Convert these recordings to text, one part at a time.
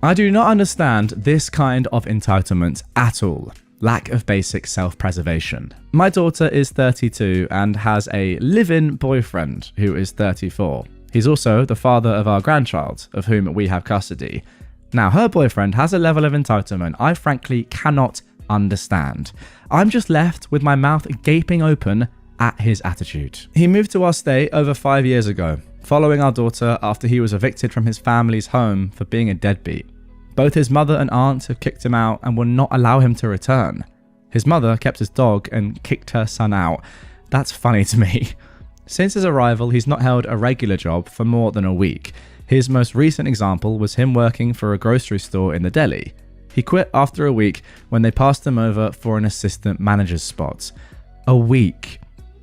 I do not understand this kind of entitlement at all. Lack of basic self-preservation. My daughter is 32 and has a live-in boyfriend who is 34. He's also the father of our grandchild, of whom we have custody. Now, her boyfriend has a level of entitlement I frankly cannot understand. I'm just left with my mouth gaping open at his attitude. He moved to our state over 5 years ago, following our daughter after he was evicted from his family's home for being a deadbeat. Both his mother and aunt have kicked him out and will not allow him to return. His mother kept his dog and kicked her son out. That's funny to me. Since his arrival, he's not held a regular job for more than a week. His most recent example was him working for a grocery store in the deli. He quit after a week when they passed him over for an assistant manager's spot. A week.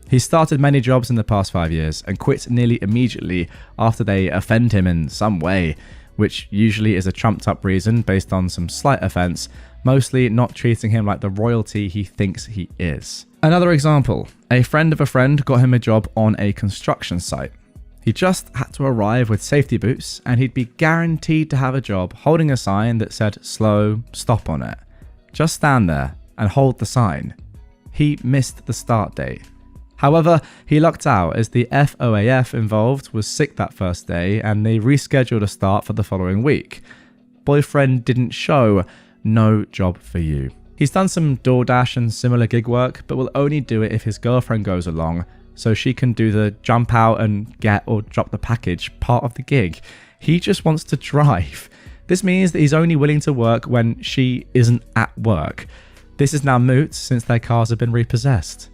He started many jobs in the past 5 years and quit nearly immediately after they offend him in some way, which usually is a trumped up reason based on some slight offense, mostly not treating him like the royalty he thinks he is. Another example, a friend of a friend got him a job on a construction site. He just had to arrive with safety boots and he'd be guaranteed to have a job holding a sign that said slow, stop on it. Just stand there and hold the sign. He missed the start date. However, he lucked out as the FOAF involved was sick that first day and they rescheduled a start for the following week. Boyfriend didn't show, no job for you. He's done some DoorDash and similar gig work, but will only do it if his girlfriend goes along, so she can do the jump out and get or drop the package part of the gig. He just wants to drive. This means that he's only willing to work when she isn't at work. This is now moot since their cars have been repossessed.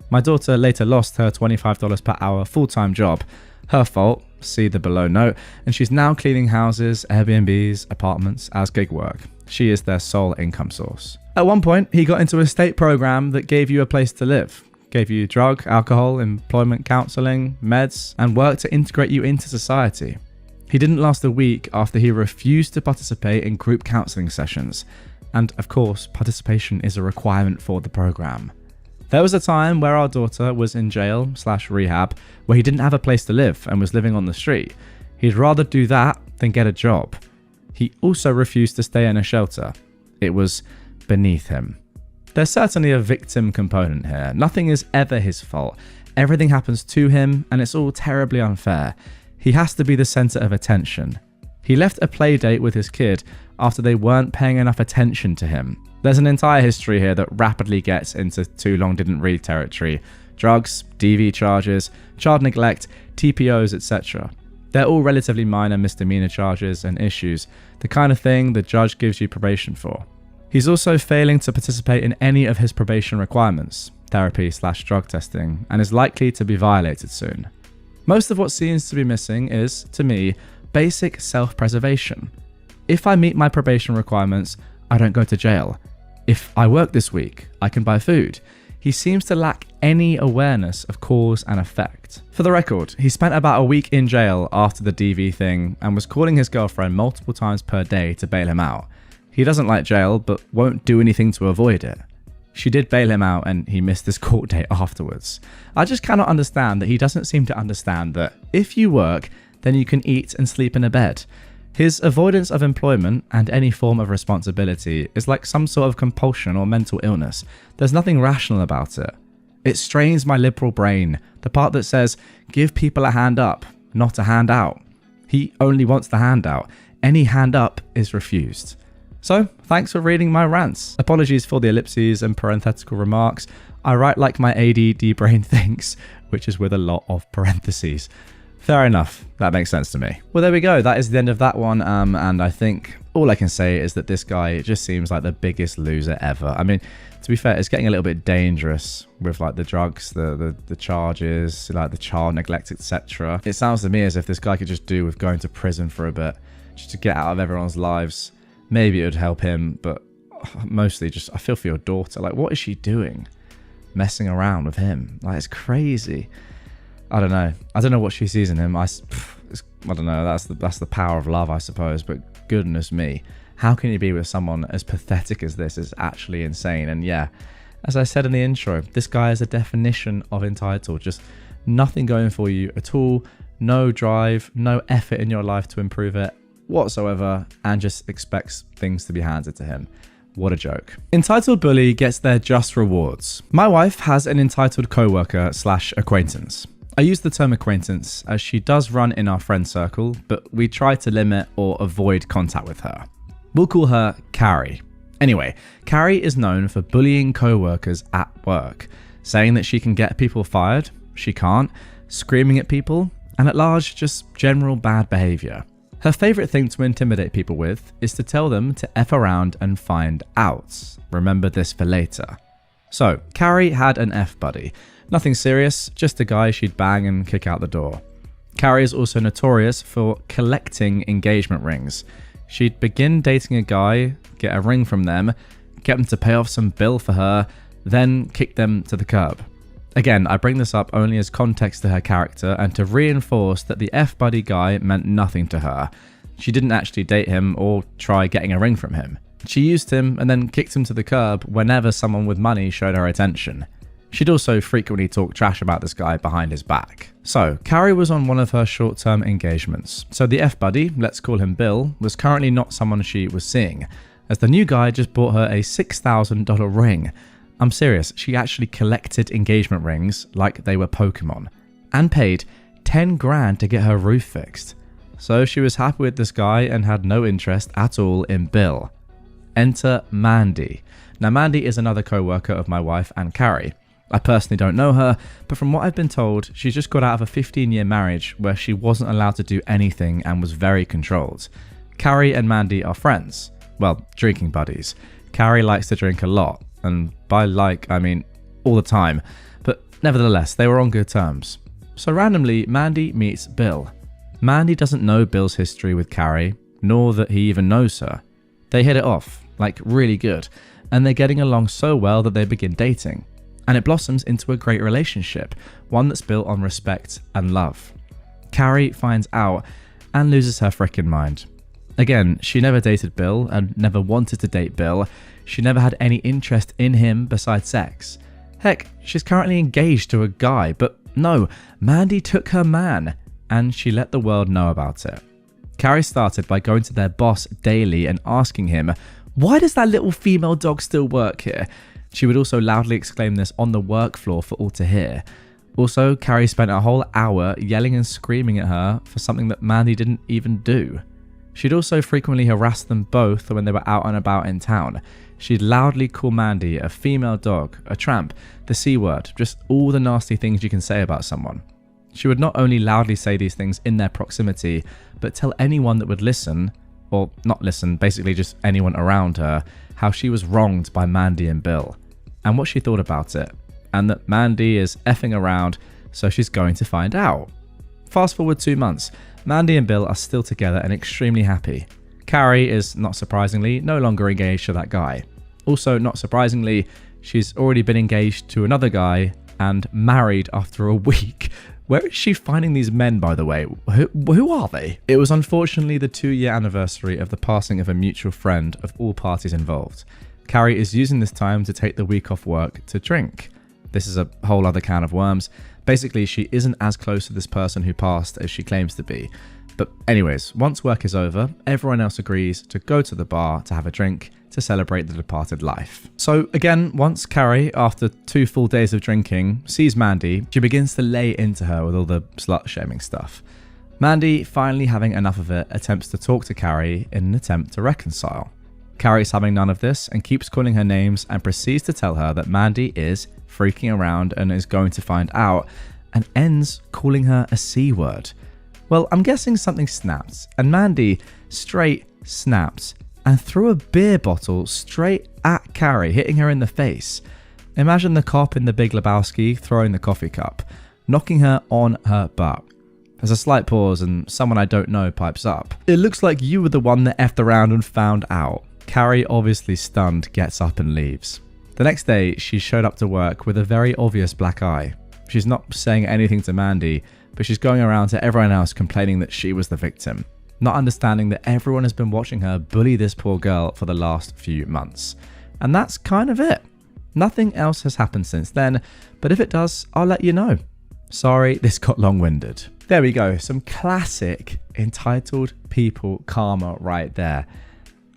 My daughter later lost her $25 per hour full-time job. Her fault, see the below note, and she's now cleaning houses, Airbnbs, apartments as gig work. She is their sole income source. At one point, he got into a state program that gave you a place to live, gave you drug, alcohol, employment counseling, meds, and work to integrate you into society. He didn't last a week after he refused to participate in group counseling sessions. And of course, participation is a requirement for the program. There was a time where our daughter was in jail/rehab where he didn't have a place to live and was living on the street. He'd rather do that than get a job. He also refused to stay in a shelter. It was beneath him. There's certainly a victim component here. Nothing is ever his fault. Everything happens to him and it's all terribly unfair. He has to be the center of attention. He left a play date with his kid after they weren't paying enough attention to him. There's an entire history here that rapidly gets into too long didn't read territory. Drugs, DV charges, child neglect, TPOs, etc. They're all relatively minor misdemeanor charges and issues, the kind of thing the judge gives you probation for. He's also failing to participate in any of his probation requirements, therapy/drug testing, and is likely to be violated soon. Most of what seems to be missing is, to me, basic self-preservation. If I meet my probation requirements, I don't go to jail. If I work this week, I can buy food. He seems to lack any awareness of cause and effect. For the record, he spent about a week in jail after the DV thing and was calling his girlfriend multiple times per day to bail him out. He doesn't like jail, but won't do anything to avoid it. She did bail him out and he missed his court date afterwards. I just cannot understand that he doesn't seem to understand that if you work, then you can eat and sleep in a bed. His avoidance of employment and any form of responsibility is like some sort of compulsion or mental illness. There's nothing rational about it. It strains my liberal brain, the part that says, give people a hand up, not a hand out. He only wants the handout. Any hand up is refused. So, thanks for reading my rants. Apologies for the ellipses and parenthetical remarks. I write like my ADD brain thinks, which is with a lot of parentheses. Fair enough. That makes sense to me. Well, there we go. That is the end of that one. And I think all I can say is that this guy just seems like the biggest loser ever. I mean, to be fair, it's getting a little bit dangerous with like the drugs, the charges, like the child neglect, etc. It sounds to me as if this guy could just do with going to prison for a bit, just to get out of everyone's lives. Maybe it would help him, but mostly just I feel for your daughter. Like, what is she doing? Messing around with him? Like, it's crazy. I don't know. I don't know what she sees in him. I don't know. That's the power of love, I suppose. But goodness me, how can you be with someone as pathetic as this? Is actually insane. And yeah, as I said in the intro, this guy is a definition of entitled. Just nothing going for you at all. No drive, no effort in your life to improve it. whatsoever and just expects things to be handed to him. What a joke. Entitled bully gets their just rewards. My wife has an entitled coworker/acquaintance. I use the term acquaintance as she does run in our friend circle, but we try to limit or avoid contact with her. We'll call her Carrie. Anyway, Carrie is known for bullying co-workers at work, saying that she can get people fired, she can't, screaming at people, and at large, just general bad behaviour. Her favourite thing to intimidate people with is to tell them to F around and find out. Remember this for later. So, Carrie had an F buddy. Nothing serious, just a guy she'd bang and kick out the door. Carrie is also notorious for collecting engagement rings. She'd begin dating a guy, get a ring from them, get them to pay off some bill for her, then kick them to the curb. Again, I bring this up only as context to her character and to reinforce that the F-buddy guy meant nothing to her. She didn't actually date him or try getting a ring from him. She used him and then kicked him to the curb whenever someone with money showed her attention. She'd also frequently talk trash about this guy behind his back. So, Carrie was on one of her short-term engagements. So the F-buddy, let's call him Bill, was currently not someone she was seeing, as the new guy just bought her a $6,000 ring. I'm serious, she actually collected engagement rings like they were Pokemon, and paid 10 grand to get her roof fixed. So she was happy with this guy and had no interest at all in Bill. Enter Mandy. Now Mandy is another co-worker of my wife and Carrie. I personally don't know her, but from what I've been told, she's just got out of a 15-year marriage where she wasn't allowed to do anything and was very controlled. Carrie and Mandy are friends. Well, drinking buddies. Carrie likes to drink a lot, and by like, I mean all the time, but nevertheless, they were on good terms. So randomly, Mandy meets Bill. Mandy doesn't know Bill's history with Carrie, nor that he even knows her. They hit it off, like really good, and they're getting along so well that they begin dating. And it blossoms into a great relationship, one that's built on respect and love. Carrie finds out and loses her frickin' mind. Again, she never dated Bill and never wanted to date Bill. She never had any interest in him besides sex. Heck, she's currently engaged to a guy, but no, Mandy took her man, and she let the world know about it. Carrie started by going to their boss daily and asking him, "Why does that little female dog still work here?" She would also loudly exclaim this on the work floor for all to hear. Also, Carrie spent a whole hour yelling and screaming at her for something that Mandy didn't even do. She'd also frequently harass them both when they were out and about in town. She'd loudly call Mandy a female dog, a tramp, the C word, just all the nasty things you can say about someone. She would not only loudly say these things in their proximity, but tell anyone that would listen, or not listen, basically just anyone around her, how she was wronged by Mandy and Bill, and what she thought about it, and that Mandy is effing around, so she's going to find out. Fast forward 2 months, Mandy and Bill are still together and extremely happy. Carrie is, not surprisingly, no longer engaged to that guy. Also, not surprisingly, she's already been engaged to another guy and married after a week. Where is she finding these men, by the way? Who are they? It was unfortunately the 2-year anniversary of the passing of a mutual friend of all parties involved. Carrie is using this time to take the week off work to drink. This is a whole other can of worms. Basically, she isn't as close to this person who passed as she claims to be. But anyways, once work is over, everyone else agrees to go to the bar to have a drink to celebrate the departed life. So again, once Carrie, after 2 full days of drinking, sees Mandy, she begins to lay into her with all the slut-shaming stuff. Mandy, finally having enough of it, attempts to talk to Carrie in an attempt to reconcile. Carrie's having none of this and keeps calling her names and proceeds to tell her that Mandy is freaking around and is going to find out, and ends calling her a C word. Well, I'm guessing something snapped, and Mandy straight snapped and threw a beer bottle straight at Carrie, hitting her in the face. Imagine the cop in The Big Lebowski throwing the coffee cup, knocking her on her butt. There's a slight pause and someone I don't know pipes up. "It looks like you were the one that effed around and found out." Carrie, obviously stunned, gets up and leaves. The next day, she showed up to work with a very obvious black eye. She's not saying anything to Mandy, but she's going around to everyone else complaining that she was the victim, not understanding that everyone has been watching her bully this poor girl for the last few months. And that's kind of it. Nothing else has happened since then, but if it does, I'll let you know. Sorry, this got long-winded. There we go, some classic entitled people karma right there.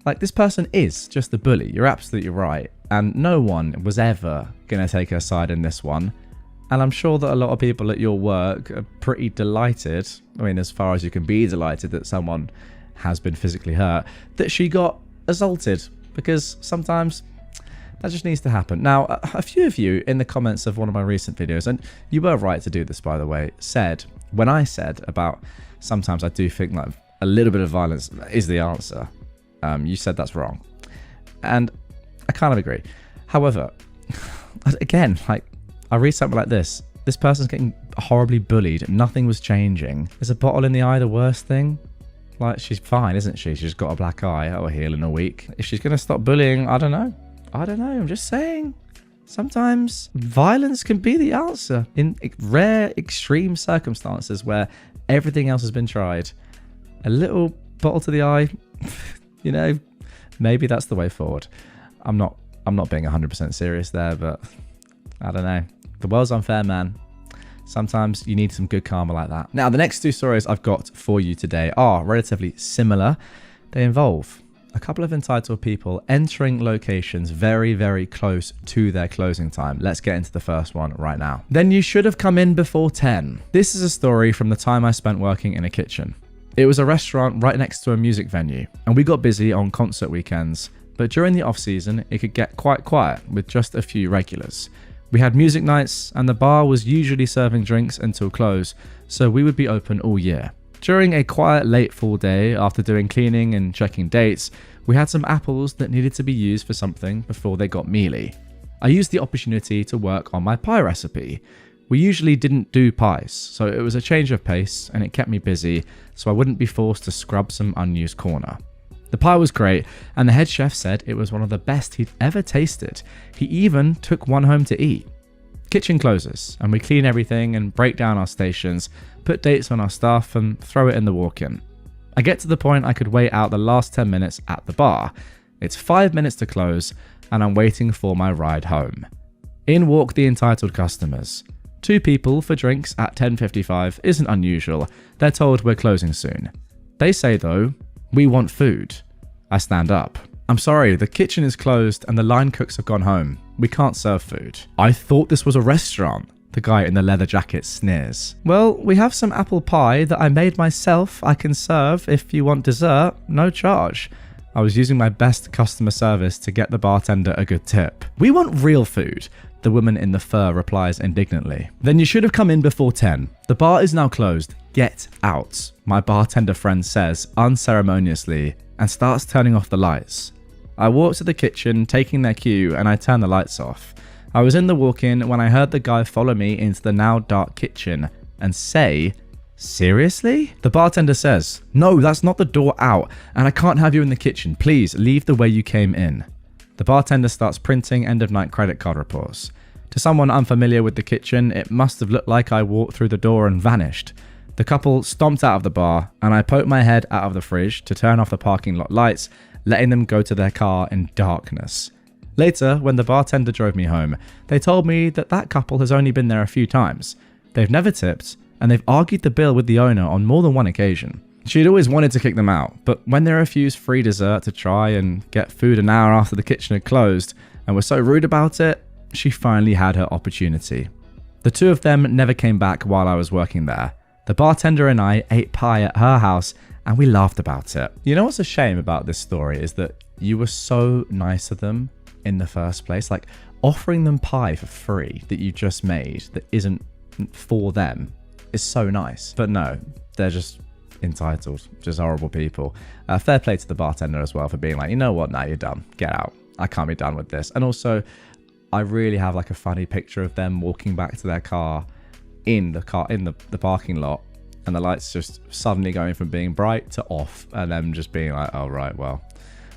Like, this person is just a bully. You're absolutely right. And no one was ever going to take her side in this one. And I'm sure that a lot of people at your work are pretty delighted, I mean, as far as you can be delighted that someone has been physically hurt, that she got assaulted, because sometimes that just needs to happen. Now, a few of you in the comments of one of my recent videos, and you were right to do this, by the way, said, when I said about sometimes I do think like a little bit of violence is the answer, you said that's wrong. And I kind of agree. However, again, like, I read something like this. This person's getting horribly bullied. Nothing was changing. Is a bottle in the eye the worst thing? Like, she's fine, isn't she? She's got a black eye. That'll heal in a week. If she's going to stop bullying, I don't know. I'm just saying. Sometimes violence can be the answer in rare, extreme circumstances where everything else has been tried. A little bottle to the eye, you know, maybe that's the way forward. I'm not being 100% serious there, but I don't know. The world's unfair, man. Sometimes you need some good karma like that. Now, the next two stories I've got for you today are relatively similar. They involve a couple of entitled people entering locations very, very close to their closing time. Let's get into the first one right now. Then you should have come in before 10. This is a story from the time I spent working in a kitchen. It was a restaurant right next to a music venue, and we got busy on concert weekends, but during the off-season, it could get quite quiet with just a few regulars. We had music nights, and the bar was usually serving drinks until close, so we would be open all year. During a quiet late fall day, after doing cleaning and checking dates, we had some apples that needed to be used for something before they got mealy. I used the opportunity to work on my pie recipe. We usually didn't do pies, so it was a change of pace and it kept me busy, so I wouldn't be forced to scrub some unused corner. The pie was great, and the head chef said it was one of the best he'd ever tasted. He even took one home to eat. Kitchen closes, and we clean everything and break down our stations, put dates on our stuff, and throw it in the walk-in. I get to the point I could wait out the last 10 minutes at the bar. It's 5 minutes to close, and I'm waiting for my ride home. In walk the entitled customers. 2 people for drinks at 10:55 isn't unusual. They're told we're closing soon. They say, though, "We want food." I stand up. "I'm sorry, the kitchen is closed and the line cooks have gone home. We can't serve food." "I thought this was a restaurant." The guy in the leather jacket sneers. "Well, we have some apple pie that I made myself. I can serve if you want dessert, no charge." I was using my best customer service to get the bartender a good tip. "We want real food," the woman in the fur replies indignantly. "Then you should have come in before 10. The bar is now closed. Get out," my bartender friend says unceremoniously and starts turning off the lights. I walk to the kitchen, taking their cue, and I turn the lights off. I was in the walk-in when I heard the guy follow me into the now dark kitchen and say, "Seriously?" The bartender says, "No, that's not the door out, and I can't have you in the kitchen. Please leave the way you came in." The bartender starts printing end-of-night credit card reports. To someone unfamiliar with the kitchen, it must have looked like I walked through the door and vanished. The couple stomped out of the bar, and I poked my head out of the fridge to turn off the parking lot lights, letting them go to their car in darkness. Later, when the bartender drove me home, they told me that that couple has only been there a few times. They've never tipped, and they've argued the bill with the owner on more than one occasion. She'd always wanted to kick them out, but when they refused free dessert to try and get food an hour after the kitchen had closed, and were so rude about it, she finally had her opportunity. The 2 of them never came back while I was working there. The bartender and I ate pie at her house, and we laughed about it. You know what's a shame about this story is that you were so nice to them in the first place, like offering them pie for free that you just made that isn't for them is so nice. But no, they're just entitled, just horrible people. Fair play to the bartender as well for being like, you know what, now you're done, get out, I can't be done with this. And also, I really have like a funny picture of them walking back to their car in the parking lot, and the lights just suddenly going from being bright to off, and them just being like, oh right, well,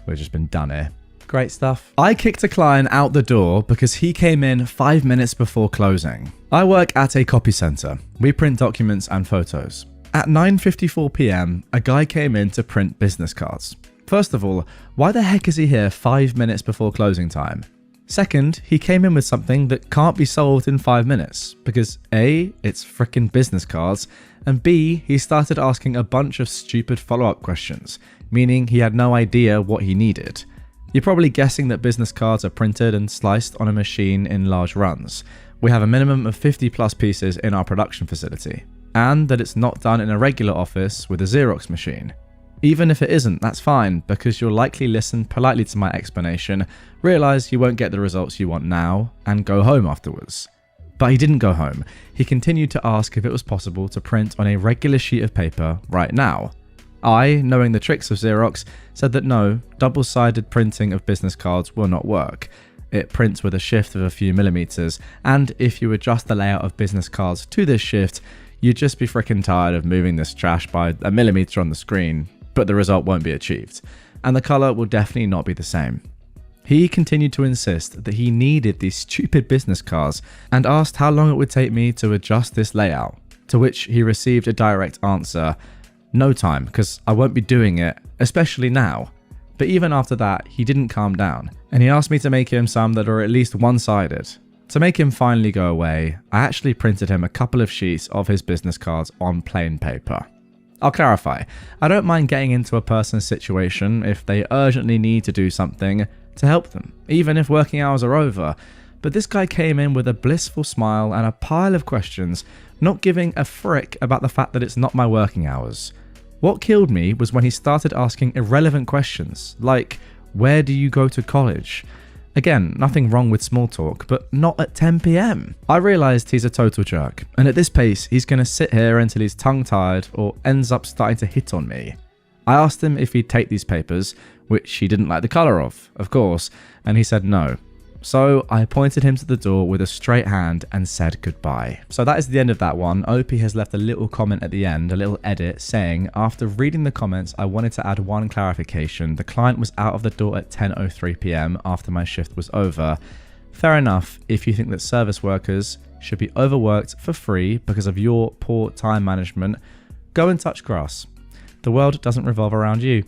we've just been done here. Great stuff. I kicked a client out the door because he came in 5 minutes before closing. I work at a copy center. We print documents and photos. At 9:54 p.m, a guy came in to print business cards. First of all, why the heck is he here 5 minutes before closing time? Second, he came in with something that can't be solved in 5 minutes because A, it's frickin' business cards, and B, he started asking a bunch of stupid follow-up questions, meaning he had no idea what he needed. You're probably guessing that business cards are printed and sliced on a machine in large runs. We have a minimum of 50 plus pieces in our production facility, and that it's not done in a regular office with a Xerox machine. Even if it isn't, that's fine, because you'll likely listen politely to my explanation, realise you won't get the results you want now, and go home afterwards. But he didn't go home. He continued to ask if it was possible to print on a regular sheet of paper right now. I, knowing the tricks of Xerox, said that no, double-sided printing of business cards will not work. It prints with a shift of a few millimeters, and if you adjust the layout of business cards to this shift, you'd just be freaking tired of moving this trash by a millimeter on the screen, but the result won't be achieved, and the colour will definitely not be the same. He continued to insist that he needed these stupid business cards and asked how long it would take me to adjust this layout, to which he received a direct answer, no time, because I won't be doing it, especially now. But even after that, he didn't calm down, and he asked me to make him some that are at least one-sided. To make him finally go away, I actually printed him a couple of sheets of his business cards on plain paper. I'll clarify, I don't mind getting into a person's situation if they urgently need to do something to help them, even if working hours are over, but this guy came in with a blissful smile and a pile of questions, not giving a frick about the fact that it's not my working hours. What killed me was when he started asking irrelevant questions, like, where do you go to college? Again, nothing wrong with small talk, but not at 10 PM. I realised he's a total jerk, and at this pace, he's going to sit here until he's tongue-tied or ends up starting to hit on me. I asked him if he'd take these papers, which he didn't like the colour of course, and he said no. So I pointed him to the door with a straight hand and said goodbye. So that is the end of that one. OP has left a little comment at the end, a little edit, saying, after reading the comments, I wanted to add one clarification. The client was out of the door at 10:03 PM after my shift was over. Fair enough if you think that service workers should be overworked for free because of your poor time management. Go and touch grass. The world doesn't revolve around you,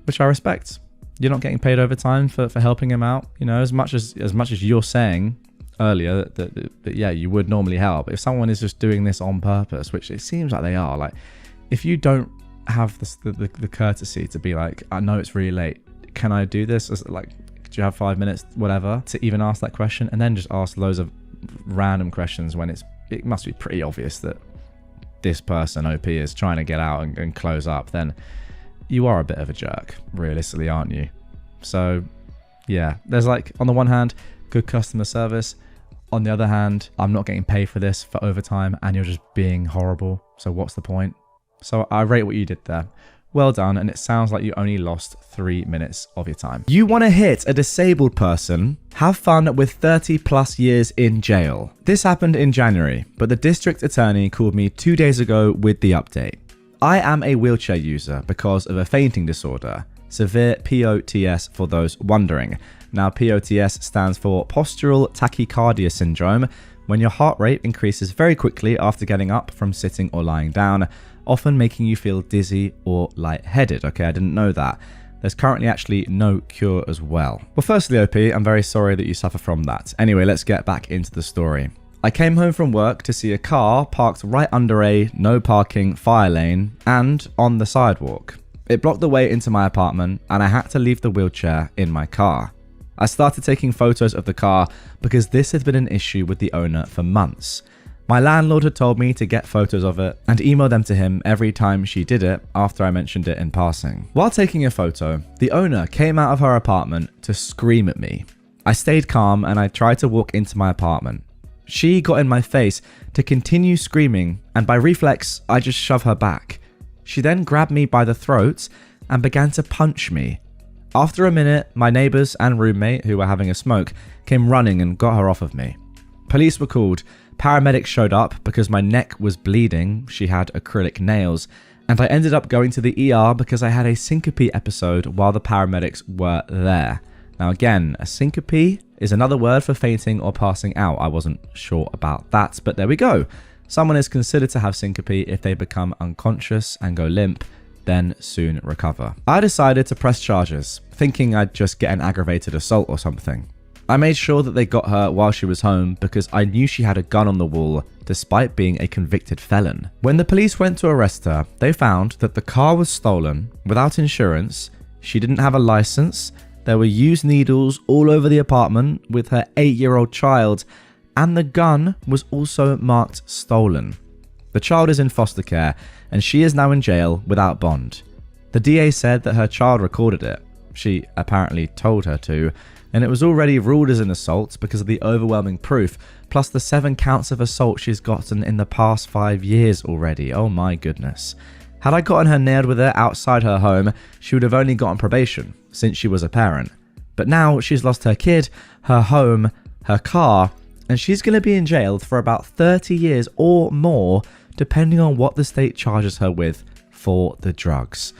which I respect. You're not getting paid overtime for helping him out, you know, as much as you're saying earlier that yeah, you would normally help. If someone is just doing this on purpose, which it seems like they are, like, if you don't have the courtesy to be like, I know it's really late, can I do this? Like, do you have 5 minutes, whatever, to even ask that question, and then just ask loads of random questions when it must be pretty obvious that this person, OP, is trying to get out and close up, then you are a bit of a jerk, realistically, aren't you? So, yeah, there's like, on the one hand, good customer service. On the other hand, I'm not getting paid for this for overtime and you're just being horrible. So what's the point? So I rate what you did there. Well done, and it sounds like you only lost 3 minutes of your time. You want to hit a disabled person? Have fun with 30 plus years in jail. This happened in January, but the district attorney called me 2 days ago with the update. I am a wheelchair user because of a fainting disorder, severe POTS for those wondering. Now, POTS stands for postural tachycardia syndrome, when your heart rate increases very quickly after getting up from sitting or lying down, often making you feel dizzy or lightheaded. Okay, I didn't know that. There's currently actually no cure as well. Well, firstly, OP, I'm very sorry that you suffer from that. Anyway, let's get back into the story. I came home from work to see a car parked right under a no parking fire lane and on the sidewalk. It blocked the way into my apartment and I had to leave the wheelchair in my car. I started taking photos of the car because this had been an issue with the owner for months. My landlord had told me to get photos of it and email them to him every time she did it after I mentioned it in passing. While taking a photo, the owner came out of her apartment to scream at me. I stayed calm and I tried to walk into my apartment. She got in my face to continue screaming, and by reflex, I just shoved her back. She then grabbed me by the throat and began to punch me. After a minute, my neighbours and roommate, who were having a smoke, came running and got her off of me. Police were called, paramedics showed up because my neck was bleeding, she had acrylic nails, and I ended up going to the ER because I had a syncope episode while the paramedics were there. Now again, a syncope is another word for fainting or passing out. I wasn't sure about that, but there we go. Someone is considered to have syncope if they become unconscious and go limp, then soon recover. I decided to press charges, thinking I'd just get an aggravated assault or something. I made sure that they got her while she was home because I knew she had a gun on the wall despite being a convicted felon. When the police went to arrest her, they found that the car was stolen without insurance, she didn't have a license, there were used needles all over the apartment with her 8-year-old child, and the gun was also marked stolen. The child is in foster care and she is now in jail without bond. The DA said that her child recorded it. She apparently told her to, and it was already ruled as an assault because of the overwhelming proof, plus the 7 counts of assault she's gotten in the past 5 years already. Oh my goodness. Had I gotten her nailed with it outside her home, she would have only gotten probation, since she was a parent. But now she's lost her kid, her home, her car, and she's going to be in jail for about 30 years or more, depending on what the state charges her with for the drugs.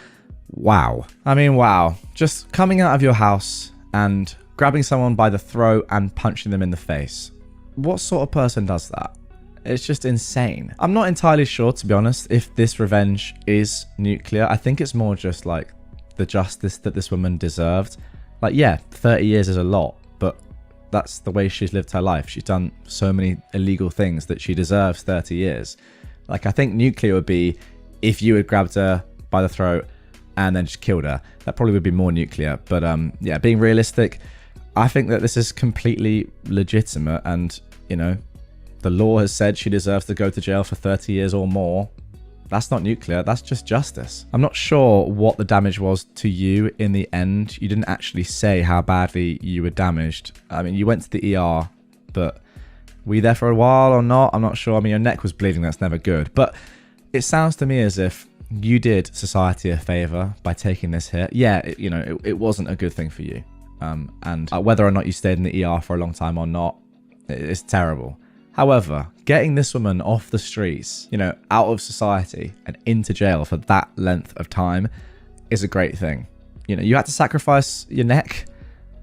Wow. I mean, wow. Just coming out of your house and grabbing someone by the throat and punching them in the face. What sort of person does that? It's just insane. I'm not entirely sure, to be honest, if this revenge is nuclear. I think it's more just like the justice that this woman deserved. Like, yeah, 30 years is a lot, but that's the way she's lived her life. She's done so many illegal things that she deserves 30 years. Like, I think nuclear would be if you had grabbed her by the throat and then just killed her. That probably would be more nuclear. But yeah, being realistic, I think that this is completely legitimate, and, you know, the law has said she deserves to go to jail for 30 years or more. That's not nuclear, that's just justice. I'm not sure what the damage was to you in the end. You didn't actually say how badly you were damaged. I mean, you went to the ER, but were you there for a while or not? I'm not sure. I mean, your neck was bleeding, that's never good. But it sounds to me as if you did society a favor by taking this hit. Yeah, it wasn't a good thing for you. And whether or not you stayed in the ER for a long time or not, it's terrible. However, getting this woman off the streets, out of society and into jail for that length of time is a great thing. You had to sacrifice your neck,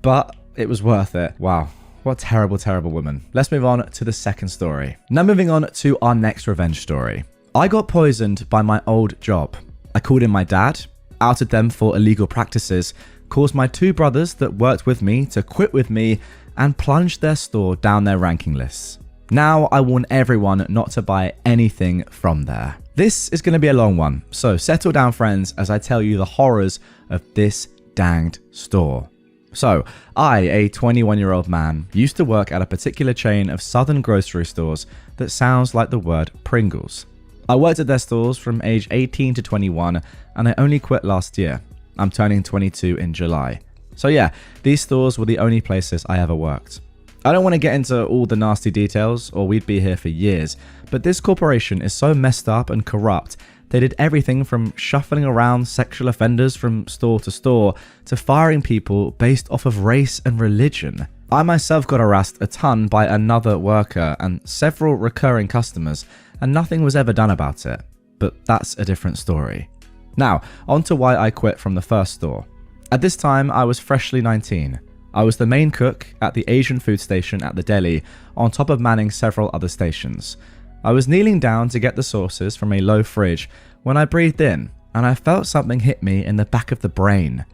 but it was worth it. Wow. What a terrible, terrible woman. Let's move on to the second story. Now moving on to our next revenge story. I got poisoned by my old job. I called in my dad, outed them for illegal practices, caused my 2 brothers that worked with me to quit with me, and plunged their store down their ranking lists. Now I warn everyone not to buy anything from there. This is going to be a long one, so settle down friends as I tell you the horrors of this danged store. So, I, a 21-year-old man, used to work at a particular chain of southern grocery stores that sounds like the word Pringles. I worked at their stores from age 18 to 21, and I only quit last year. I'm turning 22 in July. So yeah, these stores were the only places I ever worked. I don't want to get into all the nasty details, or we'd be here for years, but this corporation is so messed up and corrupt. They did everything from shuffling around sexual offenders from store to store to firing people based off of race and religion. I myself got harassed a ton by another worker and several recurring customers, and nothing was ever done about it. But that's a different story. Now, on to why I quit from the first store. At this time, I was freshly 19. I was the main cook at the Asian food station at the deli, on top of manning several other stations. I was kneeling down to get the sauces from a low fridge when I breathed in, and I felt something hit me in the back of the brain.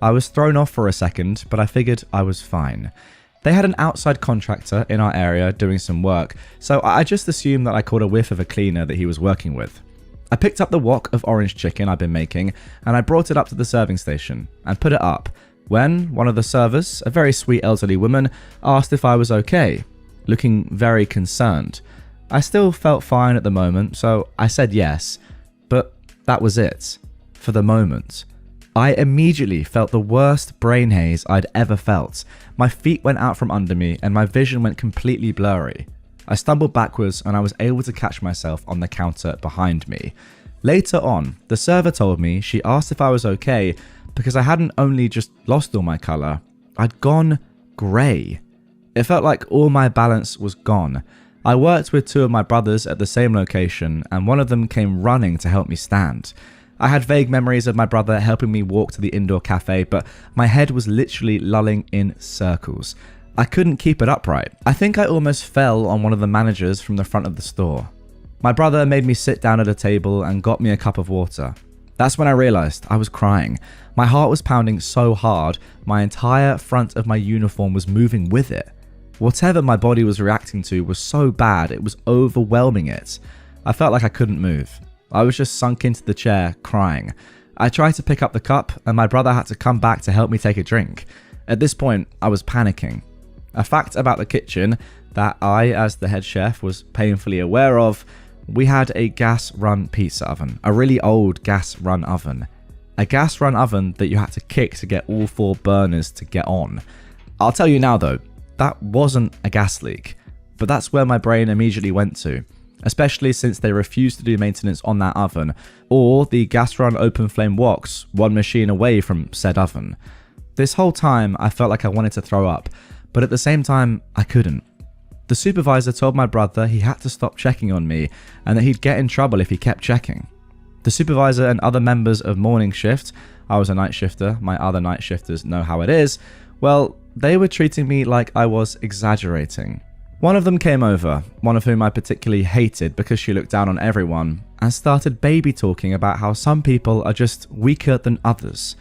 I was thrown off for a second, but I figured I was fine. They had an outside contractor in our area doing some work, so I just assumed that I caught a whiff of a cleaner that he was working with. I picked up the wok of orange chicken I'd been making, and I brought it up to the serving station and put it up, when one of the servers, a very sweet elderly woman, asked if I was okay, looking very concerned. I still felt fine at the moment, so I said yes, but that was it, for the moment. I immediately felt the worst brain haze I'd ever felt. My feet went out from under me and my vision went completely blurry. I stumbled backwards and I was able to catch myself on the counter behind me. Later on, the server told me she asked if I was okay because I hadn't only just lost all my colour, I'd gone grey. It felt like all my balance was gone. I worked with 2 of my brothers at the same location and one of them came running to help me stand. I had vague memories of my brother helping me walk to the indoor cafe, but my head was literally lulling in circles. I couldn't keep it upright. I think I almost fell on one of the managers from the front of the store. My brother made me sit down at a table and got me a cup of water. That's when I realized I was crying. My heart was pounding so hard, my entire front of my uniform was moving with it. Whatever my body was reacting to was so bad, it was overwhelming it. I felt like I couldn't move. I was just sunk into the chair, crying. I tried to pick up the cup, and my brother had to come back to help me take a drink. At this point, I was panicking. A fact about the kitchen that I, as the head chef, was painfully aware of: we had a gas-run pizza oven, a really old gas-run oven. A gas-run oven that you had to kick to get all 4 burners to get on. I'll tell you now though, that wasn't a gas leak, but that's where my brain immediately went to, especially since they refused to do maintenance on that oven, or the gas-run open flame woks, one machine away from said oven. This whole time I felt like I wanted to throw up, but at the same time I couldn't. The supervisor told my brother he had to stop checking on me and that he'd get in trouble if he kept checking. The supervisor and other members of morning shift, I was a night shifter, my other night shifters know how it is, well, they were treating me like I was exaggerating. One of them came over, one of whom I particularly hated because she looked down on everyone, and started baby talking about how some people are just weaker than others.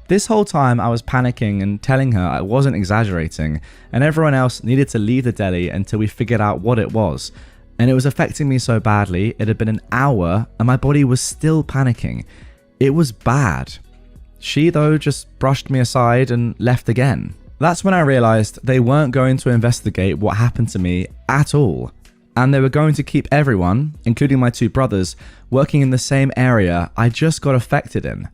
This whole time I was panicking and telling her I wasn't exaggerating, and everyone else needed to leave the deli until we figured out what it was. And it was affecting me so badly, it had been an hour and my body was still panicking. It was bad. She, though, just brushed me aside and left again. That's when I realized they weren't going to investigate what happened to me at all. And they were going to keep everyone, including my 2 brothers, working in the same area I just got affected in.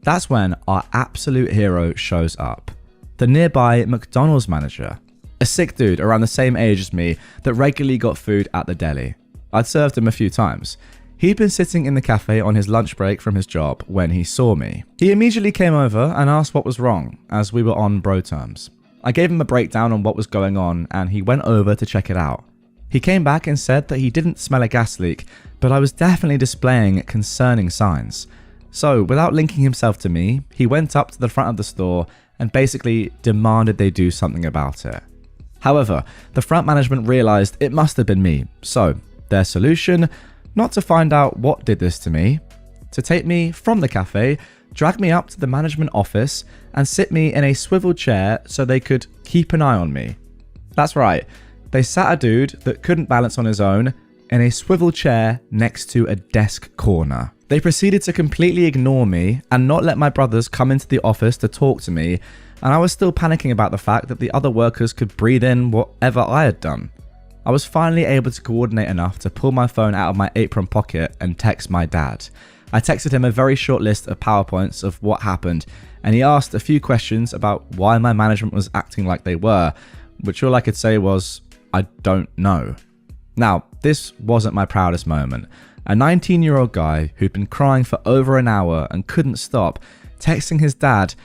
That's when our absolute hero shows up. The nearby McDonald's manager. A sick dude around the same age as me that regularly got food at the deli. I'd served him a few times. He'd been sitting in the cafe on his lunch break from his job when he saw me. He immediately came over and asked what was wrong, as we were on bro terms. I gave him a breakdown on what was going on and he went over to check it out. He came back and said that he didn't smell a gas leak, but I was definitely displaying concerning signs. So, without linking himself to me, he went up to the front of the store and basically demanded they do something about it. However, the front management realized it must have been me, so their solution, not to find out what did this to me, to take me from the cafe, drag me up to the management office and sit me in a swivel chair so they could keep an eye on me. That's right, they sat a dude that couldn't balance on his own in a swivel chair next to a desk corner. They proceeded to completely ignore me and not let my brothers come into the office to talk to me, and I was still panicking about the fact that the other workers could breathe in whatever I had done. I was finally able to coordinate enough to pull my phone out of my apron pocket and text my dad. I texted him a very short list of PowerPoints of what happened, and he asked a few questions about why my management was acting like they were, which all I could say was, I don't know. Now, this wasn't my proudest moment. A 19-year-old guy who'd been crying for over an hour and couldn't stop, texting his dad,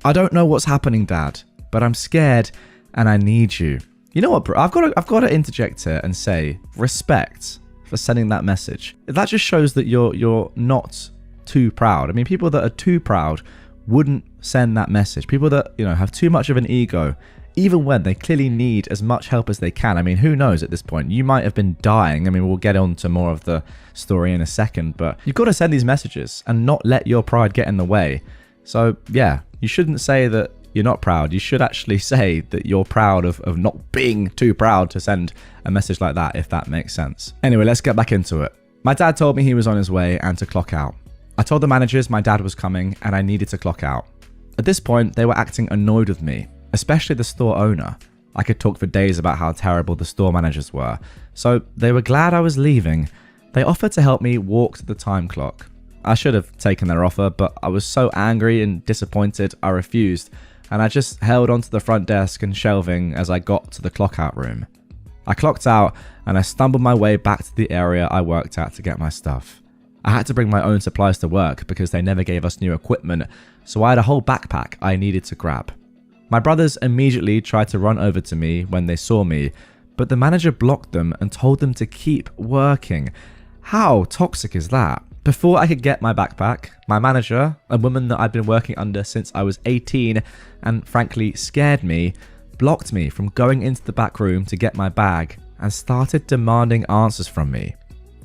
I don't know what's happening, Dad, but I'm scared and I need you. You know what, bro? I've got to interject here and say respect for sending that message. That just shows that you're not too proud. I mean, people that are too proud wouldn't send that message. People that, have too much of an ego, even when they clearly need as much help as they can. I mean, who knows at this point? You might have been dying. I mean, we'll get on to more of the story in a second, but you've got to send these messages and not let your pride get in the way. So yeah, you shouldn't say that you're not proud. You should actually say that you're proud of not being too proud to send a message like that, if that makes sense. Anyway, let's get back into it. My dad told me he was on his way and to clock out. I told the managers my dad was coming and I needed to clock out. At this point, they were acting annoyed with me, especially the store owner. I could talk for days about how terrible the store managers were, so they were glad I was leaving. They offered to help me walk to the time clock. I should have taken their offer, but I was so angry and disappointed I refused, and I just held onto the front desk and shelving as I got to the clock out room. I clocked out and I stumbled my way back to the area I worked at to get my stuff. I had to bring my own supplies to work because they never gave us new equipment, so I had a whole backpack I needed to grab. My brothers immediately tried to run over to me when they saw me, but the manager blocked them and told them to keep working. How toxic is that? Before I could get my backpack, my manager, a woman that I'd been working under since I was 18 and frankly scared me, blocked me from going into the back room to get my bag and started demanding answers from me.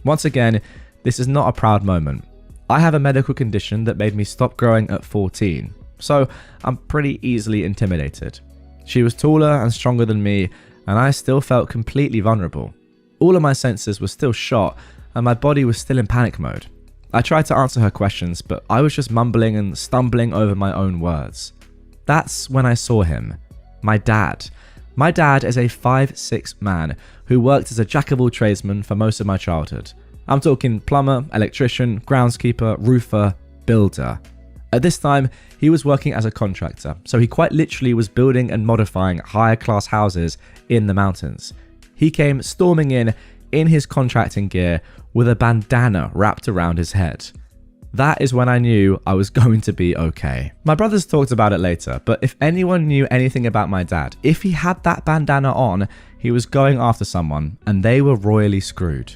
Once again, this is not a proud moment. I have a medical condition that made me stop growing at 14, so I'm pretty easily intimidated. She was taller and stronger than me, and I still felt completely vulnerable. All of my senses were still shot, and my body was still in panic mode. I tried to answer her questions, but I was just mumbling and stumbling over my own words. That's when I saw him. My dad. My dad is a 5'6" man who worked as a jack-of-all-tradesman for most of my childhood. I'm talking plumber, electrician, groundskeeper, roofer, builder. At this time, he was working as a contractor, so he quite literally was building and modifying higher-class houses in the mountains. He came storming in his contracting gear with a bandana wrapped around his head. That is when I knew I was going to be okay. My brothers talked about it later, but if anyone knew anything about my dad, if he had that bandana on, he was going after someone, and they were royally screwed.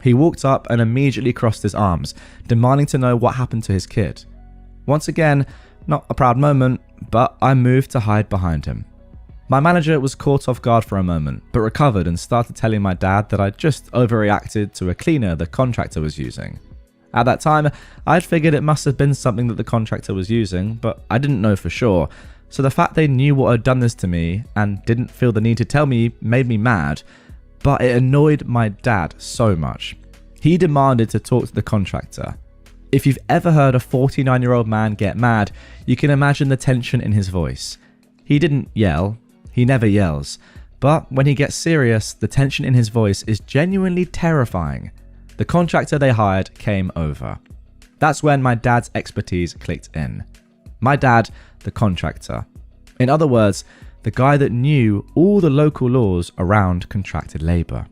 He walked up and immediately crossed his arms, demanding to know what happened to his kid. Once again, not a proud moment, but I moved to hide behind him. My manager was caught off guard for a moment, but recovered and started telling my dad that I'd just overreacted to a cleaner the contractor was using. At that time, I'd figured it must have been something that the contractor was using, but I didn't know for sure, so the fact they knew what had done this to me and didn't feel the need to tell me made me mad, but it annoyed my dad so much. He demanded to talk to the contractor. If you've ever heard a 49-year-old man get mad, you can imagine the tension in his voice. He didn't yell. He never yells, but when he gets serious, the tension in his voice is genuinely terrifying. The contractor they hired came over. That's when my dad's expertise clicked in. My dad, the contractor. In other words, the guy that knew all the local laws around contracted labour.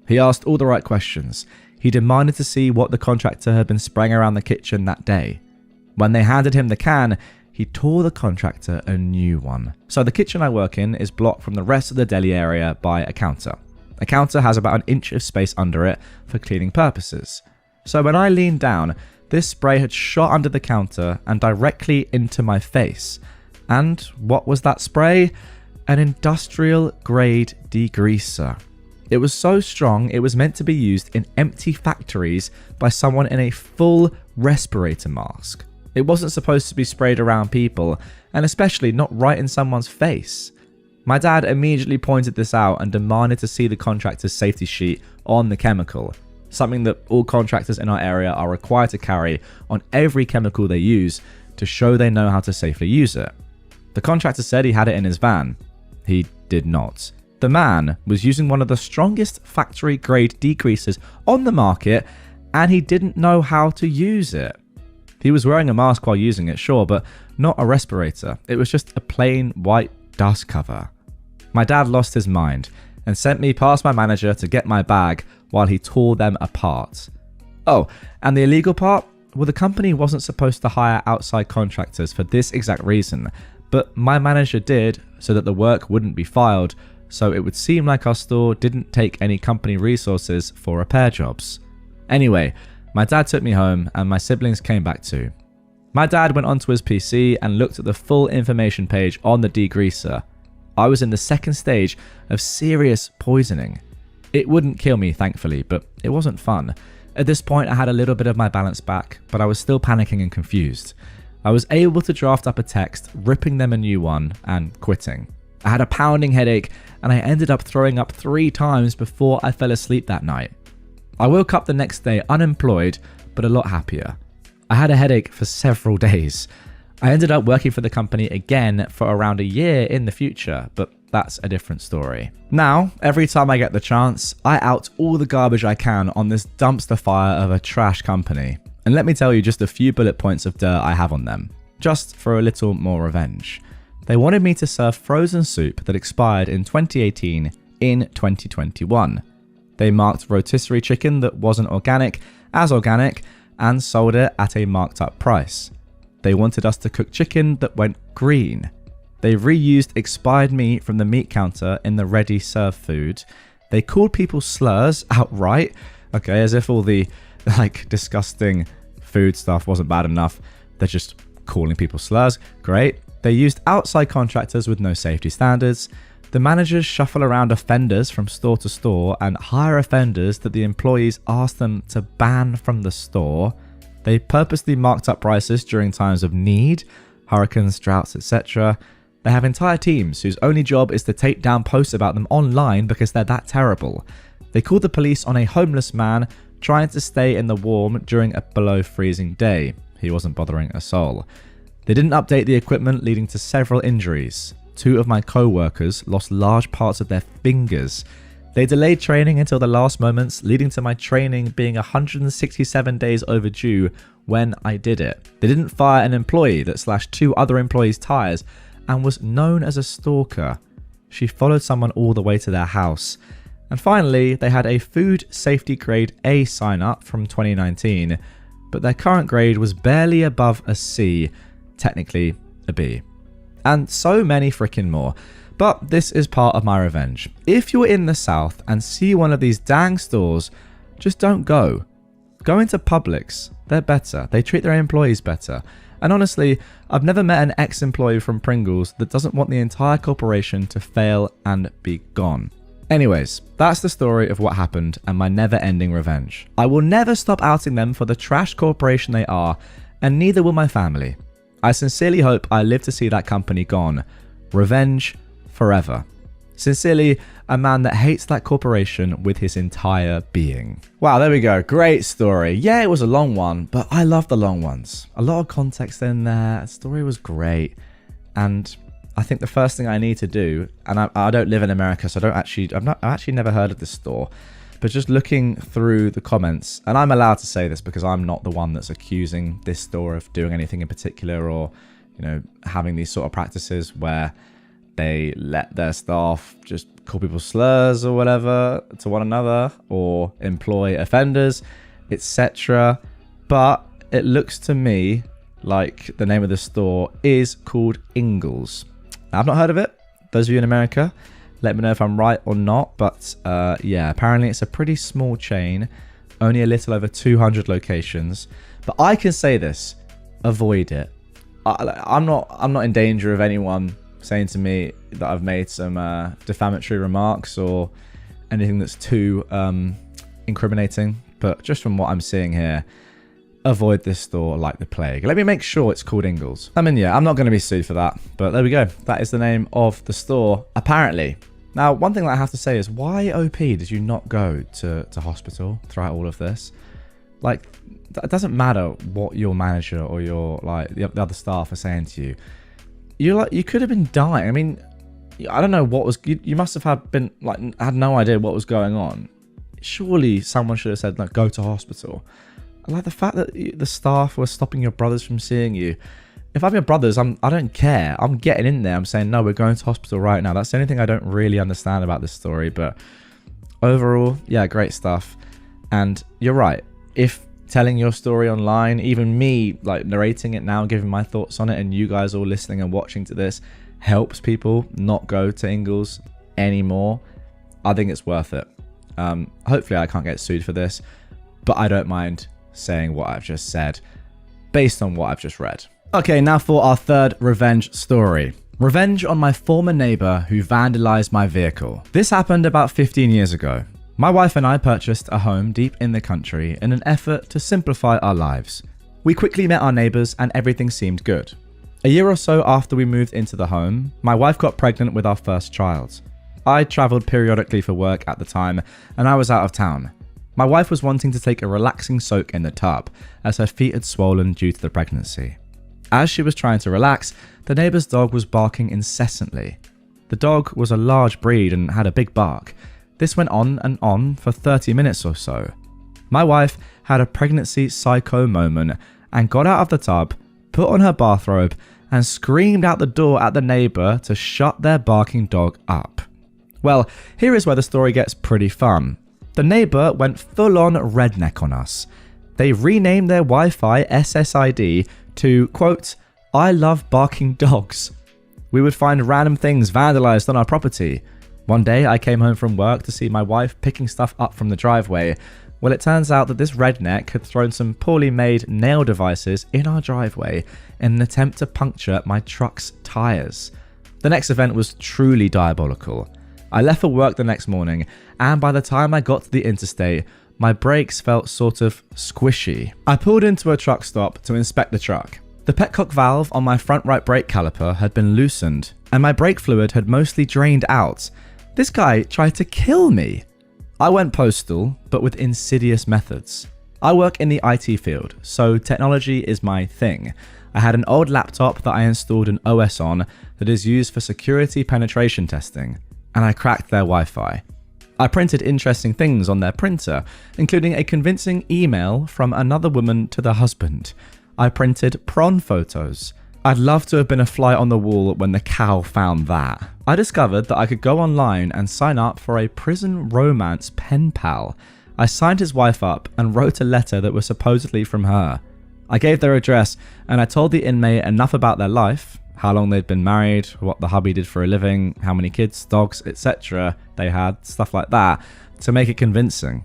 He asked all the right questions. He demanded to see what the contractor had been spraying around the kitchen that day. When they handed him the can, he tore the contractor a new one. So the kitchen I work in is blocked from the rest of the deli area by a counter. A counter has about an inch of space under it for cleaning purposes. So when I leaned down, this spray had shot under the counter and directly into my face. And what was that spray? An industrial grade degreaser. It was so strong it was meant to be used in empty factories by someone in a full respirator mask. It wasn't supposed to be sprayed around people, and especially not right in someone's face. My dad immediately pointed this out and demanded to see the contractor's safety sheet on the chemical, something that all contractors in our area are required to carry on every chemical they use to show they know how to safely use it. The contractor said he had it in his van. He did not. The man was using one of the strongest factory-grade degreasers on the market, and he didn't know how to use it. He was wearing a mask while using it, sure, but not a respirator. It was just a plain white dust cover. My dad lost his mind and sent me past my manager to get my bag while he tore them apart. Oh, and the illegal part? Well, the company wasn't supposed to hire outside contractors for this exact reason, but my manager did so that the work wouldn't be filed, so it would seem like our store didn't take any company resources for repair jobs. Anyway, my dad took me home and my siblings came back too. My dad went onto his PC and looked at the full information page on the degreaser. I was in the second stage of serious poisoning. It wouldn't kill me, thankfully, but it wasn't fun. At this point, I had a little bit of my balance back, but I was still panicking and confused. I was able to draft up a text, ripping them a new one, and quitting. I had a pounding headache, and I ended up throwing up 3 times before I fell asleep that night. I woke up the next day unemployed, but a lot happier. I had a headache for several days. I ended up working for the company again for around a year in the future, but that's a different story. Now, every time I get the chance, I out all the garbage I can on this dumpster fire of a trash company. And let me tell you just a few bullet points of dirt I have on them, just for a little more revenge. They wanted me to serve frozen soup that expired in 2018 in 2021. They marked rotisserie chicken that wasn't organic as organic and sold it at a marked up price. They wanted us to cook chicken that went green. They reused expired meat from the meat counter in the ready serve food. They called people slurs outright, okay, as if all the disgusting food stuff wasn't bad enough. They're just calling people slurs. Great. They used outside contractors with no safety standards. The managers shuffle around offenders from store to store and hire offenders that the employees ask them to ban from the store. They purposely marked up prices during times of need, hurricanes, droughts, etc. They have entire teams whose only job is to take down posts about them online because they're that terrible. They called the police on a homeless man trying to stay in the warm during a below freezing day. He wasn't bothering a soul. They didn't update the equipment, leading to several injuries. 2 of my co-workers lost large parts of their fingers. They delayed training until the last moments, leading to my training being 167 days overdue when I did it. They didn't fire an employee that slashed 2 other employees' tires and was known as a stalker. She followed someone all the way to their house. And finally, they had a food safety grade A sign up from 2019, but their current grade was barely above a C, technically a B. And so many freaking more. But this is part of my revenge. If you're in the South and see one of these dang stores, just don't go. Go into Publix. They're better. They treat their employees better. And honestly, I've never met an ex-employee from Pringles that doesn't want the entire corporation to fail and be gone. Anyways, that's the story of what happened and my never-ending revenge. I will never stop outing them for the trash corporation they are, and neither will my family. I sincerely hope I live to see that company gone. Revenge forever. Sincerely, a man that hates that corporation with his entire being. Wow, there we go. Great story. Yeah, it was a long one, but I love the long ones. A lot of context in there. The story was great. And I think the first thing I need to do, and I don't live in America, so I've actually never heard of this store, but just looking through the comments, and I'm allowed to say this because I'm not the one that's accusing this store of doing anything in particular or, having these sort of practices where they let their staff just call people slurs or whatever to one another or employ offenders, etc. But it looks to me like the name of the store is called Ingles. Now, I've not heard of it. Those of you in America, let me know if I'm right or not. But yeah, apparently it's a pretty small chain, only a little over 200 locations. But I can say this: avoid it. I'm not in danger of anyone saying to me that I've made some defamatory remarks or anything that's too incriminating. But just from what I'm seeing here, avoid this store like the plague. Let me make sure it's called Ingles. I mean, yeah, I'm not going to be sued for that, but there we go. That is the name of the store, apparently. Now, one thing that I have to say is, why OP did you not go to hospital throughout all of this? Like, it doesn't matter what your manager or your the other staff are saying to you. You could have been dying. I mean, I don't know what was. You must have had no idea what was going on. Surely someone should have said, like, go to hospital. Like the fact that the staff were stopping your brothers from seeing you. If I'm your brothers, I don't care. I'm getting in there. I'm saying, no, we're going to hospital right now. That's the only thing I don't really understand about this story. But overall, yeah, great stuff. And you're right. If telling your story online, even me like narrating it now, giving my thoughts on it, and you guys all listening and watching to this helps people not go to Ingles anymore, I think it's worth it. Hopefully I can't get sued for this, but I don't mind saying what I've just said based on what I've just read. Okay, now for our third revenge story. Revenge on my former neighbor who vandalized my vehicle. This happened about 15 years ago. My wife and I purchased a home deep in the country in an effort to simplify our lives. We quickly met our neighbors and everything seemed good. A year or so after we moved into the home, my wife got pregnant with our first child. I traveled periodically for work at the time and I was out of town. My wife was wanting to take a relaxing soak in the tub as her feet had swollen due to the pregnancy. As she was trying to relax, the neighbor's dog was barking incessantly. The dog was a large breed and had a big bark. This went on and on for 30 minutes or so. My wife had a pregnancy psycho moment and got out of the tub, put on her bathrobe, and screamed out the door at the neighbor to shut their barking dog up. Well, here is where the story gets pretty fun. The neighbor went full-on redneck on us. They renamed their Wi-Fi SSID to, quote, I love barking dogs. We would find random things vandalized on our property. One day I came home from work to see my wife picking stuff up from the driveway. Well, it turns out that this redneck had thrown some poorly made nail devices in our driveway in an attempt to puncture my truck's tires. The next event was truly diabolical. I left for work the next morning, and by the time I got to the interstate, My brakes felt sort of squishy. I pulled into a truck stop to inspect the truck. The petcock valve on my front right brake caliper had been loosened, and my brake fluid had mostly drained out. This guy tried to kill me. I went postal, but with insidious methods. I work in the IT field, so technology is my thing. I had an old laptop that I installed an OS on that is used for security penetration testing, and I cracked their Wi-Fi. I printed interesting things on their printer, including a convincing email from another woman to the husband. I printed prawn photos. I'd love to have been a fly on the wall when the cow found that. I discovered that I could go online and sign up for a prison romance pen pal. I signed his wife up and wrote a letter that was supposedly from her. I gave their address and I told the inmate enough about their life, how long they'd been married, what the hubby did for a living, how many kids, dogs, etc. they had, stuff like that, to make it convincing.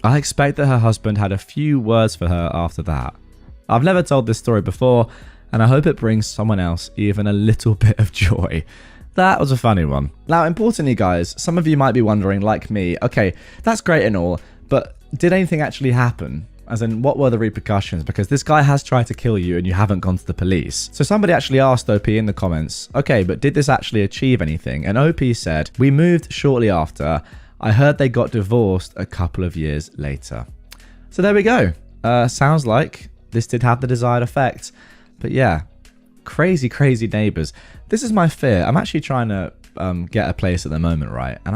I expect that her husband had a few words for her after that. I've never told this story before, and I hope it brings someone else even a little bit of joy. That was a funny one. Now, importantly, guys, some of you might be wondering, like me, okay, that's great and all, but did anything actually happen? As in, what were the repercussions? Because this guy has tried to kill you and you haven't gone to the police. So somebody actually asked OP in the comments, okay, but did this actually achieve anything? And OP said, we moved shortly after. I heard they got divorced a couple of years later. So there we go. Sounds like this did have the desired effect. But yeah, crazy, crazy neighbors. This is my fear. I'm actually trying to get a place at the moment, right? And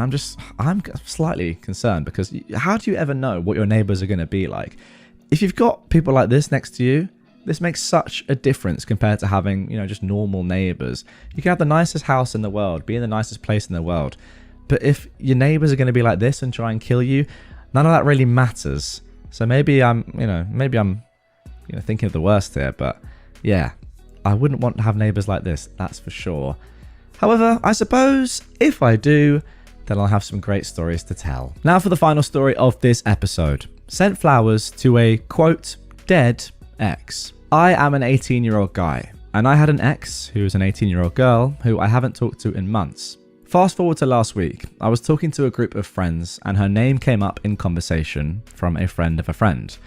I'm slightly concerned because how do you ever know what your neighbors are going to be like? If you've got people like this next to you, this makes such a difference compared to having, just normal neighbors. You can have the nicest house in the world, be in the nicest place in the world. But if your neighbors are going to be like this and try and kill you, none of that really matters. So maybe I'm thinking of the worst here, but yeah, I wouldn't want to have neighbors like this, that's for sure. However, I suppose if I do, then I'll have some great stories to tell. Now for the final story of this episode. Sent flowers to a, quote, dead ex. I am an 18-year-old guy, and I had an ex who was an 18-year-old girl who I haven't talked to in months. Fast forward to last week, I was talking to a group of friends and her name came up in conversation from a friend of a friend.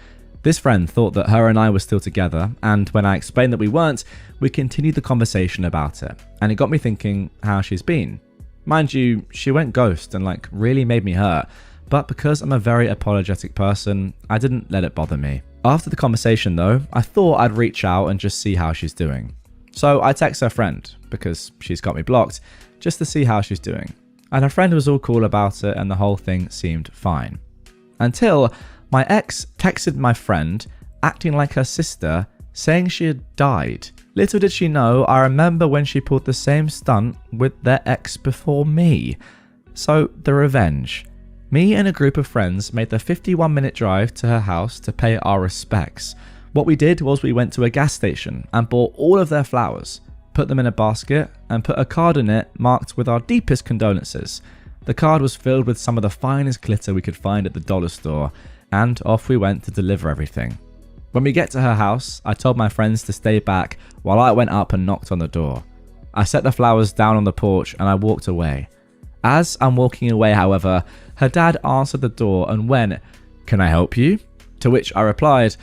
This friend thought that her and I were still together, and when I explained that we weren't, we continued the conversation about it, and it got me thinking how she's been. Mind you, she went ghost and really made me hurt, but because I'm a very apologetic person, I didn't let it bother me. After the conversation though, I thought I'd reach out and just see how she's doing. So I text her friend, because she's got me blocked, just to see how she's doing. And her friend was all cool about it and the whole thing seemed fine. Until my ex texted my friend, acting like her sister, saying she had died. Little did she know, I remember when she pulled the same stunt with their ex before me. So, the revenge. Me and a group of friends made the 51-minute drive to her house to pay our respects. What we did was we went to a gas station and bought all of their flowers, put them in a basket, and put a card in it marked with our deepest condolences. The card was filled with some of the finest glitter we could find at the dollar store, and off we went to deliver everything. When we get to her house, I told my friends to stay back while I went up and knocked on the door. I set the flowers down on the porch and I walked away. As I'm walking away, however, her dad answered the door and went, "Can I help you?" To which I replied,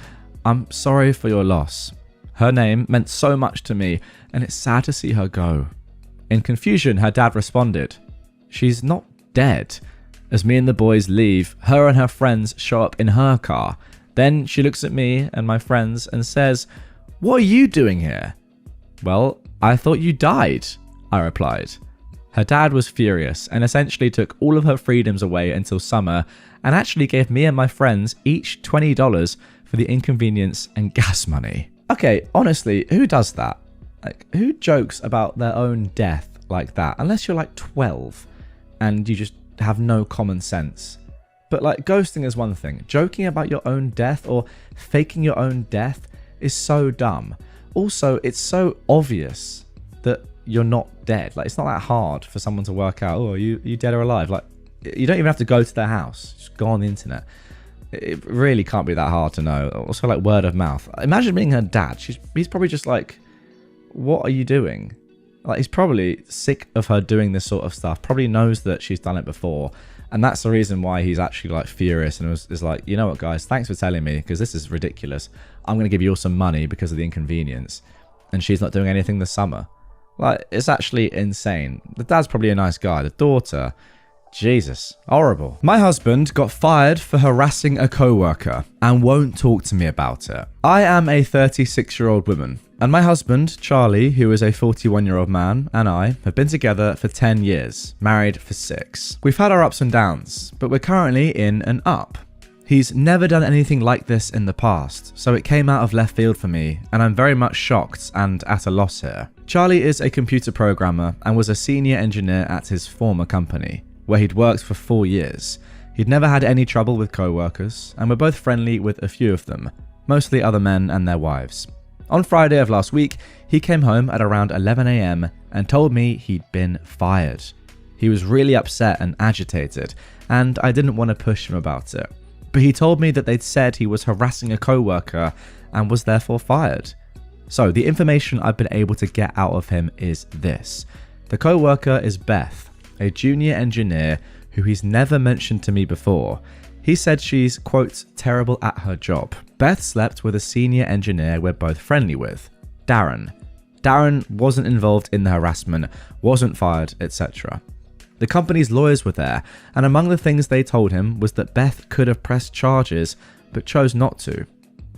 "I'm sorry for your loss. Her name meant so much to me and it's sad to see her go." In confusion, her dad responded, "She's not dead." As me and the boys leave, her and her friends show up in her car. Then she looks at me and my friends and says, "What are you doing here?" "Well, I thought you died," I replied. Her dad was furious and essentially took all of her freedoms away until summer and actually gave me and my friends each $20 for the inconvenience and gas money. Okay, honestly, who does that? Who jokes about their own death like that? Unless you're 12 and you just have no common sense. But ghosting is one thing. Joking about your own death or faking your own death is so dumb. Also, it's so obvious that you're not dead. It's not that hard for someone to work out, oh, are you dead or alive? You don't even have to go to their house. Just go on the internet. It really can't be that hard to know. Also, word of mouth. Imagine being her dad. He's probably just what are you doing? Like, he's probably sick of her doing this sort of stuff, probably knows that she's done it before. And that's the reason why he's actually like furious and is like, you know what, guys, thanks for telling me, because this is ridiculous. I'm going to give you all some money because of the inconvenience. And she's not doing anything this summer. Like, it's actually insane. The dad's probably a nice guy. The daughter, Jesus, horrible. My husband got fired for harassing a co-worker and won't talk to me about it. I am a 36-year-old woman, and my husband, Charlie, who is a 41-year-old man, and I have been together for 10 years, married for 6. We've had our ups and downs, but we're currently in an up. He's never done anything like this in the past, so it came out of left field for me, and I'm very much shocked and at a loss here. Charlie is a computer programmer and was a senior engineer at his former company, where he'd worked for 4 years. He'd never had any trouble with co-workers, and were both friendly with a few of them, mostly other men and their wives. On Friday of last week, he came home at around 11 AM and told me he'd been fired. He was really upset and agitated, and I didn't want to push him about it. But he told me that they'd said he was harassing a co-worker and was therefore fired. So the information I've been able to get out of him is this. The co-worker is Beth, a junior engineer who he's never mentioned to me before. He said she's, quote, terrible at her job. Beth slept with a senior engineer we're both friendly with, Darren. Darren wasn't involved in the harassment, wasn't fired, etc. The company's lawyers were there, and among the things they told him was that Beth could have pressed charges, but chose not to.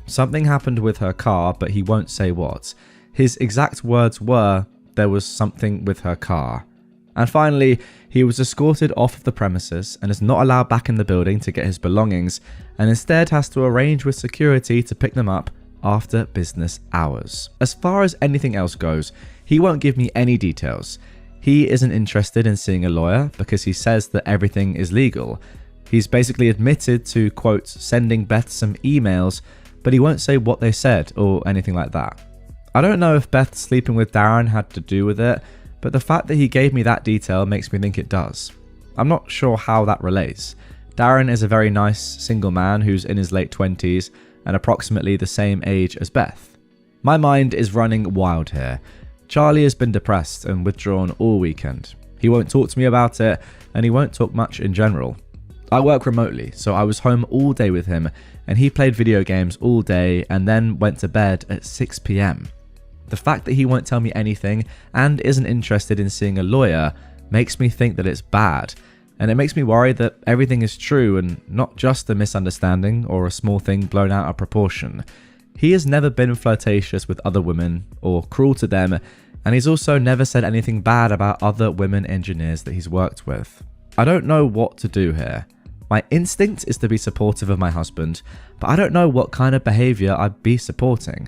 Something happened with her car, but he won't say what. His exact words were, there was something with her car. And finally, he was escorted off of the premises and is not allowed back in the building to get his belongings, and instead has to arrange with security to pick them up after business hours. As far as anything else goes, he won't give me any details. He isn't interested in seeing a lawyer because he says that everything is legal. He's basically admitted to, quote, sending Beth some emails, but he won't say what they said or anything like that. I don't know if Beth sleeping with Darren had to do with it, but the fact that he gave me that detail makes me think it does. I'm not sure how that relates. Darren is a very nice single man who's in his late 20s and approximately the same age as Beth. My mind is running wild here. Charlie has been depressed and withdrawn all weekend. He won't talk to me about it, and he won't talk much in general. I work remotely, so I was home all day with him, and he played video games all day and then went to bed at 6 PM. The fact that he won't tell me anything and isn't interested in seeing a lawyer makes me think that it's bad, and it makes me worry that everything is true and not just a misunderstanding or a small thing blown out of proportion. He has never been flirtatious with other women or cruel to them, and he's also never said anything bad about other women engineers that he's worked with. I don't know what to do here. My instinct is to be supportive of my husband, but I don't know what kind of behaviour I'd be supporting.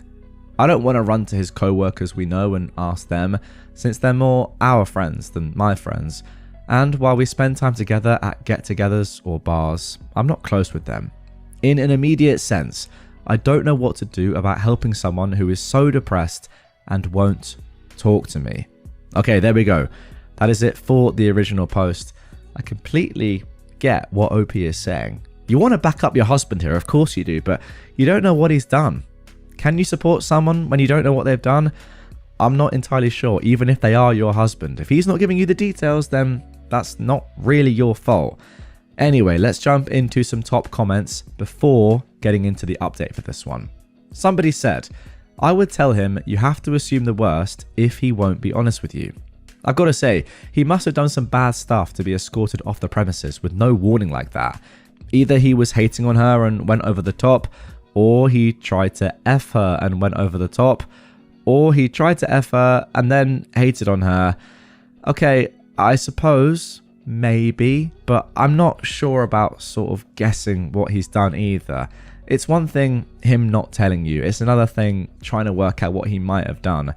I don't want to run to his co-workers we know and ask them, since they're more our friends than my friends, and while we spend time together at get-togethers or bars, I'm not close with them. In an immediate sense, I don't know what to do about helping someone who is so depressed and won't talk to me. Okay, there we go. That is it for the original post. I completely get what OP is saying. You want to back up your husband here, of course you do, but you don't know what he's done. Can you support someone when you don't know what they've done? I'm not entirely sure, even if they are your husband. If he's not giving you the details, then that's not really your fault. Anyway, let's jump into some top comments before getting into the update for this one. Somebody said, I would tell him you have to assume the worst if he won't be honest with you. I've got to say, he must have done some bad stuff to be escorted off the premises with no warning like that. Either he was hating on her and went over the top, or he tried to F her and went over the top, or he tried to F her and then hated on her. Okay, I suppose, maybe, but I'm not sure about sort of guessing what he's done either. It's one thing him not telling you, it's another thing trying to work out what he might have done.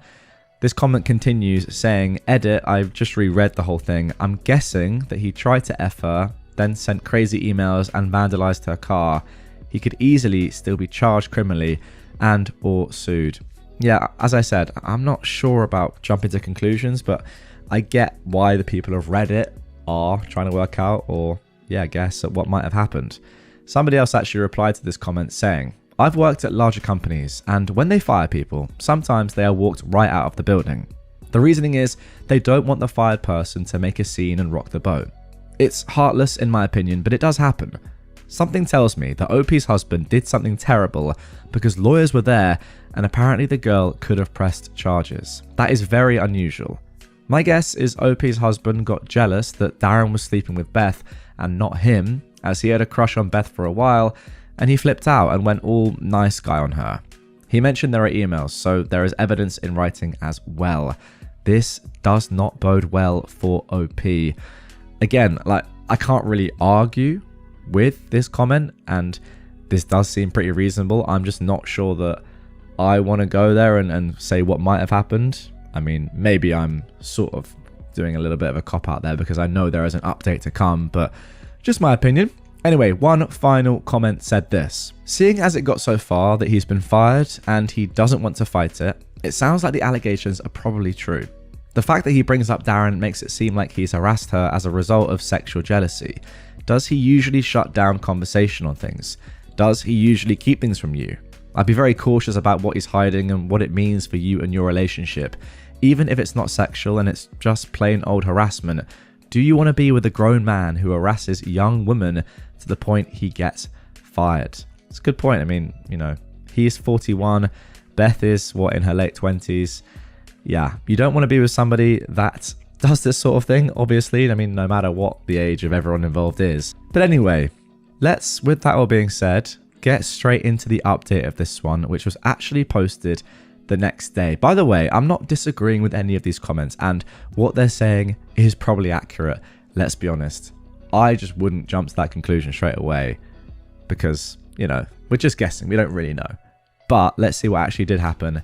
This comment continues saying, edit, I've just reread the whole thing. I'm guessing that he tried to F her, then sent crazy emails and vandalized her car. He could easily still be charged criminally and or sued. Yeah, as I said, I'm not sure about jumping to conclusions, but I get why the people of Reddit are trying to work out or, yeah, guess at what might have happened. Somebody else actually replied to this comment saying, I've worked at larger companies, and when they fire people, sometimes they are walked right out of the building. The reasoning is they don't want the fired person to make a scene and rock the boat. It's heartless in my opinion, but it does happen. Something tells me that OP's husband did something terrible because lawyers were there and apparently the girl could have pressed charges. That is very unusual. My guess is OP's husband got jealous that Darren was sleeping with Beth and not him, as he had a crush on Beth for a while, and he flipped out and went all nice guy on her. He mentioned there are emails, so there is evidence in writing as well. This does not bode well for OP. Again, I can't really argue with this comment, and this does seem pretty reasonable. I'm just not sure that I want to go there and say what might have happened. I mean, maybe I'm sort of doing a little bit of a cop-out there because I know there is an update to come, but just my opinion. Anyway, one final comment said this. Seeing as it got so far that he's been fired and he doesn't want to fight it, it sounds like the allegations are probably true. The fact that he brings up Darren makes it seem like he's harassed her as a result of sexual jealousy. Does he usually shut down conversation on things? Does he usually keep things from you? I'd be very cautious about what he's hiding and what it means for you and your relationship. Even if it's not sexual and it's just plain old harassment, do you want to be with a grown man who harasses young women to the point he gets fired? It's a good point. I mean, he's 41. Beth is, in her late 20s. Yeah, you don't want to be with somebody that does this sort of thing, obviously. I mean, no matter what the age of everyone involved is. But anyway, let's, with that all being said, get straight into the update of this one, which was actually posted the next day. By the way, I'm not disagreeing with any of these comments, and what they're saying is probably accurate. Let's be honest. I just wouldn't jump to that conclusion straight away because, we're just guessing. We don't really know. But let's see what actually did happen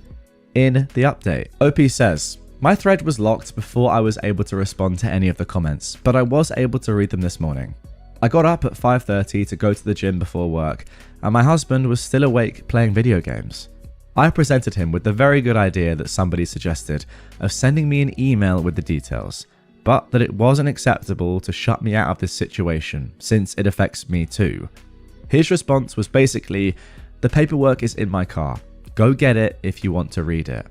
in the update. OP says, my thread was locked before I was able to respond to any of the comments, but I was able to read them this morning. I got up at 5:30 to go to the gym before work, and my husband was still awake playing video games. I presented him with the very good idea that somebody suggested of sending me an email with the details, but that it wasn't acceptable to shut me out of this situation since it affects me too. His response was basically, the paperwork is in my car. Go get it if you want to read it.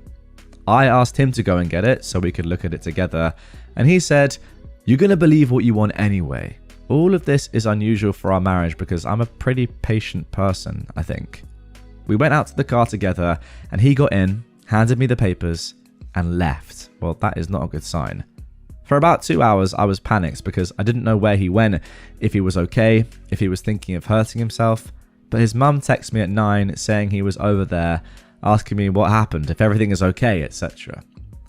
I asked him to go and get it so we could look at it together, and he said, you're going to believe what you want anyway. All of this is unusual for our marriage because I'm a pretty patient person, I think. We went out to the car together and he got in, handed me the papers, and left. Well, that is not a good sign. For about 2 hours, I was panicked because I didn't know where he went, if he was okay, if he was thinking of hurting himself. But his mum texted me at 9 saying he was over there, asking me what happened, if everything is okay, etc.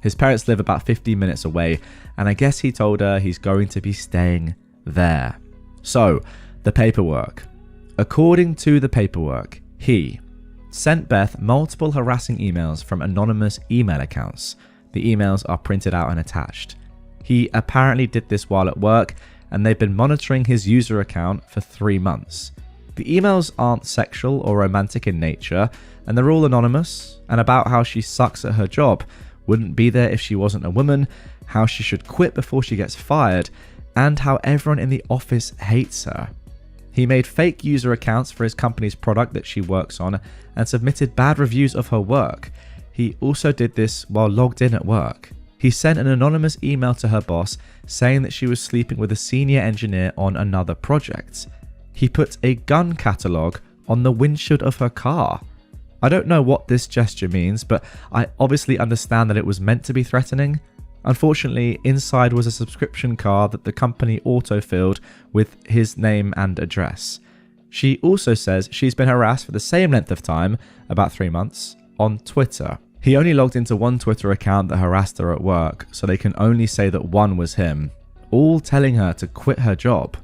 His parents live about 15 minutes away, and I guess he told her he's going to be staying there. So, the paperwork. According to the paperwork, he sent Beth multiple harassing emails from anonymous email accounts. The emails are printed out and attached. He apparently did this while at work, and they've been monitoring his user account for 3 months. The emails aren't sexual or romantic in nature, and they're all anonymous, and about how she sucks at her job, wouldn't be there if she wasn't a woman, how she should quit before she gets fired, and how everyone in the office hates her. He made fake user accounts for his company's product that she works on and submitted bad reviews of her work. He also did this while logged in at work. He sent an anonymous email to her boss saying that she was sleeping with a senior engineer on another project. He put a gun catalogue on the windshield of her car. I don't know what this gesture means, but I obviously understand that it was meant to be threatening. Unfortunately, inside was a subscription card that the company auto-filled with his name and address. She also says she's been harassed for the same length of time, about 3 months, on Twitter. He only logged into one Twitter account that harassed her at work, so they can only say that one was him, all telling her to quit her job.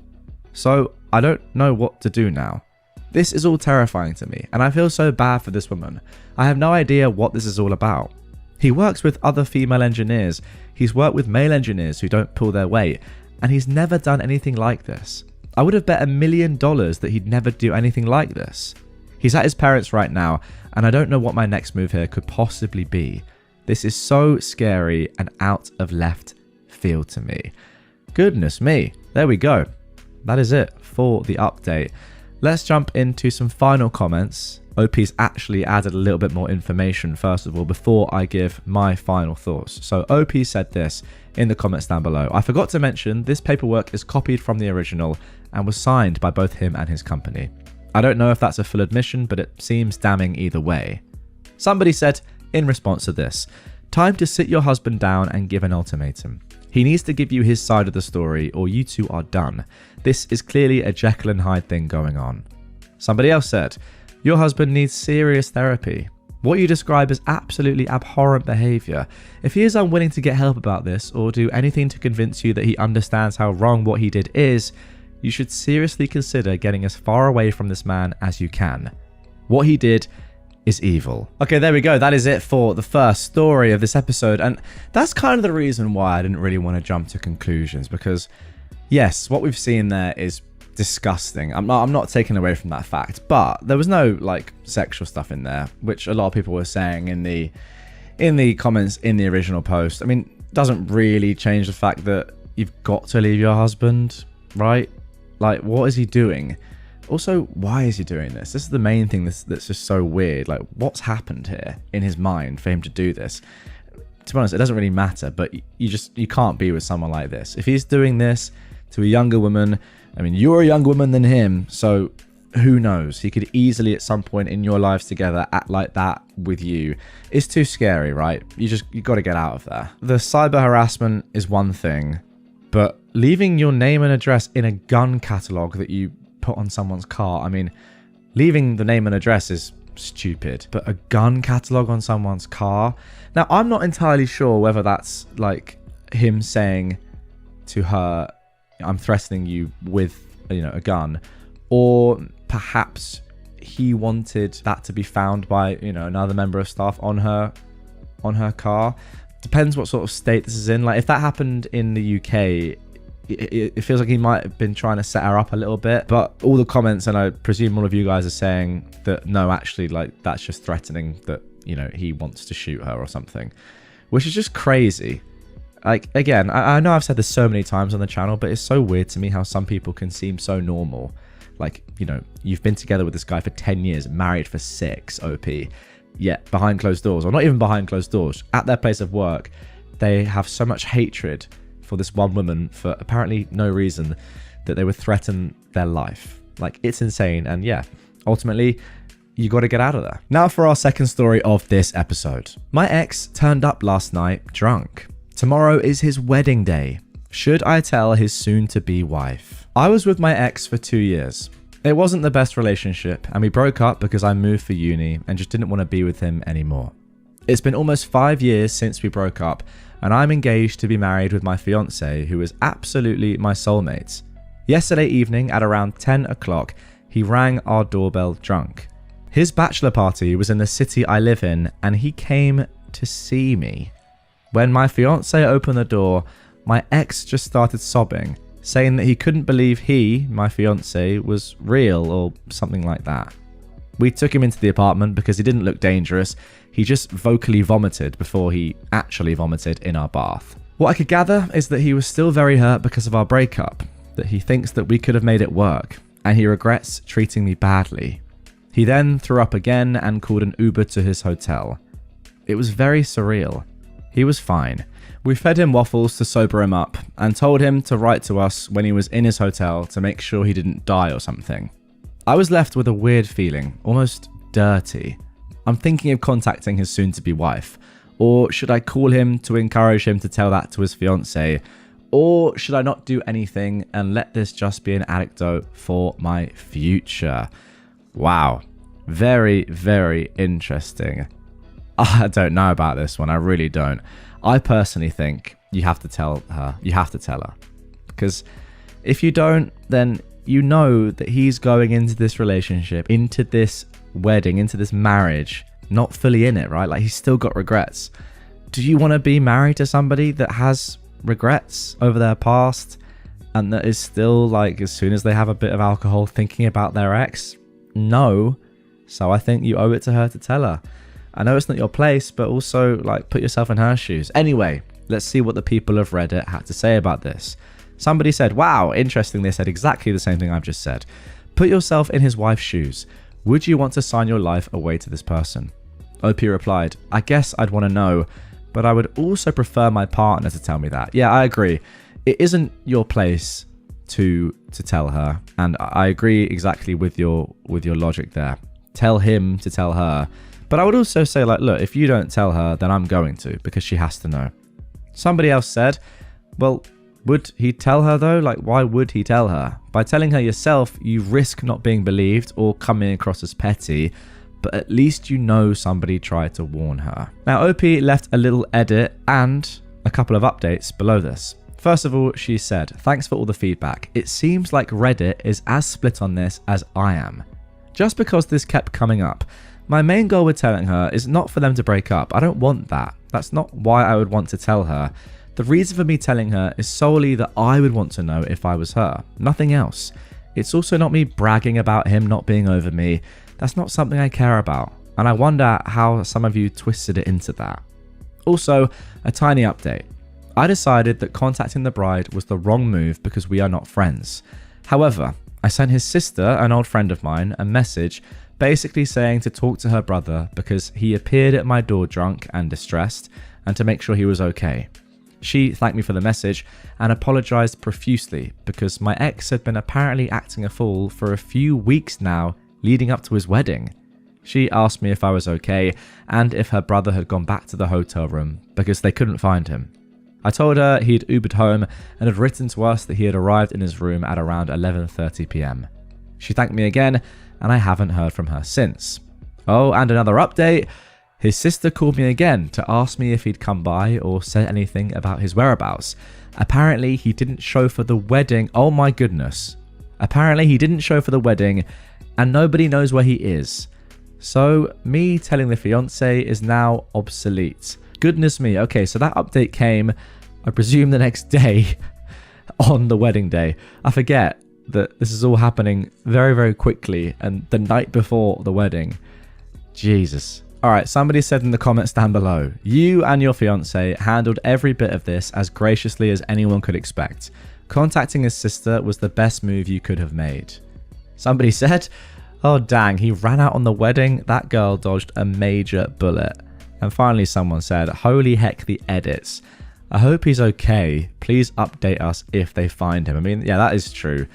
So, I don't know what to do now. This is all terrifying to me, and I feel so bad for this woman. I have no idea what this is all about. He works with other female engineers, he's worked with male engineers who don't pull their weight, and he's never done anything like this. I would have bet $1 million that he'd never do anything like this. He's at his parents' right now, and I don't know what my next move here could possibly be. This is so scary and out of left field to me. Goodness me, there we go. That is it for the update. Let's jump into some final comments. OP's actually added a little bit more information first of all before I give my final thoughts. So OP said this in the comments down below. I forgot to mention this paperwork is copied from the original and was signed by both him and his company. I don't know if that's a full admission, but it seems damning either way. Somebody said in response to this, time to sit your husband down and give an ultimatum. He needs to give you his side of the story or you two are done. This is clearly a Jekyll and Hyde thing going on. Somebody else said, your husband needs serious therapy. What you describe is absolutely abhorrent behaviour. If he is unwilling to get help about this or do anything to convince you that he understands how wrong what he did is, you should seriously consider getting as far away from this man as you can. What he did is evil. Okay, there we go. That is it for the first story of this episode. And that's kind of the reason why I didn't really want to jump to conclusions, because yes, what we've seen there is disgusting. I'm not taking away from that fact, but there was no like sexual stuff in there, which a lot of people were saying in the comments in the original post. I mean, doesn't really change the fact that you've got to leave your husband, right? Like, what is he doing? Also, why is he doing this? This is the main thing that's just so weird. Like, what's happened here in his mind for him to do this? To be honest, it doesn't really matter, but you can't be with someone like this. If he's doing this to a younger woman, I mean, you're a younger woman than him, so who knows? He could easily at some point in your lives together act like that with you. It's too scary, right? You got to get out of there. The cyber harassment is one thing, but leaving your name and address in a gun catalog that you put on someone's car, I mean, leaving the name and address is stupid, but a gun catalog on someone's car? Now, I'm not entirely sure whether that's like him saying to her, I'm threatening you with, a gun, or perhaps he wanted that to be found by, another member of staff on her car. Depends what sort of state this is in. Like, if that happened in the UK, it feels like he might have been trying to set her up a little bit, but all the comments, and I presume all of you guys are saying that no, actually, like, that's just threatening that, he wants to shoot her or something, which is just crazy. Like, again, I know I've said this so many times on the channel, but it's so weird to me how some people can seem so normal. Like, you've been together with this guy for 10 years, married for 6, OP, yet behind closed doors, or not even behind closed doors, at their place of work, they have so much hatred for this one woman for apparently no reason that they would threaten their life. Like, it's insane. And yeah, ultimately, you got to get out of there. Now for our second story of this episode. My ex turned up last night drunk. Tomorrow is his wedding day. Should I tell his soon-to-be wife? I was with my ex for 2 years. It wasn't the best relationship, and we broke up because I moved for uni and just didn't want to be with him anymore. It's been almost 5 years since we broke up, and I'm engaged to be married with my fiance, who is absolutely my soulmate. Yesterday evening at around 10 o'clock, he rang our doorbell drunk. His bachelor party was in the city I live in, and he came to see me. When my fiance opened the door, my ex just started sobbing, saying that he couldn't believe he, my fiance, was real or something like that. We took him into the apartment because he didn't look dangerous. He just vocally vomited before he actually vomited in our bath. What I could gather is that he was still very hurt because of our breakup, that he thinks that we could have made it work, and he regrets treating me badly. He then threw up again and called an Uber to his hotel. It was very surreal. He was fine. We fed him waffles to sober him up and told him to write to us when he was in his hotel to make sure he didn't die or something. I was left with a weird feeling, almost dirty. I'm thinking of contacting his soon-to-be wife. Or should I call him to encourage him to tell that to his fiancée? Or should I not do anything and let this just be an anecdote for my future? Wow. Very, very interesting. I don't know about this one. I really don't. I personally think you have to tell her. You have to tell her. Because if you don't, then you know that he's going into this relationship, into this wedding, into this marriage, not fully in it, right? Like, he's still got regrets. Do you want to be married to somebody that has regrets over their past and that is still, like, as soon as they have a bit of alcohol, thinking about their ex? No. So I think you owe it to her to tell her. I know it's not your place, but also, like, put yourself in her shoes. Anyway, let's see what the people of Reddit had to say about this. Somebody said, wow, interesting, they said exactly the same thing I've just said. Put yourself in his wife's shoes. Would you want to sign your life away to this person? OP replied, I guess I'd want to know, but I would also prefer my partner to tell me that. Yeah, I agree. It isn't your place to tell her, and I agree exactly with your logic there. Tell him to tell her, but I would also say, like, look, if you don't tell her, then I'm going to, because she has to know. Somebody else said, well, would he tell her though? Like, why would he tell her? By telling her yourself, you risk not being believed or coming across as petty, but at least you know somebody tried to warn her. Now, OP left a little edit and a couple of updates below this. First of all, she said, thanks for all the feedback. It seems like Reddit is as split on this as I am. Just because this kept coming up, my main goal with telling her is not for them to break up. I don't want that. That's not why I would want to tell her. The reason for me telling her is solely that I would want to know if I was her. Nothing else. It's also not me bragging about him not being over me. That's not something I care about. And I wonder how some of you twisted it into that. Also, a tiny update. I decided that contacting the bride was the wrong move because we are not friends. However, I sent his sister, an old friend of mine, a message basically saying to talk to her brother because he appeared at my door drunk and distressed and to make sure he was okay. She thanked me for the message and apologized profusely because my ex had been apparently acting a fool for a few weeks now leading up to his wedding. She asked me if I was okay and if her brother had gone back to the hotel room because they couldn't find him. I told her he'd Ubered home and had written to us that he had arrived in his room at around 11:30 p.m. She thanked me again and I haven't heard from her since. Oh, and another update. His sister called me again to ask me if he'd come by or said anything about his whereabouts. Apparently he didn't show for the wedding. Oh my goodness. Apparently he didn't show for the wedding and nobody knows where he is. So me telling the fiance is now obsolete. Goodness me. Okay, so that update came, I presume, the next day on the wedding day. I forget that this is all happening very, very quickly and the night before the wedding. Jesus. All right, somebody said in the comments down below, you and your fiance handled every bit of this as graciously as anyone could expect. Contacting his sister was the best move you could have made. Somebody said, oh dang, he ran out on the wedding. That girl dodged a major bullet. And finally someone said, holy heck, the edits. I hope he's okay. Please update us if they find him. I mean, yeah, that is true.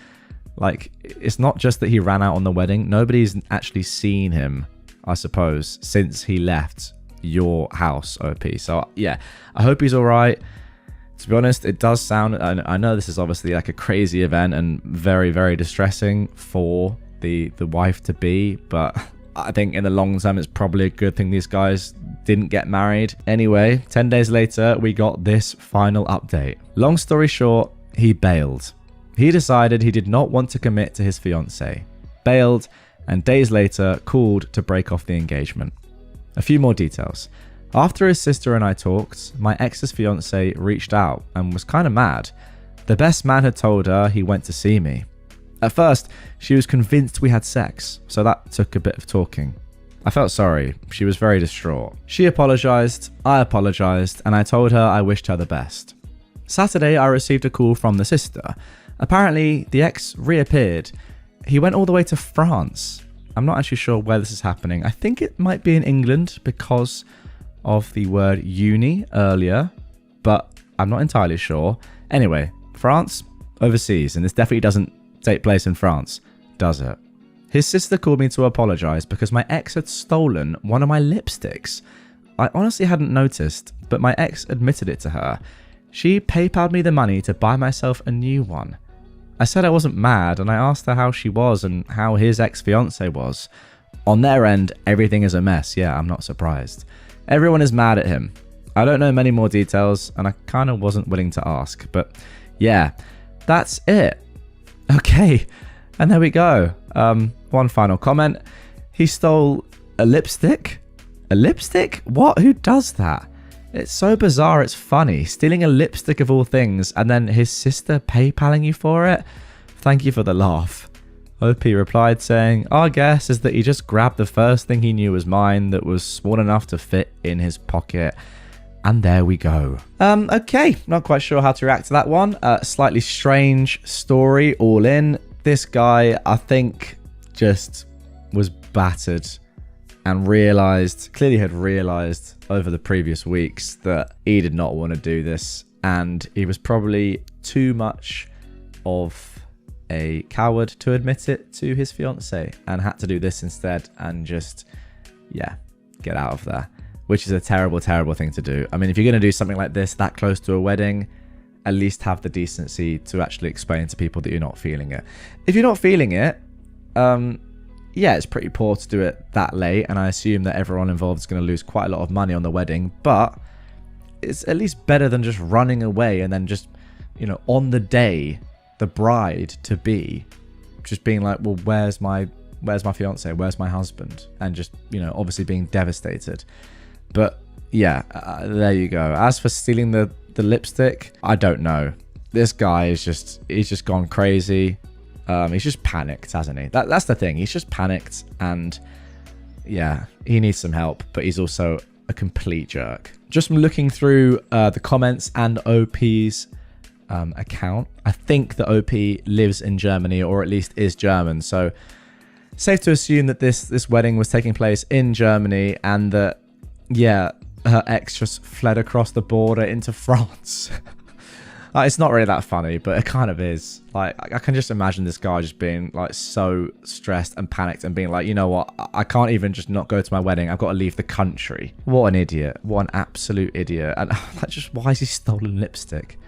Like, it's not just that he ran out on the wedding. Nobody's actually seen him, I suppose, since he left your house, OP. So, yeah, I hope he's all right. To be honest, it does sound... I know this is obviously like a crazy event and very, very distressing for the wife-to-be, but I think in the long term, it's probably a good thing these guys didn't get married. Anyway, 10 days later, we got this final update. Long story short, he bailed. He decided he did not want to commit to his fiancée. Bailed, and days later, called to break off the engagement. A few more details. After his sister and I talked, my ex's fiancée reached out and was kind of mad. The best man had told her he went to see me. At first, she was convinced we had sex, so that took a bit of talking. I felt sorry. She was very distraught. She apologized, I apologized, and I told her I wished her the best. Saturday, I received a call from the sister. Apparently, the ex reappeared. He went all the way to France. I'm not actually sure where this is happening. I think it might be in England because of the word uni earlier, but I'm not entirely sure. Anyway, France, overseas, and this definitely doesn't take place in France, does it? His sister called me to apologize because my ex had stolen one of my lipsticks. I honestly hadn't noticed, but my ex admitted it to her. She PayPal'd me the money to buy myself a new one. I said I wasn't mad, and I asked her how she was and how his ex-fiance was. On their end, everything is a mess. Yeah, I'm not surprised. Everyone is mad at him. I don't know many more details, and I kind of wasn't willing to ask, but yeah, that's it. Okay, and there we go. One final comment. He stole a lipstick? A lipstick? What? Who does that? It's so bizarre, it's funny. Stealing a lipstick of all things, and then his sister PayPaling you for it? Thank you for the laugh. OP replied saying, our guess is that he just grabbed the first thing he knew was mine that was small enough to fit in his pocket. And there we go. Okay, not quite sure how to react to that one. Slightly strange story all in. This guy, I think, just was battered and clearly had realized over the previous weeks that he did not want to do this, and he was probably too much of a coward to admit it to his fiance and had to do this instead and just, get out of there, which is a terrible, terrible thing to do. I mean, if you're going to do something like this that close to a wedding, at least have the decency to actually explain to people that you're not feeling it. If you're not feeling it, it's pretty poor to do it that late, and I assume that everyone involved is going to lose quite a lot of money on the wedding, but it's at least better than just running away and then just, on the day, the bride-to-be just being like, well, where's my fiance? Where's my husband? And just, obviously being devastated. But there you go. As for stealing the lipstick, I don't know. This guy he's just gone crazy. He's just panicked, hasn't he? That's the thing. He's just panicked, and he needs some help, but he's also a complete jerk. Just looking through the comments and OP's account, I think the OP lives in Germany, or at least is German, so safe to assume that this wedding was taking place in Germany, and that her ex just fled across the border into France. It's not really that funny, but it kind of is. Like, I can just imagine this guy just being like so stressed and panicked and being like, you know what, I can't even just not go to my wedding. I've got to leave the country. What an idiot. What an absolute idiot. And why is he stolen lipstick?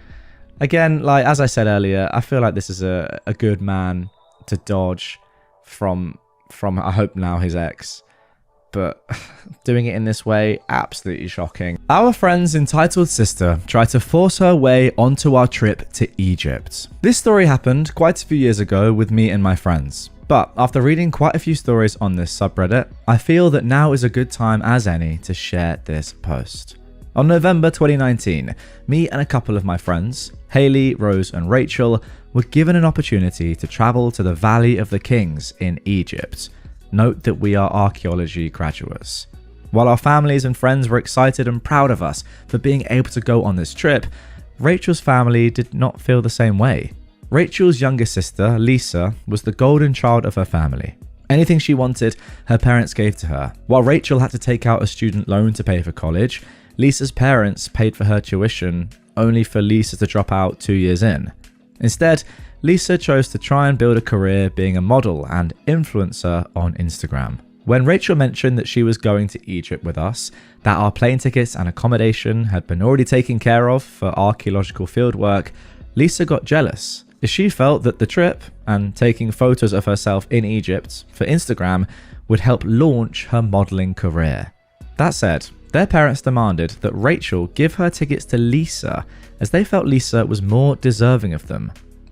Again, like as I said earlier, I feel like this is a good man to dodge from I hope now his ex. But doing it in this way, absolutely shocking. Our friend's entitled sister tried to force her way onto our trip to Egypt. This story happened quite a few years ago with me and my friends. But after reading quite a few stories on this subreddit, I feel that now is a good time as any to share this post. On November 2019, me and a couple of my friends, Haley, Rose and Rachel, were given an opportunity to travel to the Valley of the Kings in Egypt. Note that we are archaeology graduates. While our families and friends were excited and proud of us for being able to go on this trip, Rachel's family did not feel the same way. Rachel's younger sister, Lisa, was the golden child of her family. Anything she wanted, her parents gave to her. While Rachel had to take out a student loan to pay for college, Lisa's parents paid for her tuition, only for Lisa to drop out 2 years in. Instead, Lisa chose to try and build a career being a model and influencer on Instagram. When Rachel mentioned that she was going to Egypt with us, that our plane tickets and accommodation had been already taken care of for archaeological fieldwork, Lisa got jealous, as she felt that the trip and taking photos of herself in Egypt for Instagram would help launch her modeling career. That said, their parents demanded that Rachel give her tickets to Lisa, as they felt Lisa was more deserving of them.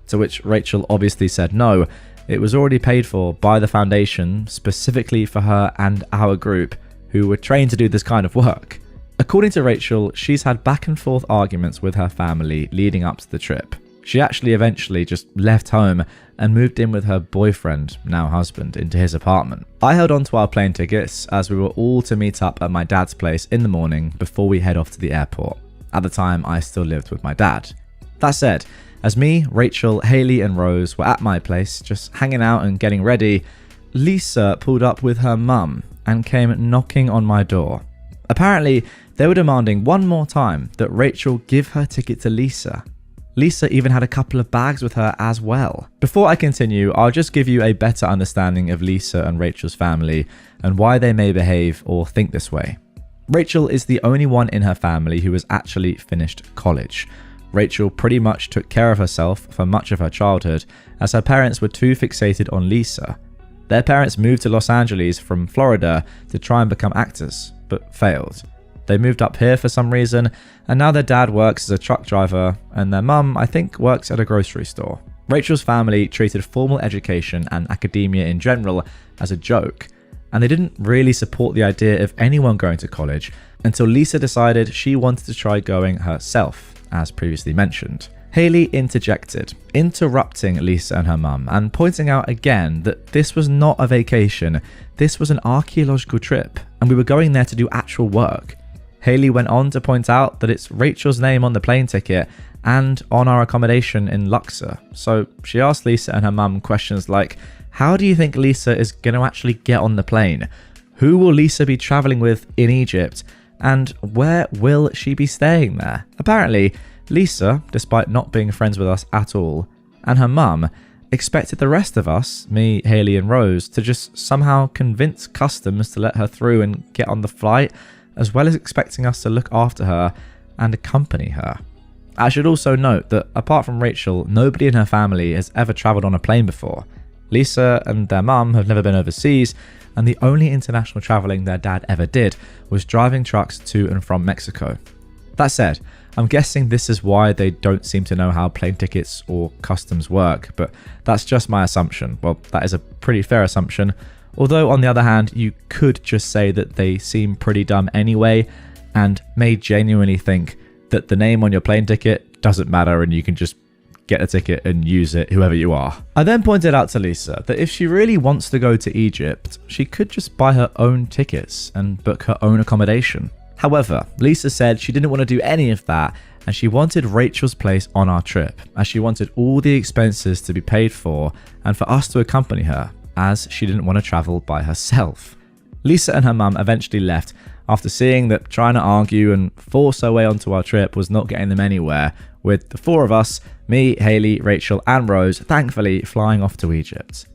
To which Rachel obviously said no, it was already paid for by the foundation specifically for her and our group, who were trained to do this kind of work. According to Rachel, she's had back and forth arguments with her family leading up to the trip. She actually eventually just left home and moved in with her boyfriend, now husband, into his apartment. I held on to our plane tickets as we were all to meet up at my dad's place in the morning before we head off to the airport. At the time, I still lived with my dad. That said, as me, Rachel, Haley and Rose were at my place just hanging out and getting ready, Lisa pulled up with her mum and came knocking on my door. Apparently, they were demanding one more time that Rachel give her ticket to Lisa. Lisa even had a couple of bags with her as well. Before I continue, I'll just give you a better understanding of Lisa and Rachel's family and why they may behave or think this way. Rachel is the only one in her family who has actually finished college. Rachel pretty much took care of herself for much of her childhood, as her parents were too fixated on Lisa. Their parents moved to Los Angeles from Florida to try and become actors, but failed. They moved up here for some reason, and now their dad works as a truck driver, and their mum, I think, works at a grocery store. Rachel's family treated formal education and academia in general as a joke, and they didn't really support the idea of anyone going to college until Lisa decided she wanted to try going herself, as previously mentioned. Haley interjected, interrupting Lisa and her mum, and pointing out again that this was not a vacation, this was an archaeological trip, and we were going there to do actual work. Haley went on to point out that it's Rachel's name on the plane ticket and on our accommodation in Luxor, so she asked Lisa and her mum questions like, How do you think Lisa is going to actually get on the plane? Who will Lisa be traveling with in Egypt? And where will she be staying there? Apparently, Lisa, despite not being friends with us at all, and her mum expected the rest of us, me, Hayley and Rose, to just somehow convince customs to let her through and get on the flight, as well as expecting us to look after her and accompany her. I should also note that apart from Rachel, nobody in her family has ever travelled on a plane before. Lisa and their mum have never been overseas, and the only international travelling their dad ever did was driving trucks to and from Mexico. That said, I'm guessing this is why they don't seem to know how plane tickets or customs work, but that's just my assumption. Well, that is a pretty fair assumption, although on the other hand, you could just say that they seem pretty dumb anyway, and may genuinely think that the name on your plane ticket doesn't matter and you can just get a ticket and use it, whoever you are. I then pointed out to Lisa that if she really wants to go to Egypt, she could just buy her own tickets and book her own accommodation. However, Lisa said she didn't want to do any of that, and she wanted Rachel's place on our trip, as she wanted all the expenses to be paid for and for us to accompany her, as she didn't want to travel by herself. Lisa and her mum eventually left after seeing that trying to argue and force her way onto our trip was not getting them anywhere, with the four of us, me, Hayley, Rachel and Rose, thankfully flying off to Egypt.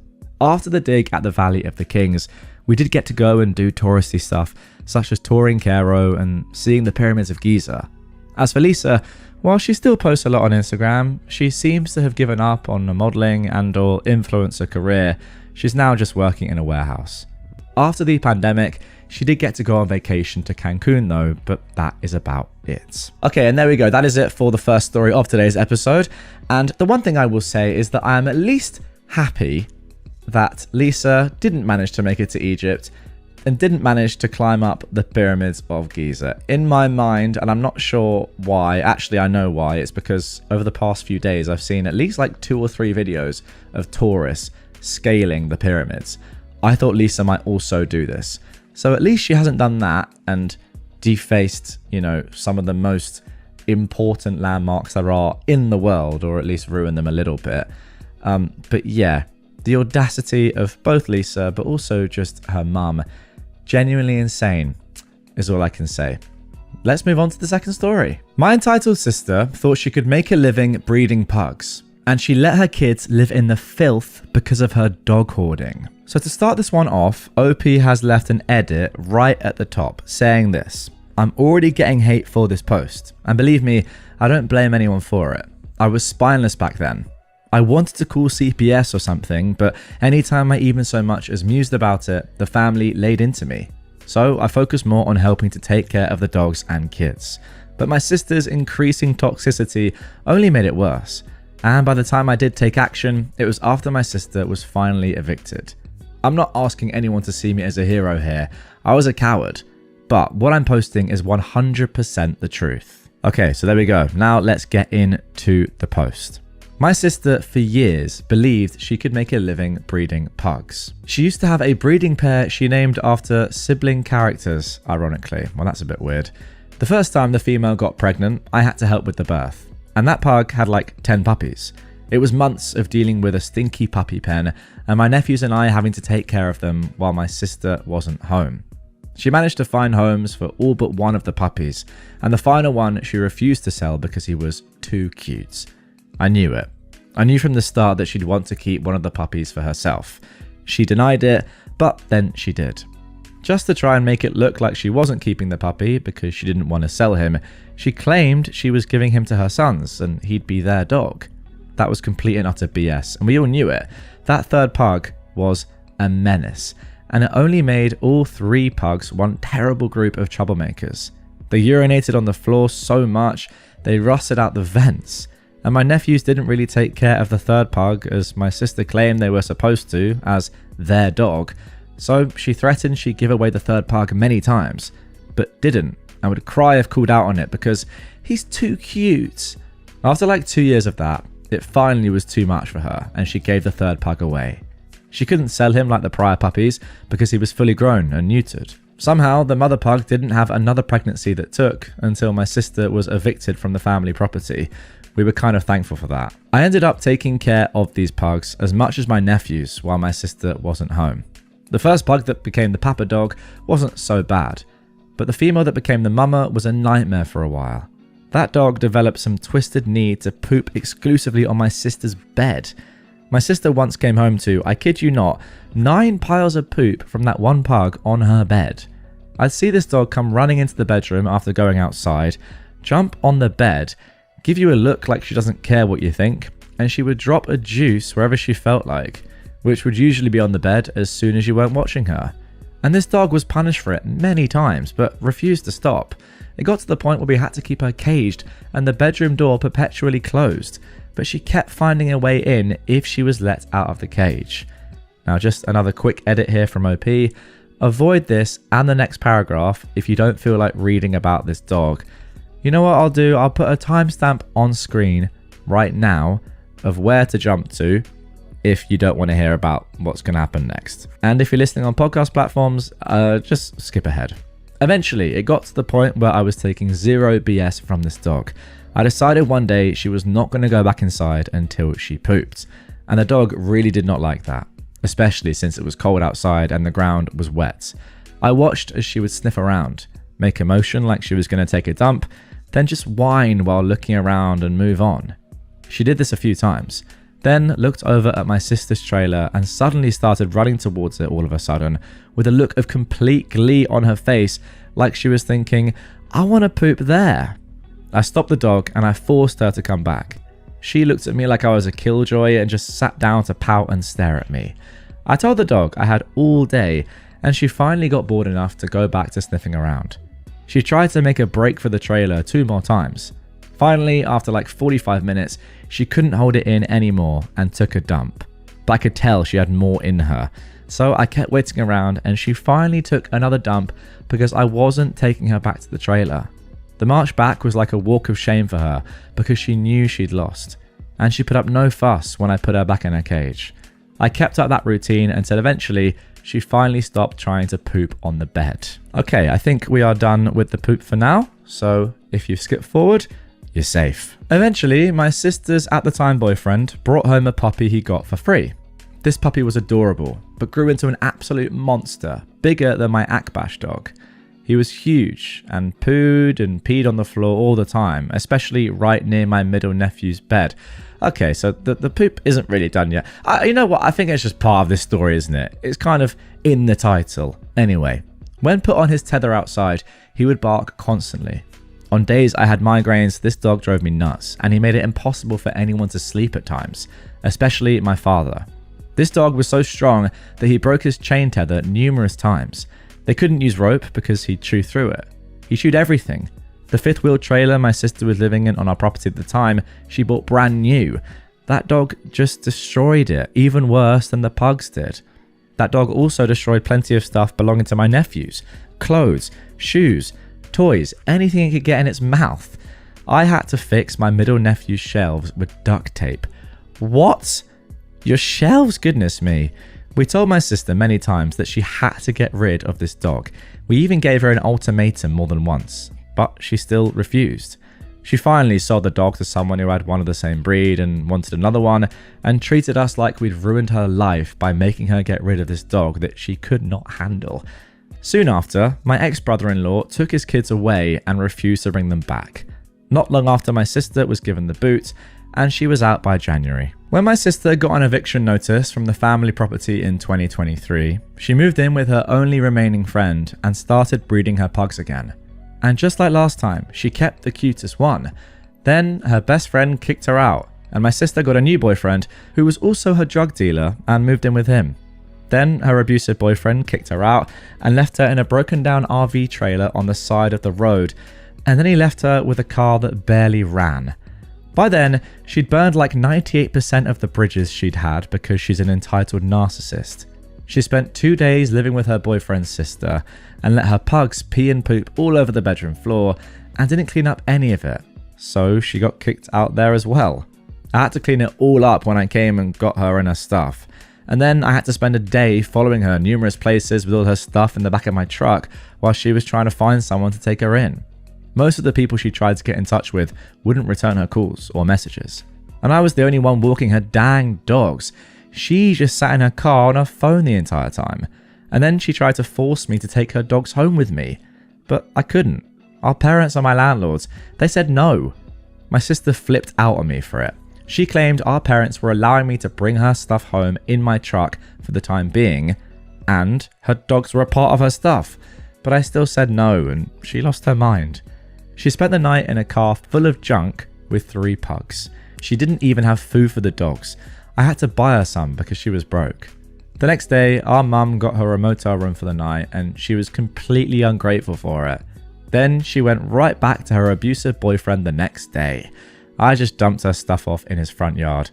After the dig at the Valley of the Kings, we did get to go and do touristy stuff, such as touring Cairo and seeing the pyramids of Giza. As for Lisa, while she still posts a lot on Instagram, she seems to have given up on a modelling and or influencer career. She's now just working in a warehouse. After the pandemic, she did get to go on vacation to Cancun though, but that is about it. Okay, and there we go. That is it for the first story of today's episode. And the one thing I will say is that I am at least happy that Lisa didn't manage to make it to Egypt and didn't manage to climb up the pyramids of Giza. In my mind, and I'm not sure why, actually I know why, it's because over the past few days I've seen at least like 2 or 3 videos of tourists scaling the pyramids. I thought Lisa might also do this. So at least she hasn't done that and defaced, some of the most important landmarks there are in the world, or at least ruined them a little bit. But yeah, the audacity of both Lisa, but also just her mum, genuinely insane, is all I can say. Let's move on to the second story. My entitled sister thought she could make a living breeding pugs, and she let her kids live in the filth because of her dog hoarding. So to start this one off, OP has left an edit right at the top saying this: "I'm already getting hate for this post, and believe me, I don't blame anyone for it. I was spineless back then. I wanted to call CPS or something, but anytime I even so much as mused about it, the family laid into me. So I focused more on helping to take care of the dogs and kids. But my sister's increasing toxicity only made it worse. And by the time I did take action, it was after my sister was finally evicted. I'm not asking anyone to see me as a hero here. I was a coward. But what I'm posting is 100% the truth." Okay, so there we go. Now let's get into the post. My sister for years believed she could make a living breeding pugs. She used to have a breeding pair she named after sibling characters, ironically. Well, that's a bit weird. The first time the female got pregnant, I had to help with the birth. And that pug had like 10 puppies. It was months of dealing with a stinky puppy pen, and my nephews and I having to take care of them while my sister wasn't home. She managed to find homes for all but one of the puppies, and the final one she refused to sell because he was too cute. I knew it. I knew from the start that she'd want to keep one of the puppies for herself. She denied it, but then she did. Just to try and make it look like she wasn't keeping the puppy because she didn't want to sell him, she claimed she was giving him to her sons and he'd be their dog. That was complete and utter BS, and we all knew it. That third pug was a menace, and it only made all 3 pugs one terrible group of troublemakers. They urinated on the floor so much, they rusted out the vents. And my nephews didn't really take care of the third pug, as my sister claimed they were supposed to, as their dog. So she threatened she'd give away the third pug many times, but didn't, and would cry if called out on it because he's too cute. After like 2 years of that, it finally was too much for her, and she gave the third pug away. She couldn't sell him like the prior puppies because he was fully grown and neutered. Somehow, the mother pug didn't have another pregnancy that took until my sister was evicted from the family property, We were kind of thankful for that. I ended up taking care of these pugs as much as my nephews while my sister wasn't home. The first pug that became the papa dog wasn't so bad, but the female that became the mama was a nightmare for a while. That dog developed some twisted need to poop exclusively on my sister's bed. My sister once came home to, I kid you not, 9 piles of poop from that one pug on her bed. I'd see this dog come running into the bedroom after going outside, jump on the bed, give you a look like she doesn't care what you think, and she would drop a juice wherever she felt like, which would usually be on the bed as soon as you weren't watching her. And this dog was punished for it many times, but refused to stop. It got to the point where we had to keep her caged and the bedroom door perpetually closed, but she kept finding a way in if she was let out of the cage. Now just another quick edit here from OP. Avoid this and the next paragraph if you don't feel like reading about this dog. You know what I'll do? I'll put a timestamp on screen right now of where to jump to if you don't want to hear about what's going to happen next. And if you're listening on podcast platforms, just skip ahead. Eventually, it got to the point where I was taking zero BS from this dog. I decided one day she was not going to go back inside until she pooped. And the dog really did not like that, especially since it was cold outside and the ground was wet. I watched as she would sniff around, make a motion like she was going to take a dump, then just whine while looking around and move on. She did this a few times, then looked over at my sister's trailer and suddenly started running towards it all of a sudden with a look of complete glee on her face like she was thinking, I want to poop there. I stopped the dog and I forced her to come back. She looked at me like I was a killjoy and just sat down to pout and stare at me. I told the dog I had all day and she finally got bored enough to go back to sniffing around. She tried to make a break for the trailer 2 more times. Finally, after like 45 minutes, she couldn't hold it in anymore and took a dump. But I could tell she had more in her. So I kept waiting around and she finally took another dump because I wasn't taking her back to the trailer. The march back was like a walk of shame for her because she knew she'd lost. And she put up no fuss when I put her back in her cage. I kept up that routine until eventually she finally stopped trying to poop on the bed. Okay, I think we are done with the poop for now. So if you skip forward, you're safe. Eventually, my sister's at the time boyfriend brought home a puppy he got for free. This puppy was adorable, but grew into an absolute monster, bigger than my Akbash dog. He was huge and pooed and peed on the floor all the time, especially right near my middle nephew's bed. Okay, so the poop isn't really done yet. You know what? I think it's just part of this story, isn't it? It's kind of in the title. Anyway, when put on his tether outside, he would bark constantly. On days I had migraines, this dog drove me nuts, and he made it impossible for anyone to sleep at times, especially my father. This dog was so strong that he broke his chain tether numerous times. They couldn't use rope because he'd chew through it. He chewed everything. The 5th-wheel trailer my sister was living in on our property at the time, she bought brand new. That dog just destroyed it, even worse than the pugs did. That dog also destroyed plenty of stuff belonging to my nephews. Clothes, shoes, toys, anything it could get in its mouth. I had to fix my middle nephew's shelves with duct tape. What? Your shelves? Goodness me. We told my sister many times that she had to get rid of this dog. We even gave her an ultimatum more than once, but she still refused. She finally sold the dog to someone who had one of the same breed and wanted another one, and treated us like we'd ruined her life by making her get rid of this dog that she could not handle. Soon after, my ex-brother-in-law took his kids away and refused to bring them back. Not long after, my sister was given the boot, and she was out by January. When my sister got an eviction notice from the family property in 2023, she moved in with her only remaining friend and started breeding her pugs again. And just like last time, she kept the cutest one. Then her best friend kicked her out, and my sister got a new boyfriend who was also her drug dealer and moved in with him. Then her abusive boyfriend kicked her out and left her in a broken down RV trailer on the side of the road, and then he left her with a car that barely ran. By then, she'd burned like 98% of the bridges she'd had because she's an entitled narcissist. She spent 2 days living with her boyfriend's sister and let her pugs pee and poop all over the bedroom floor and didn't clean up any of it, so she got kicked out there as well. I had to clean it all up when I came and got her and her stuff, and then I had to spend a day following her numerous places with all her stuff in the back of my truck while she was trying to find someone to take her in. Most of the people she tried to get in touch with wouldn't return her calls or messages. And I was the only one walking her dang dogs. She just sat in her car on her phone the entire time. And then she tried to force me to take her dogs home with me. But I couldn't. Our parents are my landlords. They said no. My sister flipped out on me for it. She claimed our parents were allowing me to bring her stuff home in my truck for the time being, and her dogs were a part of her stuff. But I still said no, and she lost her mind. She spent the night in a car full of junk with 3 pugs. She didn't even have food for the dogs. I had to buy her some because she was broke. The next day, our mum got her a motel room for the night, and she was completely ungrateful for it. Then she went right back to her abusive boyfriend the next day. I just dumped her stuff off in his front yard.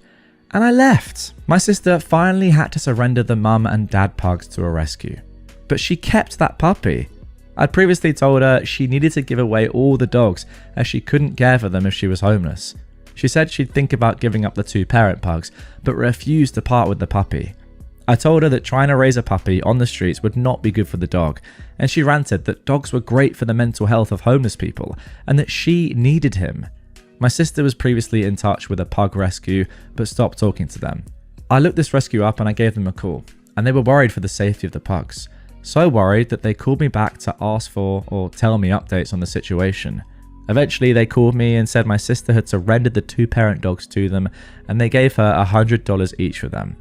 And I left. My sister finally had to surrender the mum and dad pugs to a rescue. But she kept that puppy. I'd previously told her she needed to give away all the dogs as she couldn't care for them if she was homeless. She said she'd think about giving up the 2 parent pugs, but refused to part with the puppy. I told her that trying to raise a puppy on the streets would not be good for the dog, and she ranted that dogs were great for the mental health of homeless people, and that she needed him. My sister was previously in touch with a pug rescue, but stopped talking to them. I looked this rescue up and I gave them a call, and they were worried for the safety of the pugs. So worried that they called me back to ask for or tell me updates on the situation. Eventually they called me and said my sister had surrendered the 2 parent dogs to them, and they gave her $100 each for them.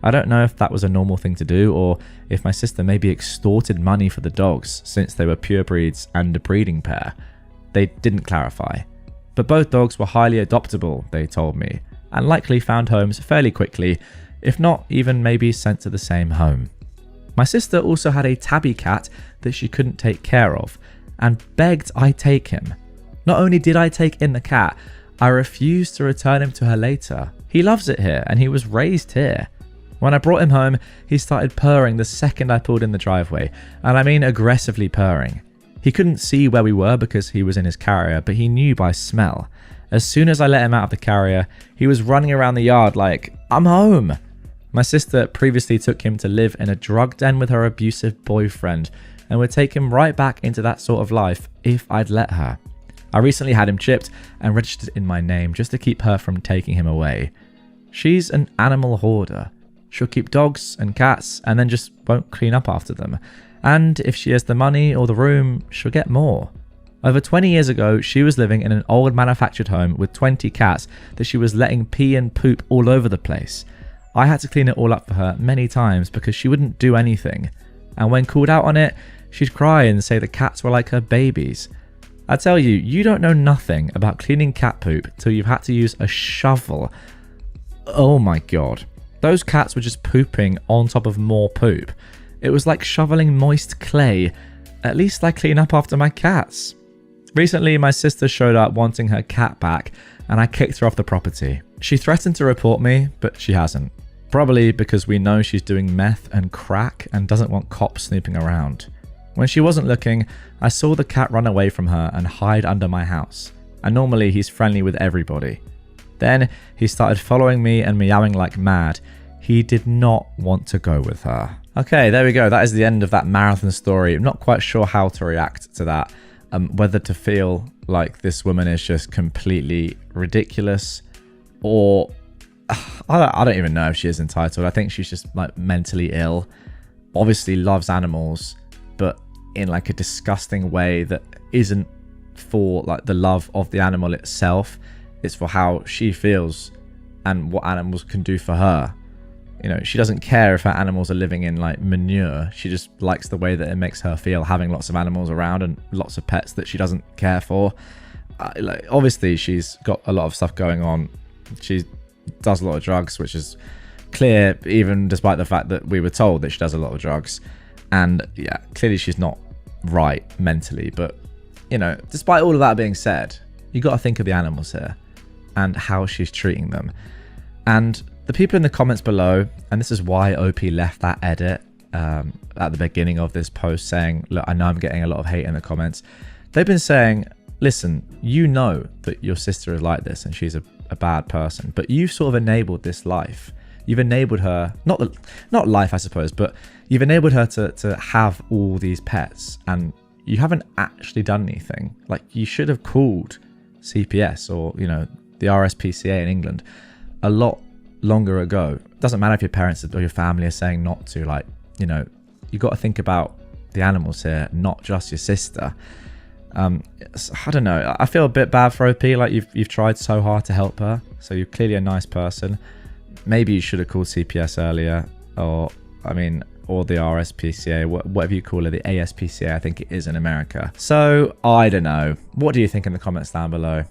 I don't know if that was a normal thing to do, or if my sister maybe extorted money for the dogs since they were pure breeds and a breeding pair. They didn't clarify. But both dogs were highly adoptable, they told me, and likely found homes fairly quickly, if not even maybe sent to the same home. My sister also had a tabby cat that she couldn't take care of, and begged I take him. Not only did I take in the cat, I refused to return him to her later. He loves it here, and he was raised here. When I brought him home, he started purring the second I pulled in the driveway, and I mean aggressively purring. He couldn't see where we were because he was in his carrier, but he knew by smell. As soon as I let him out of the carrier, he was running around the yard like, "I'm home." My sister previously took him to live in a drug den with her abusive boyfriend, and would take him right back into that sort of life if I'd let her. I recently had him chipped and registered in my name just to keep her from taking him away. She's an animal hoarder. She'll keep dogs and cats and then just won't clean up after them. And if she has the money or the room, she'll get more. Over 20 years ago, she was living in an old manufactured home with 20 cats that she was letting pee and poop all over the place. I had to clean it all up for her many times because she wouldn't do anything. And when called out on it, she'd cry and say the cats were like her babies. I tell you, you don't know nothing about cleaning cat poop till you've had to use a shovel. Oh my god. Those cats were just pooping on top of more poop. It was like shoveling moist clay. At least I clean up after my cats. Recently, my sister showed up wanting her cat back, and I kicked her off the property. She threatened to report me, but she hasn't. Probably because we know she's doing meth and crack and doesn't want cops snooping around. When she wasn't looking, I saw the cat run away from her and hide under my house. And normally he's friendly with everybody. Then he started following me and meowing like mad. He did not want to go with her. Okay, there we go. That is the end of that marathon story. I'm not quite sure how to react to that. Whether to feel like this woman is just completely ridiculous, or I don't even know if she is entitled. I think she's just like mentally ill. Obviously loves animals, but in like a disgusting way that isn't for like the love of the animal itself. It's for how she feels and what animals can do for her. You know, she doesn't care if her animals are living in like manure. She just likes the way that it makes her feel having lots of animals around and lots of pets that she doesn't care for. Like, obviously, she's got a lot of stuff going on. She does a lot of drugs, which is clear, even despite the fact that we were told that she does a lot of drugs. And yeah, clearly she's not right mentally. But, you know, despite all of that being said, you got to think of the animals here and how she's treating them. And the people in the comments below, and this is why OP left that edit at the beginning of this post saying, look, I know I'm getting a lot of hate in the comments. They've been saying, listen, you know that your sister is like this and she's a bad person, but you've sort of enabled this life. You've enabled her, not life, I suppose, but you've enabled her to have all these pets, and you haven't actually done anything. Like, you should have called CPS or, the RSPCA in England a lot longer ago. It doesn't matter if your parents or your family are saying not to. Like, you got to think about the animals here, not just your sister. I don't know. I feel a bit bad for OP. Like, you've tried so hard to help her, so you're clearly a nice person. Maybe you should have called CPS earlier, or the RSPCA, whatever you call it, the ASPCA, I think it is in America. So I don't know. What do you think in the comments down below?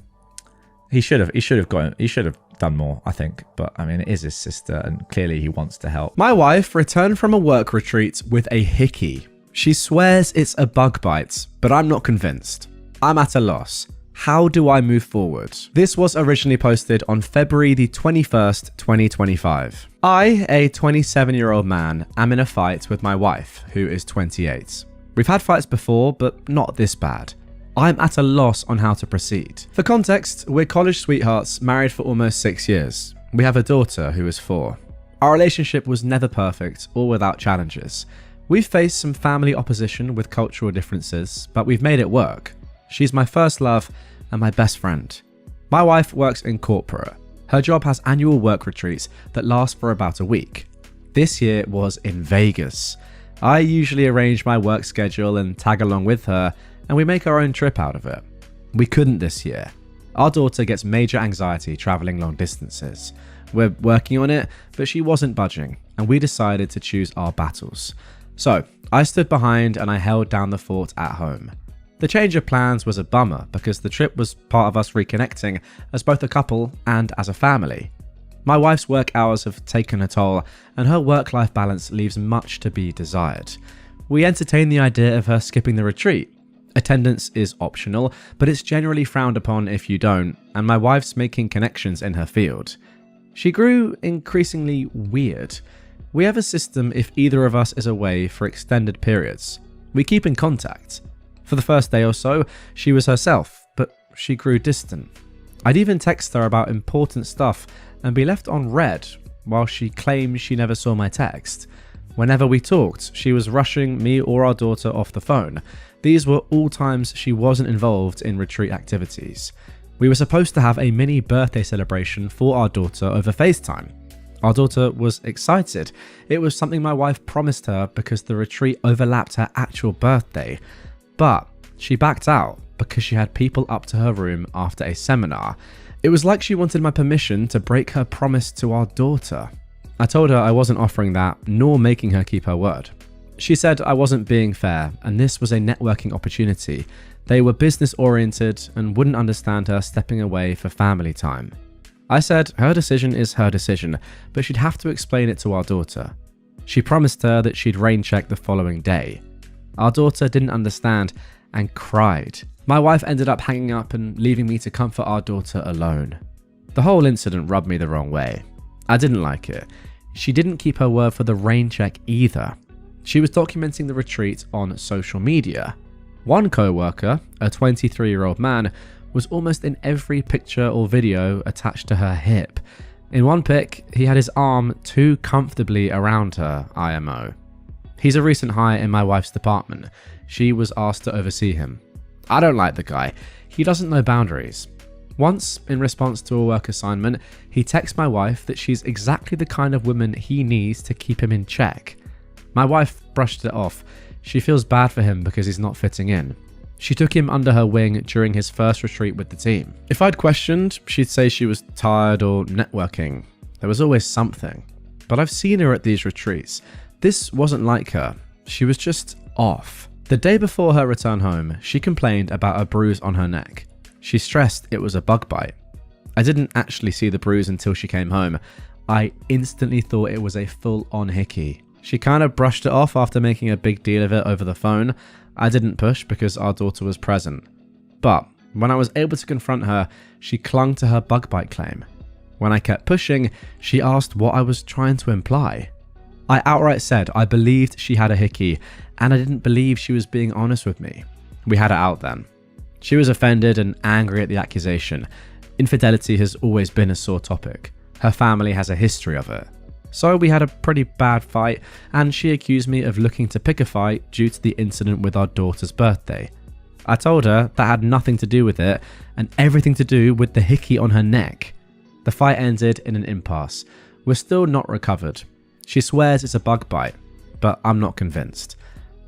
He should have done more, I think. But it is his sister, and clearly he wants to help. My wife returned from a work retreat with a Hickey. She swears it's a bug bite, but I'm not convinced. I'm at a loss. How do I move forward? This was originally posted on February the 21st, 2025. I, a 27-year-old man, am in a fight with my wife, who is 28. We've had fights before, but not this bad. I'm at a loss on how to proceed. For context, we're college sweethearts, married for almost 6 years. We have a daughter who is 4. Our relationship was never perfect or without challenges. We've faced some family opposition with cultural differences, but we've made it work. She's my first love and my best friend. My wife works in corporate. Her job has annual work retreats that last for about a week. This year was in Vegas. I usually arrange my work schedule and tag along with her, and we make our own trip out of it. We couldn't this year. Our daughter gets major anxiety traveling long distances. We're working on it, but she wasn't budging, and we decided to choose our battles. So I stood behind and I held down the fort at home. The change of plans was a bummer because the trip was part of us reconnecting as both a couple and as a family. My wife's work hours have taken a toll, and her work-life balance leaves much to be desired. We entertain the idea of her skipping the retreat. Attendance is optional, but it's generally frowned upon if you don't, and my wife's making connections in her field. She grew increasingly weird. We have a system if either of us is away for extended periods. We keep in contact. For the first day or so, she was herself, but she grew distant. I'd even text her about important stuff and be left on read while she claimed she never saw my text. Whenever we talked, she was rushing me or our daughter off the phone. These were all times she wasn't involved in retreat activities. We were supposed to have a mini birthday celebration for our daughter over FaceTime. Our daughter was excited. It was something my wife promised her because the retreat overlapped her actual birthday. But she backed out because she had people up to her room after a seminar. It was like she wanted my permission to break her promise to our daughter. I told her I wasn't offering that, nor making her keep her word. She said I wasn't being fair, and this was a networking opportunity. They were business oriented and wouldn't understand her stepping away for family time. I said her decision is her decision, but she'd have to explain it to our daughter. She promised her that she'd rain check the following day. Our daughter didn't understand and cried. My wife ended up hanging up and leaving me to comfort our daughter alone. The whole incident rubbed me the wrong way. I didn't like it. She didn't keep her word for the rain check either. She was documenting the retreat on social media. One co-worker, a 23-year-old man, was almost in every picture or video attached to her hip. In one pic, he had his arm too comfortably around her, IMO. He's a recent hire in my wife's department. She was asked to oversee him. I don't like the guy. He doesn't know boundaries. Once, in response to a work assignment, he texts my wife that she's exactly the kind of woman he needs to keep him in check. My wife brushed it off. She feels bad for him because he's not fitting in. She took him under her wing during his first retreat with the team. If I'd questioned, she'd say she was tired or networking. There was always something. But I've seen her at these retreats. This wasn't like her. She was just off. The day before her return home, she complained about a bruise on her neck. She stressed it was a bug bite. I didn't actually see the bruise until she came home. I instantly thought it was a full-on Hickey. She kind of brushed it off after making a big deal of it over the phone. I didn't push because our daughter was present. But when I was able to confront her, she clung to her bug bite claim. When I kept pushing, she asked what I was trying to imply. I outright said I believed she had a Hickey, and I didn't believe she was being honest with me. We had it out then. She was offended and angry at the accusation. Infidelity has always been a sore topic. Her family has a history of it. So we had a pretty bad fight, and she accused me of looking to pick a fight due to the incident with our daughter's birthday. I told her that had nothing to do with it and everything to do with the hickey on her neck. The fight ended in an impasse. We're still not recovered. She swears it's a bug bite, but I'm not convinced.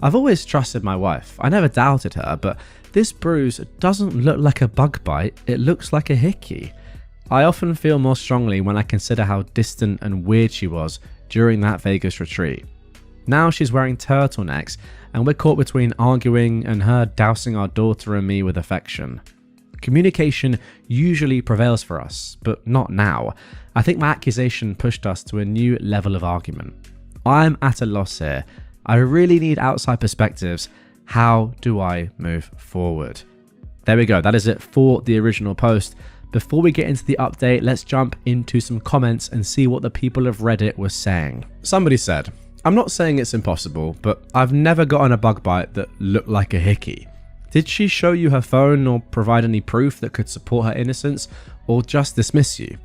I've always trusted my wife. I never doubted her, but this bruise doesn't look like a bug bite, it looks like a hickey. I often feel more strongly when I consider how distant and weird she was during that Vegas retreat. Now she's wearing turtlenecks, and we're caught between arguing and her dousing our daughter and me with affection. Communication usually prevails for us, but not now. I think my accusation pushed us to a new level of argument. I'm at a loss here. I really need outside perspectives. How do I move forward? There we go. That is it for the original post. Before we get into the update, let's jump into some comments and see what the people of Reddit were saying. Somebody said, I'm not saying it's impossible, but I've never gotten a bug bite that looked like a hickey. Did she show you her phone or provide any proof that could support her innocence, or just dismiss you?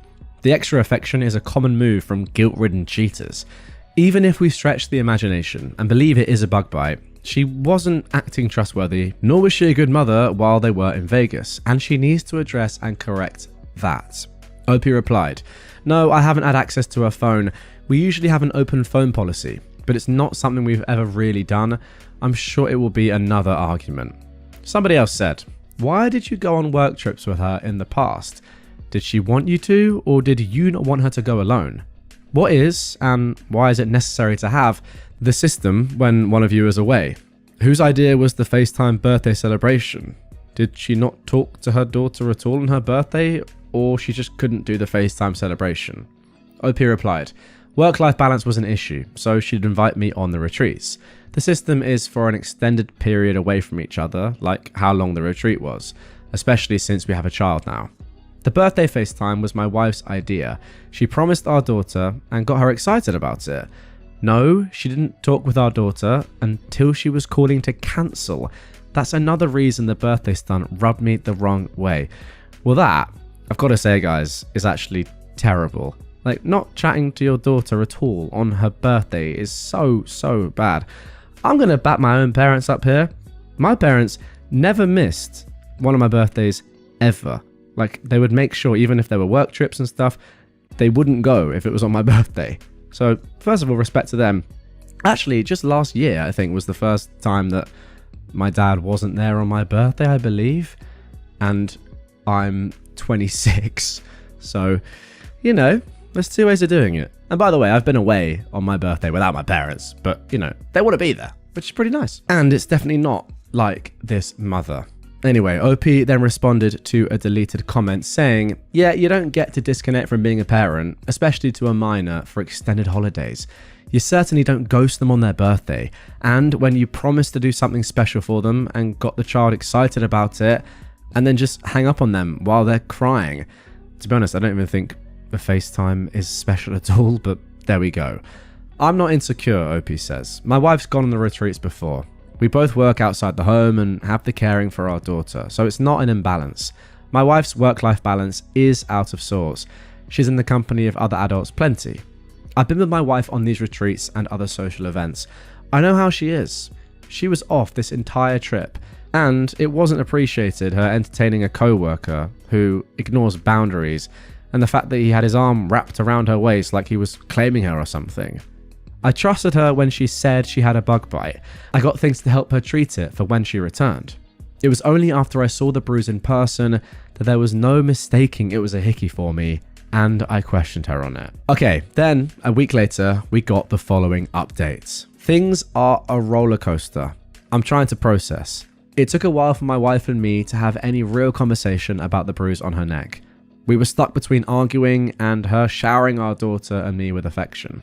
The extra affection is a common move from guilt-ridden cheaters. Even if we stretch the imagination and believe it is a bug bite, she wasn't acting trustworthy, nor was she a good mother while they were in Vegas, and she needs to address and correct that. OP replied, no, I haven't had access to her phone. We usually have an open phone policy, but it's not something we've ever really done. I'm sure it will be another argument. Somebody else said, why did you go on work trips with her in the past? Did she want you to, or did you not want her to go alone? What is, and why is it necessary to have, the system when one of you is away? Whose idea was the FaceTime birthday celebration? Did she not talk to her daughter at all on her birthday, or she just couldn't do the FaceTime celebration? OP replied, work-life balance was an issue, so she'd invite me on the retreats. The system is for an extended period away from each other, like how long the retreat was, especially since we have a child now. The birthday FaceTime was my wife's idea. She promised our daughter and got her excited about it. No, she didn't talk with our daughter until she was calling to cancel. That's another reason the birthday stunt rubbed me the wrong way. Well, that, I've got to say guys, is actually terrible. Like, not chatting to your daughter at all on her birthday is so bad. I'm going to back my own parents up here. My parents never missed one of my birthdays ever. Like, they would make sure, even if there were work trips and stuff, they wouldn't go if it was on my birthday. So, first of all, respect to them. Actually, just last year, I think, was the first time that my dad wasn't there on my birthday, I believe. And I'm 26. So, you know, there's two ways of doing it. And by the way, I've been away on my birthday without my parents, but, you know, they want to be there, which is pretty nice. And it's definitely not like this mother. Anyway, OP then responded to a deleted comment saying, yeah, you don't get to disconnect from being a parent, especially to a minor, for extended holidays. You certainly don't ghost them on their birthday. And when you promise to do something special for them and got the child excited about it, and then just hang up on them while they're crying. To be honest, I don't even think the FaceTime is special at all, but there we go. I'm not insecure, OP says. My wife's gone on the retreats before. We both work outside the home and have the caring for our daughter, so it's not an imbalance. My wife's work-life balance is out of sorts. She's in the company of other adults plenty. I've been with my wife on these retreats and other social events. I know how she is. She was off this entire trip, and it wasn't appreciated her entertaining a co-worker who ignores boundaries, and the fact that he had his arm wrapped around her waist like he was claiming her or something. I trusted her when she said she had a bug bite. I got things to help her treat it for when she returned. It was only after I saw the bruise in person that there was no mistaking it was a hickey for me, and I questioned her on it. Okay, then a week later, we got the following updates. Things are a roller coaster. I'm trying to process. It took a while for my wife and me to have any real conversation about the bruise on her neck. We were stuck between arguing and her showering our daughter and me with affection.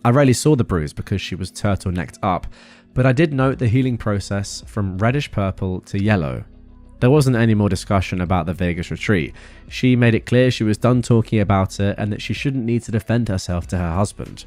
I rarely saw the bruise because she was turtlenecked up, but I did note the healing process from reddish purple to yellow. There wasn't any more discussion about the Vegas retreat. She made it clear she was done talking about it and that she shouldn't need to defend herself to her husband.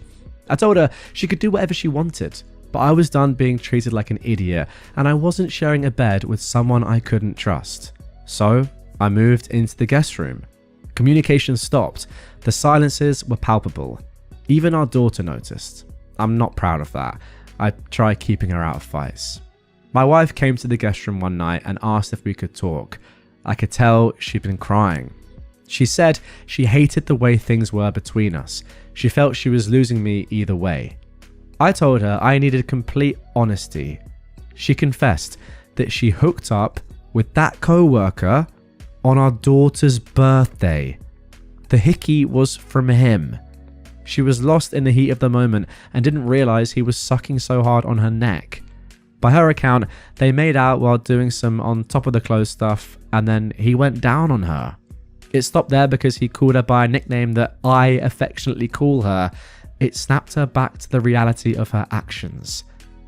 I told her she could do whatever she wanted, but I was done being treated like an idiot and I wasn't sharing a bed with someone I couldn't trust. So I moved into the guest room. Communication stopped. The silences were palpable. Even our daughter noticed. I'm not proud of that. I try keeping her out of fights. My wife came to the guest room one night and asked if we could talk. I could tell she'd been crying. She said she hated the way things were between us. She felt she was losing me either way. I told her I needed complete honesty. She confessed that she hooked up with that co-worker on our daughter's birthday. The Hickey was from him. She was lost in the heat of the moment and didn't realize he was sucking so hard on her neck. By her account, they made out while doing some on top of the clothes stuff, and then he went down on her. It stopped there because he called her by a nickname that I affectionately call her. It snapped her back to the reality of her actions.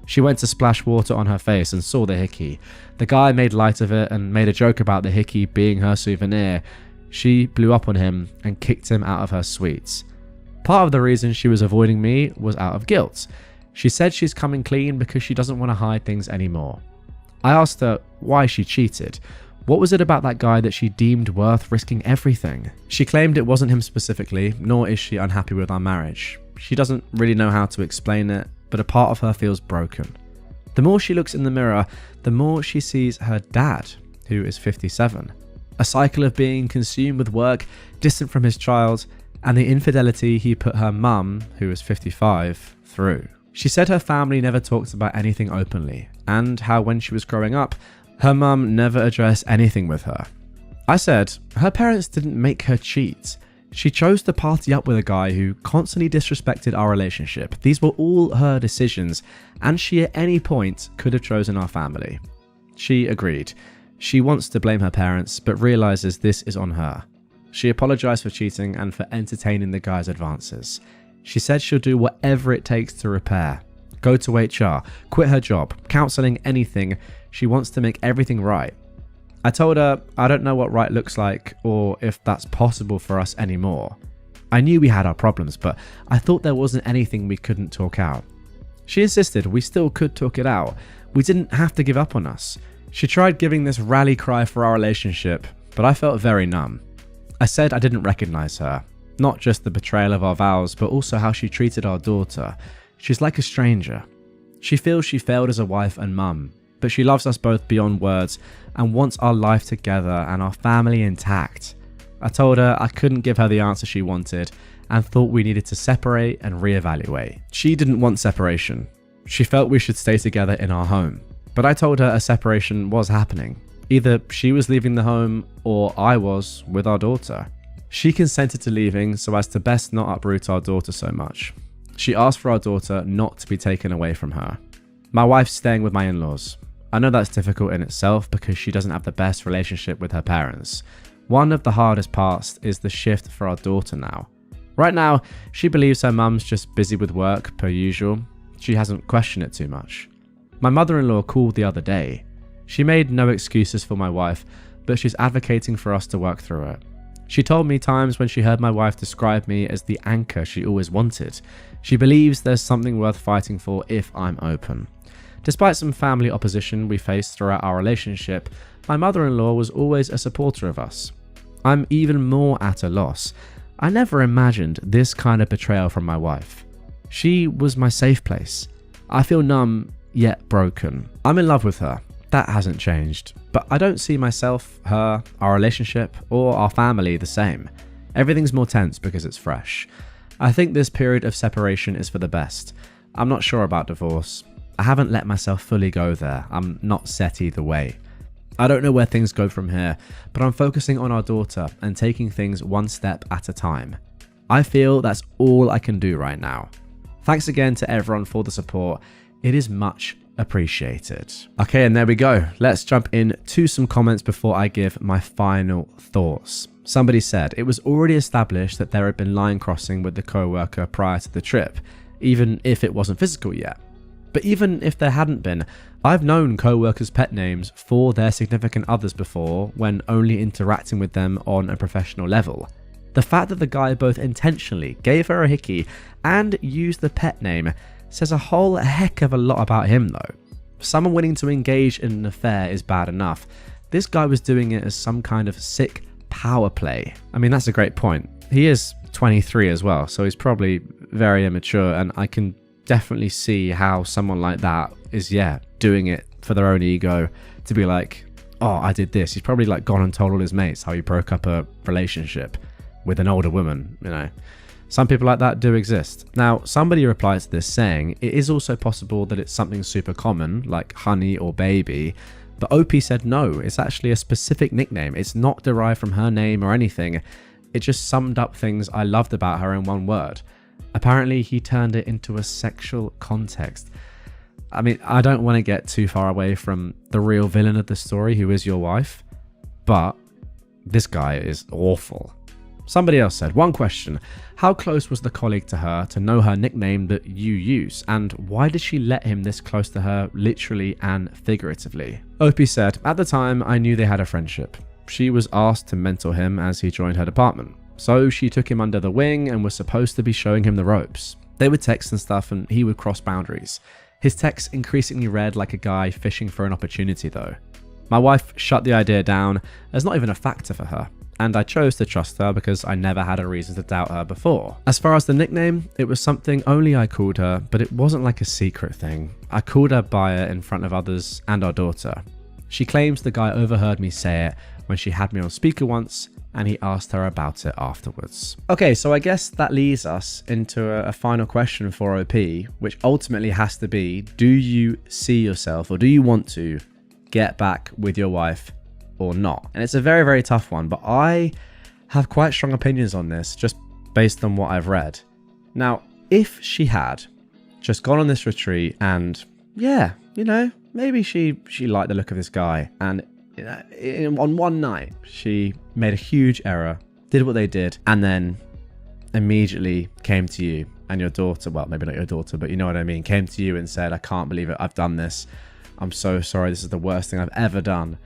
She went to splash water on her face and saw the Hickey. The guy made light of it and made a joke about the Hickey being her souvenir. She blew up on him and kicked him out of her suites. Part of the reason she was avoiding me was out of guilt. She said she's coming clean because she doesn't want to hide things anymore. I asked her why she cheated. What was it about that guy that she deemed worth risking everything? She claimed it wasn't him specifically, nor is she unhappy with our marriage. She doesn't really know how to explain it, but a part of her feels broken. The more she looks in the mirror, the more she sees her dad, who is 57. A cycle of being consumed with work, distant from his child, and the infidelity he put her mum, who is 55, through. She said her family never talked about anything openly, and how when she was growing up, her mum never addressed anything with her. I said, her parents didn't make her cheat. She chose to party up with a guy who constantly disrespected our relationship. These were all her decisions, and she at any point could have chosen our family. She agreed. She wants to blame her parents, but realizes this is on her. She apologized for cheating and for entertaining the guy's advances. She said she'll do whatever it takes to repair. Go to HR, quit her job, counseling, anything. She wants to make everything right. I told her I don't know what right looks like or if that's possible for us anymore. I knew we had our problems, but I thought there wasn't anything we couldn't talk out. She insisted we still could talk it out. We didn't have to give up on us. She tried giving this rally cry for our relationship, but I felt very numb. I said I didn't recognize her. Not just the betrayal of our vows, but also how she treated our daughter. She's like a stranger. She feels she failed as a wife and mum, but she loves us both beyond words and wants our life together and our family intact. I told her I couldn't give her the answer she wanted and thought we needed to separate and reevaluate. She didn't want separation. She felt we should stay together in our home. But I told her a separation was happening. Either she was leaving the home or I was with our daughter. She consented to leaving so as to best not uproot our daughter so much. She asked for our daughter not to be taken away from her. My wife's staying with my in-laws. I know that's difficult in itself because she doesn't have the best relationship with her parents. One of the hardest parts is the shift for our daughter now. Right now, she believes her mum's just busy with work per usual. She hasn't questioned it too much. My mother-in-law called the other day. She made no excuses for my wife, but she's advocating for us to work through it. She told me times when she heard my wife describe me as the anchor she always wanted. She believes there's something worth fighting for if I'm open. Despite some family opposition we faced throughout our relationship, my mother-in-law was always a supporter of us. I'm even more at a loss. I never imagined this kind of betrayal from my wife. She was my safe place. I feel numb, yet broken. I'm in love with her. That hasn't changed, but I don't see myself, her, our relationship, or our family the same. Everything's more tense because it's fresh. I think this period of separation is for the best. I'm not sure about divorce. I haven't let myself fully go there. I'm not set either way. I don't know where things go from here, but I'm focusing on our daughter and taking things one step at a time. I feel that's all I can do right now. Thanks again to everyone for the support. It is much appreciated. Okay, and there we go. Let's jump into some comments before I give my final thoughts. Somebody said it was already established that there had been line crossing with the co-worker prior to the trip, even if it wasn't physical yet. But even if there hadn't been, I've known co-workers' pet names for their significant others before when only interacting with them on a professional level. The fact that the guy both intentionally gave her a Hickey and used the pet name says a whole heck of a lot about him though. Someone willing to engage in an affair is bad enough. This guy was doing it as some kind of sick power play. I mean, that's a great point. He is 23 as well, so he's probably very immature, and I can definitely see how someone like that is, doing it for their own ego, to be like, oh, I did this. He's probably like gone and told all his mates how he broke up a relationship with an older woman, you know. Some people like that do exist. Now, somebody replies to this saying, it is also possible that it's something super common, like honey or baby, but OP said no, it's actually a specific nickname. It's not derived from her name or anything. It just summed up things I loved about her in one word. Apparently, he turned it into a sexual context. I mean, I don't want to get too far away from the real villain of the story, who is your wife, but this guy is awful. Somebody else said, one question, how close was the colleague to her to know her nickname that you use? And why did she let him this close to her, literally and figuratively? Opie said, at the time, I knew they had a friendship. She was asked to mentor him as he joined her department. So she took him under the wing and was supposed to be showing him the ropes. They would text and stuff, and he would cross boundaries. His texts increasingly read like a guy fishing for an opportunity though. My wife shut the idea down as not even a factor for her, and I chose to trust her because I never had a reason to doubt her before. As far as the nickname, it was something only I called her, but it wasn't like a secret thing. I called her by it in front of others and our daughter. She claims the guy overheard me say it when she had me on speaker once, and he asked her about it afterwards. Okay, so I guess that leads us into a final question for OP, which ultimately has to be, do you see yourself, or do you want to get back with your wife or not? And it's a very, very tough one, but I have quite strong opinions on this just based on what I've read. Now, if she had just gone on this retreat and maybe she liked the look of this guy, and on one night she made a huge error, did what they did, and then immediately came to you and your daughter, well, maybe not your daughter, but you know what I mean, came to you and said, I can't believe it, I've done this, I'm so sorry, this is the worst thing I've ever done,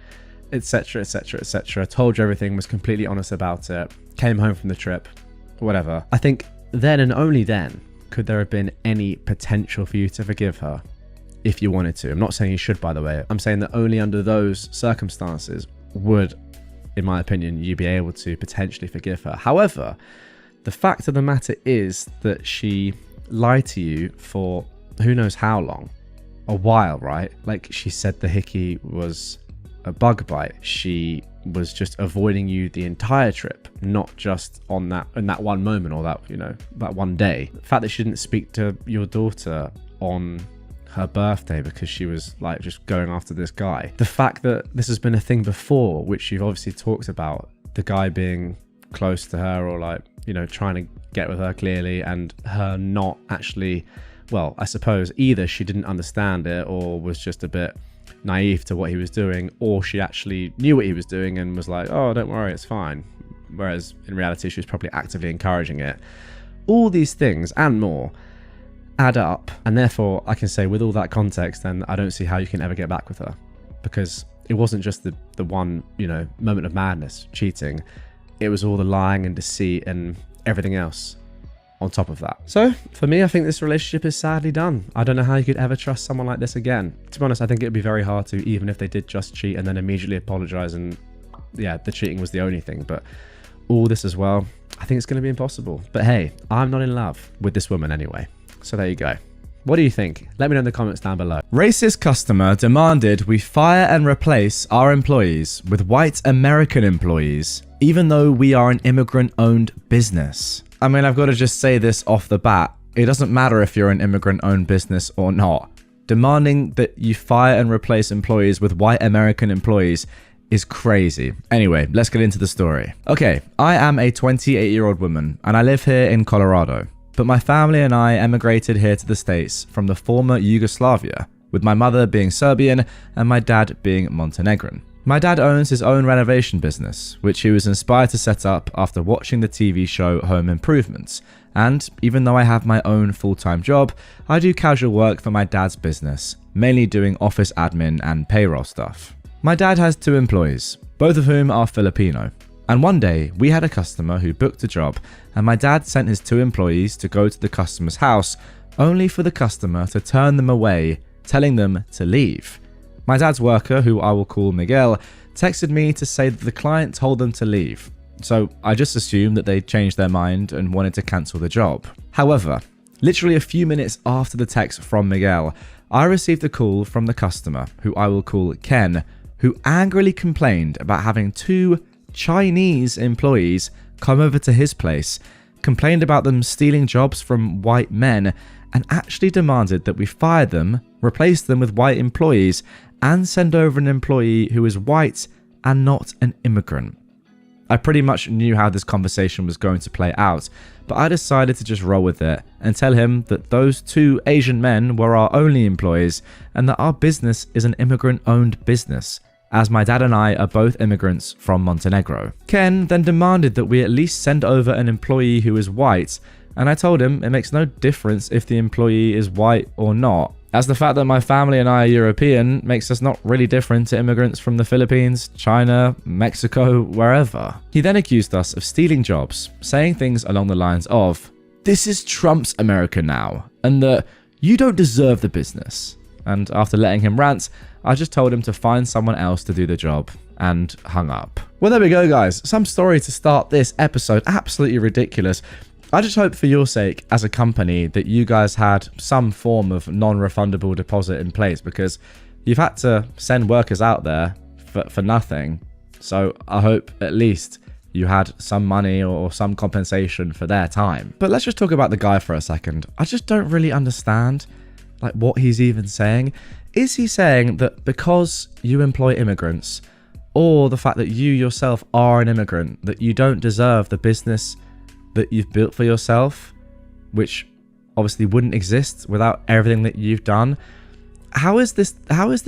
etc, etc, etc, told you everything, was completely honest about it, came home from the trip, whatever. I think then and only then could there have been any potential for you to forgive her if you wanted to. I'm not saying you should, by the way. I'm saying that only under those circumstances would, in my opinion, you be able to potentially forgive her. However, the fact of the matter is that she lied to you for who knows how long. A while, right? Like, she said the Hickey was a bug bite. She was just avoiding you the entire trip, not just in that one moment, or that one day. The fact that she didn't speak to your daughter on her birthday because she was like just going after this guy. The fact that this has been a thing before, which you've obviously talked about, the guy being close to her, or trying to get with her clearly, and her not actually, well, I suppose either she didn't understand it or was just a bit naive to what he was doing, or she actually knew what he was doing and was like, oh, don't worry, it's fine. Whereas in reality, she was probably actively encouraging it. All these things and more add up, and therefore I can say, with all that context, then I don't see how you can ever get back with her, because it wasn't just the one moment of madness, cheating. It was all the lying and deceit and everything else on top of that. So for me, I think this relationship is sadly done. I don't know how you could ever trust someone like this again. To be honest, I think it'd be very hard to, even if they did just cheat and then immediately apologize, and the cheating was the only thing, but all this as well, I think it's going to be impossible. But hey, I'm not in love with this woman anyway. So there you go. What do you think? Let me know in the comments down below. Racist customer demanded we fire and replace our employees with white American employees, even though we are an immigrant-owned business. I mean, I've got to just say this off the bat. It doesn't matter if you're an immigrant-owned business or not. Demanding that you fire and replace employees with white American employees is crazy. Anyway, let's get into the story. Okay, I am a 28-year-old woman, and I live here in Colorado. But my family and I emigrated here to the States from the former Yugoslavia, with my mother being Serbian and my dad being Montenegrin. My dad owns his own renovation business, which he was inspired to set up after watching the TV show Home Improvement. And even though I have my own full-time job, I do casual work for my dad's business, mainly doing office admin and payroll stuff. My dad has 2 employees, both of whom are Filipino. And one day, we had a customer who booked a job, and my dad sent his 2 employees to go to the customer's house, only for the customer to turn them away, telling them to leave. My dad's worker, who I will call Miguel, texted me to say that the client told them to leave. So I just assumed that they changed their mind and wanted to cancel the job. However, Literally a few minutes after the text from Miguel, I received a call from the customer, who I will call Ken, who angrily complained about having 2 Chinese employees come over to his place, complained about them stealing jobs from white men, and actually demanded that we fire them, replace them with white employees, and send over an employee who is white and not an immigrant. I pretty much knew how this conversation was going to play out, but I decided to just roll with it and tell him that those 2 Asian men were our only employees and that our business is an immigrant-owned business, as my dad and I are both immigrants from Montenegro. Ken then demanded that we at least send over an employee who is white, and I told him it makes no difference if the employee is white or not, as the fact that my family and I are European makes us not really different to immigrants from the Philippines, China, Mexico, wherever. He then accused us of stealing jobs, saying things along the lines of, "This is Trump's America now, and that you don't deserve the business." And after letting him rant, I just told him to find someone else to do the job, and hung up. Well, there we go, guys. Some story to start this episode. Absolutely ridiculous. I just hope for your sake as a company that you guys had some form of non-refundable deposit in place, because you've had to send workers out there for nothing. So I hope at least you had some money or some compensation for their time. But let's just talk about the guy for a second. I just don't really understand like what he's even saying. Is he saying that because you employ immigrants, or the fact that you yourself are an immigrant, that you don't deserve the business that you've built for yourself, which obviously wouldn't exist without everything that you've done? How is this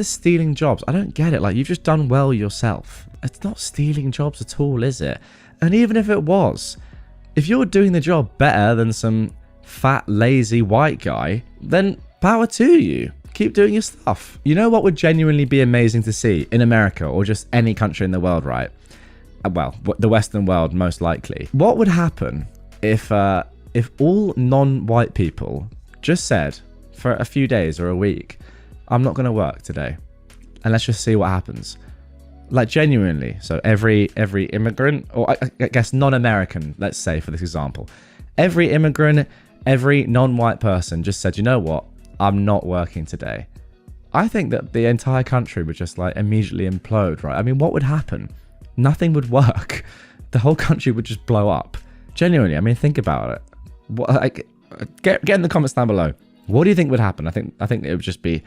stealing jobs? I don't get it. Like, you've just done well yourself. It's not stealing jobs at all, is it? And even if it was, if you're doing the job better than some fat, lazy white guy, then power to you. Keep doing your stuff. You know what would genuinely be amazing to see in America, or just any country in the world, right? Well, the Western world, most likely. What would happen if all non-white people just said for a few days or a week, "I'm not going to work today, and let's just see what happens"? Like, genuinely. So every immigrant, or I guess non-American, let's say for this example, every immigrant, every non-white person just said, "You know what? I'm not working today." I think that the entire country would just like immediately implode, right? I mean, what would happen? Nothing would work. The whole country would just blow up. Genuinely, I mean, think about it. What, like, get in the comments down below. What do you think would happen? I think it would just be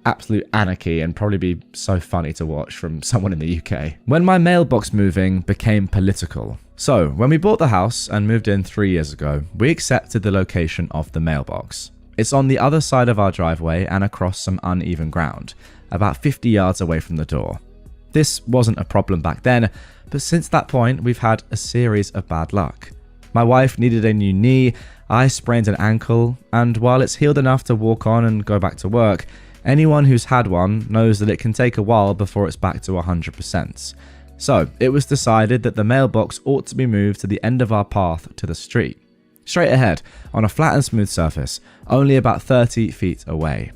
absolute anarchy, and probably be so funny to watch from someone in the UK. When my mailbox moving became political. So, when we bought the house and moved in 3 years ago, we accepted the location of the mailbox. It's on the other side of our driveway and across some uneven ground, about 50 yards away from the door. This wasn't a problem back then, but since that point, we've had a series of bad luck. My wife needed a new knee, I sprained an ankle, and while it's healed enough to walk on and go back to work, anyone who's had one knows that it can take a while before it's back to 100%. So, it was decided that the mailbox ought to be moved to the end of our path to the street. Straight ahead, on a flat and smooth surface, only about 30 feet away.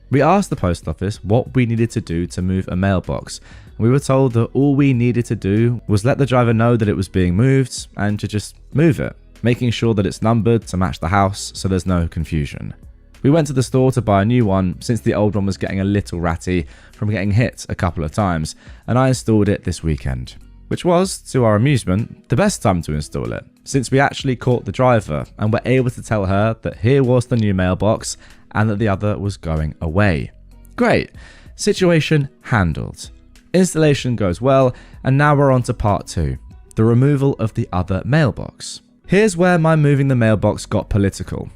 We asked the post office what we needed to do to move a mailbox. We were told that all we needed to do was let the driver know that it was being moved and to just move it, making sure that it's numbered to match the house so there's no confusion. We went to the store to buy a new one since the old one was getting a little ratty from getting hit a couple of times, and I installed it this weekend. Which was, to our amusement, the best time to install it, since we actually caught the driver and were able to tell her that here was the new mailbox and that the other was going away. Great. Situation handled. Installation goes well, and now we're on to part 2, the removal of the other mailbox. Here's where my moving the mailbox got political.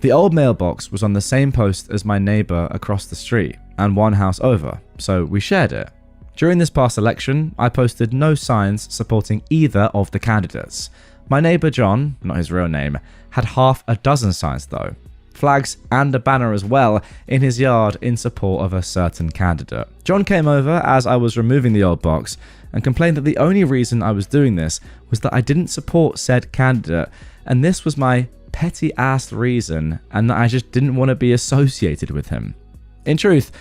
The old mailbox was on the same post as my neighbour across the street and one house over, so we shared it. During this past election, I posted no signs supporting either of the candidates. My neighbour John, not his real name, had half a dozen signs though. Flags and a banner as well in his yard in support of a certain candidate. John came over as I was removing the old box and complained that the only reason I was doing this was that I didn't support said candidate, and this was my petty ass reason, and that I just didn't want to be associated with him. In truth,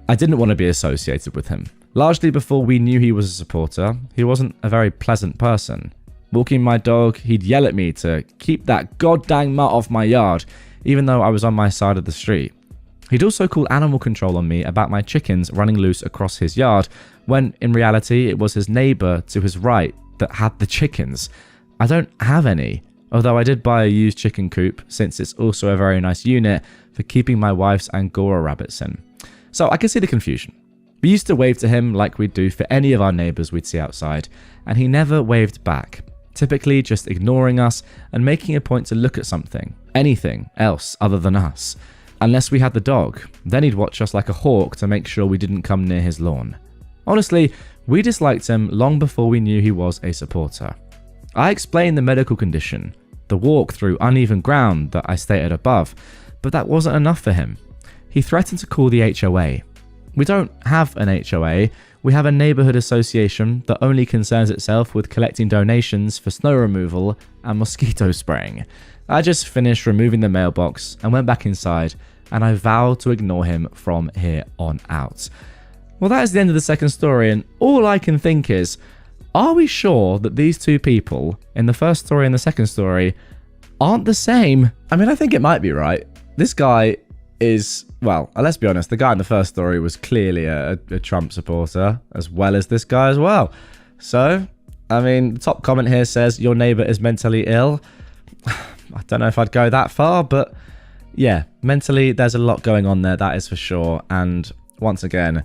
I didn't want to be associated with him. Largely before we knew he was a supporter, he wasn't a very pleasant person. Walking my dog, he'd yell at me to keep that goddamn mutt off my yard. even though I was on my side of the street. He'd also call animal control on me about my chickens running loose across his yard, when in reality it was his neighbour to his right that had the chickens. I don't have any, although I did buy a used chicken coop since it's also a very nice unit for keeping my wife's Angora rabbits in. So I can see the confusion. We used to wave to him like we'd do for any of our neighbours we'd see outside, and he never waved back, typically just ignoring us and making a point to look at something, anything else other than us. Unless we had the dog, then he'd watch us like a hawk to make sure we didn't come near his lawn. Honestly, we disliked him long before we knew he was a supporter. I explained the medical condition, the walk through uneven ground that I stated above, but that wasn't enough for him. He threatened to call the HOA. We don't have an HOA, we have a neighbourhood association that only concerns itself with collecting donations for snow removal and mosquito spraying. I just finished removing the mailbox and went back inside, and I vowed to ignore him from here on out. Well, that is the end of the second story, and all I can think is, are we sure that these two people in the first story and the second story aren't the same? I mean, I think it might be right. This guy is, well, let's be honest, the guy in the first story was clearly a Trump supporter, as well as this guy as well. So, I mean, the top comment here says, your neighbour is mentally ill. I don't know if I'd go that far, but yeah, mentally there's a lot going on there, that is for sure. And once again,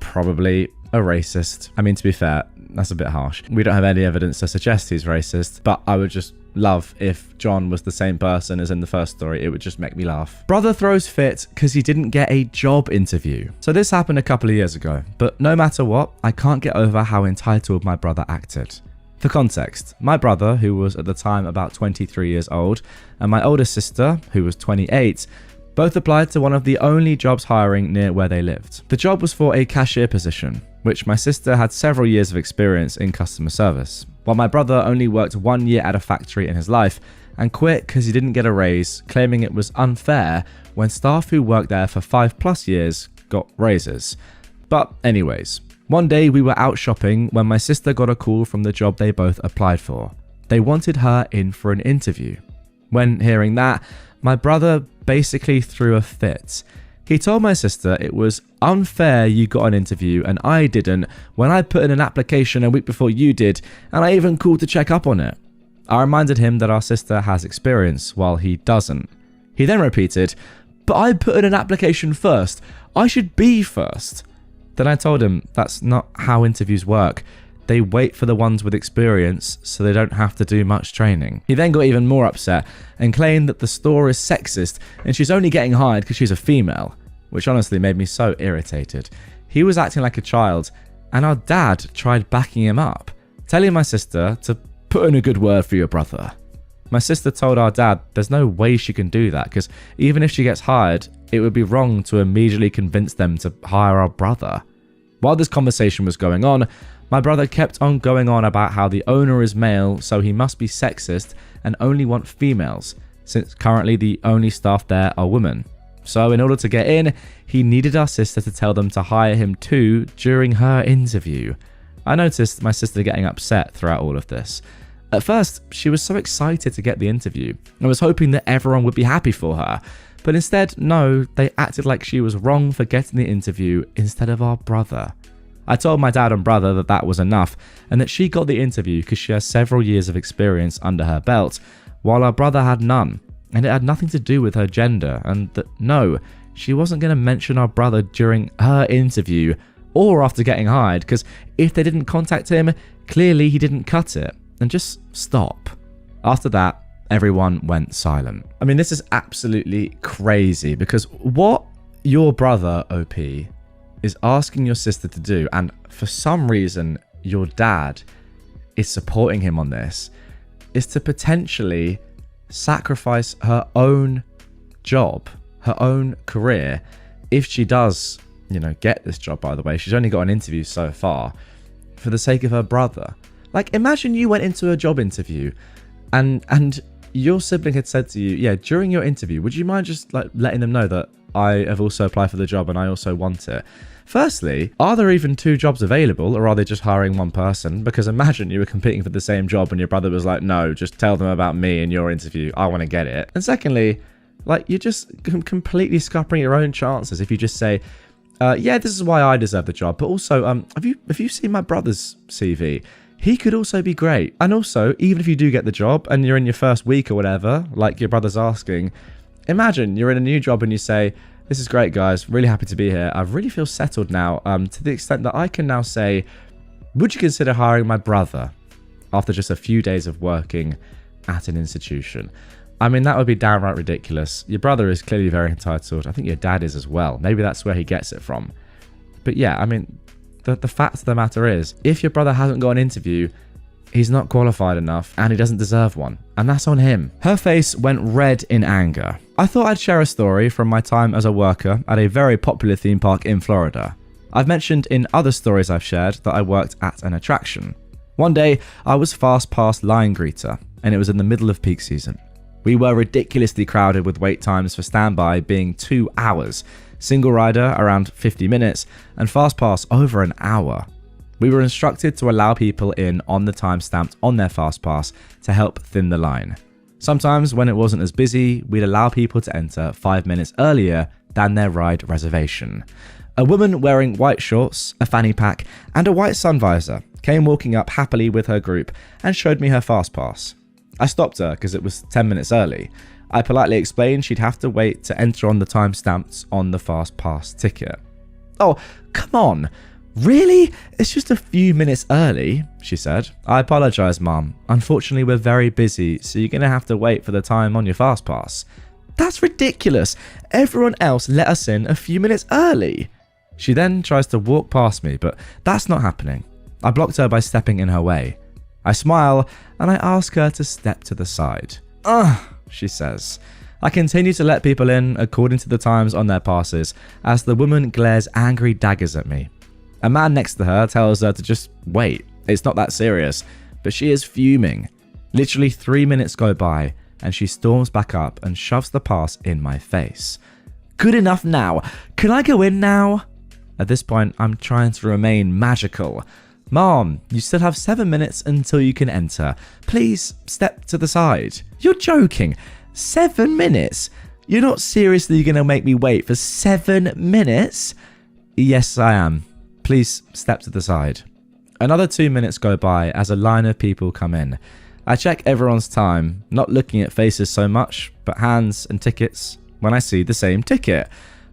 probably a racist. I mean, to be fair, that's a bit harsh. We don't have any evidence to suggest he's racist, but I would just love if John was the same person as in the first story. It would just make me laugh. Brother throws fit because he didn't get a job interview. So this happened a couple of years ago, but no matter what, I can't get over how entitled my brother acted. For context, my brother, who was at the time about 23 years old, and my older sister, who was 28, both applied to one of the only jobs hiring near where they lived. The job was for a cashier position, which my sister had several years of experience in customer service, while my brother only worked 1 year at a factory in his life and quit because he didn't get a raise, claiming it was unfair when staff who worked there for 5+ years got raises. But anyways, one day we were out shopping when my sister got a call from the job they both applied for. They wanted her in for an interview. When hearing that, my brother basically threw a fit. He told my sister it was unfair you got an interview and I didn't when I put in an application a week before you did, and I even called to check up on it. I reminded him that our sister has experience while he doesn't. He then repeated, but I put in an application first. I should be first. Then I told him that's not how interviews work. They wait for the ones with experience so they don't have to do much training. He then got even more upset and claimed that the store is sexist and she's only getting hired because she's a female, which honestly made me so irritated. He was acting like a child, and our dad tried backing him up, telling my sister to put in a good word for your brother. My sister told our dad there's no way she can do that because even if she gets hired, it would be wrong to immediately convince them to hire our brother. While this conversation was going on, my brother kept on going on about how the owner is male, so he must be sexist and only want females, since currently the only staff there are women. So in order to get in, he needed our sister to tell them to hire him too during her interview. I noticed my sister getting upset throughout all of this. At first, she was so excited to get the interview and was hoping that everyone would be happy for her. But instead, no, they acted like she was wrong for getting the interview instead of our brother. I told my dad and brother that that was enough and that she got the interview because she has several years of experience under her belt, while our brother had none, and it had nothing to do with her gender, and that no, she wasn't going to mention our brother during her interview or after getting hired, because if they didn't contact him, clearly he didn't cut it, and just stop. After that, everyone went silent. I mean, this is absolutely crazy because what your brother, OP, is asking your sister to do, and for some reason your dad is supporting him on this, is to potentially sacrifice her own job, her own career, if she does, get this job, by the way. She's only got an interview so far, for the sake of her brother. Like, imagine you went into a job interview and your sibling had said to you, yeah, during your interview, would you mind just letting them know that I have also applied for the job and I also want it? Firstly, are there even 2 jobs available, or are they just hiring one person? Because imagine you were competing for the same job and your brother was like, no, just tell them about me in your interview. I want to get it. And secondly, Like, you're just completely scuppering your own chances if you just say, yeah, this is why I deserve the job. But also, have you seen my brother's CV? He could also be great. And also, even if you do get the job and you're in your first week or whatever, like your brother's asking, imagine you're in a new job and you say, this is great, guys. Really happy to be here. I really feel settled now, to the extent that I can now say, would you consider hiring my brother after just a few days of working at an institution? I mean, that would be downright ridiculous. Your brother is clearly very entitled. I think your dad is as well. Maybe that's where he gets it from. But yeah, I mean, the fact of the matter is, if your brother hasn't got an interview, he's not qualified enough and he doesn't deserve one. And that's on him. Her face went red in anger. I thought I'd share a story from my time as a worker at a very popular theme park in Florida. I've mentioned in other stories I've shared that I worked at an attraction. One day, I was fast past line greeter, and it was in the middle of peak season. We were ridiculously crowded with wait times for standby being 2 hours, single rider around 50 minutes, and fast pass over an hour. We were instructed to allow people in on the time stamped on their fast pass to help thin the line. Sometimes when it wasn't as busy, we'd allow people to enter 5 minutes earlier than their ride reservation. A woman wearing white shorts, a fanny pack, and a white sun visor came walking up happily with her group and showed me her fast pass. I stopped her because it was 10 minutes early. I politely explained she'd have to wait to enter on the time stamps on the fast pass ticket. Oh, come on. Really? It's just a few minutes early, she said. I apologise, Mum. Unfortunately, we're very busy, so you're going to have to wait for the time on your fast pass. That's ridiculous. Everyone else let us in a few minutes early. She then tries to walk past me, but that's not happening. I blocked her by stepping in her way. I smile and I ask her to step to the side. Ugh, she says. I continue to let people in according to the times on their passes as the woman glares angry daggers at me. A man next to her tells her to just wait. It's not that serious, but she is fuming. Literally 3 minutes go by and she storms back up and shoves the pass in my face. Good enough now. Can I go in now? At this point, I'm trying to remain magical. Mom, you still have 7 minutes until you can enter. Please step to the side. You're joking. 7 minutes? You're not seriously going to make me wait for 7 minutes? Yes, I am. Please step to the side. Another 2 minutes go by as a line of people come in. I check everyone's time, not looking at faces so much, but hands and tickets when I see the same ticket.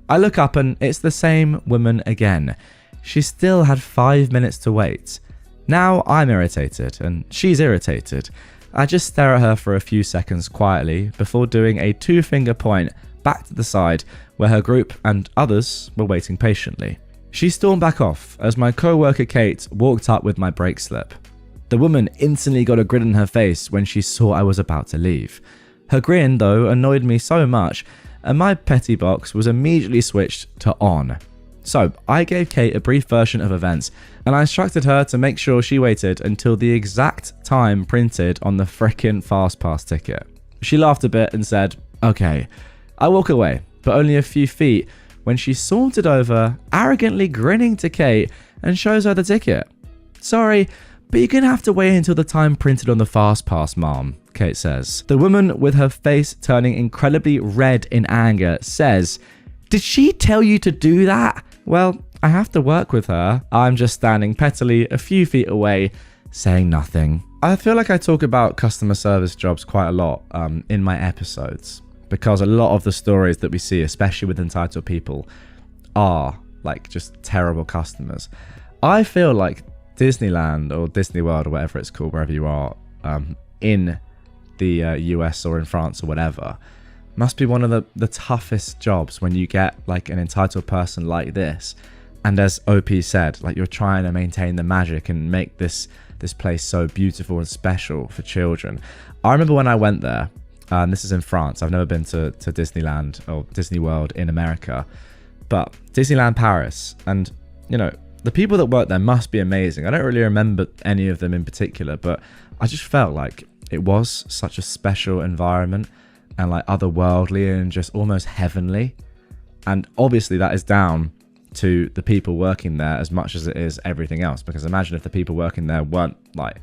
I look up and it's the same woman again. She still had 5 minutes to wait. Now I'm irritated and she's irritated. I just stare at her for a few seconds quietly before doing a 2-finger point back to the side where her group and others were waiting patiently. She stormed back off as my co-worker Kate walked up with my brake slip. The woman instantly got a grin on her face when she saw I was about to leave. Her grin, though, annoyed me so much, and my petty box was immediately switched to on. So I gave Kate a brief version of events, and I instructed her to make sure she waited until the exact time printed on the frickin' FastPass ticket. She laughed a bit and said, okay. I walk away, but only a few feet, when she sauntered over, arrogantly grinning to Kate, and shows her the ticket. Sorry, but you're gonna have to wait until the time printed on the FastPass, Mom, Kate says. The woman, with her face turning incredibly red in anger, says, did she tell you to do that? Well, I have to work with her. I'm just standing pettily a few feet away, saying nothing. I feel like I talk about customer service jobs quite a lot in my episodes, because a lot of the stories that we see, especially with entitled people, are like just terrible customers. I feel like Disneyland or Disney World or whatever it's called, wherever you are in the US or in France or whatever, must be one of the toughest jobs when you get like an entitled person like this. And as OP said, like you're trying to maintain the magic and make this place so beautiful and special for children. I remember when I went there, and this is in France. I've never been to Disneyland or Disney World in America, but Disneyland Paris, and you know, the people that work there must be amazing. I don't really remember any of them in particular, but I just felt like it was such a special environment and like otherworldly and just almost heavenly. And obviously that is down to the people working there as much as it is everything else, because imagine if the people working there weren't like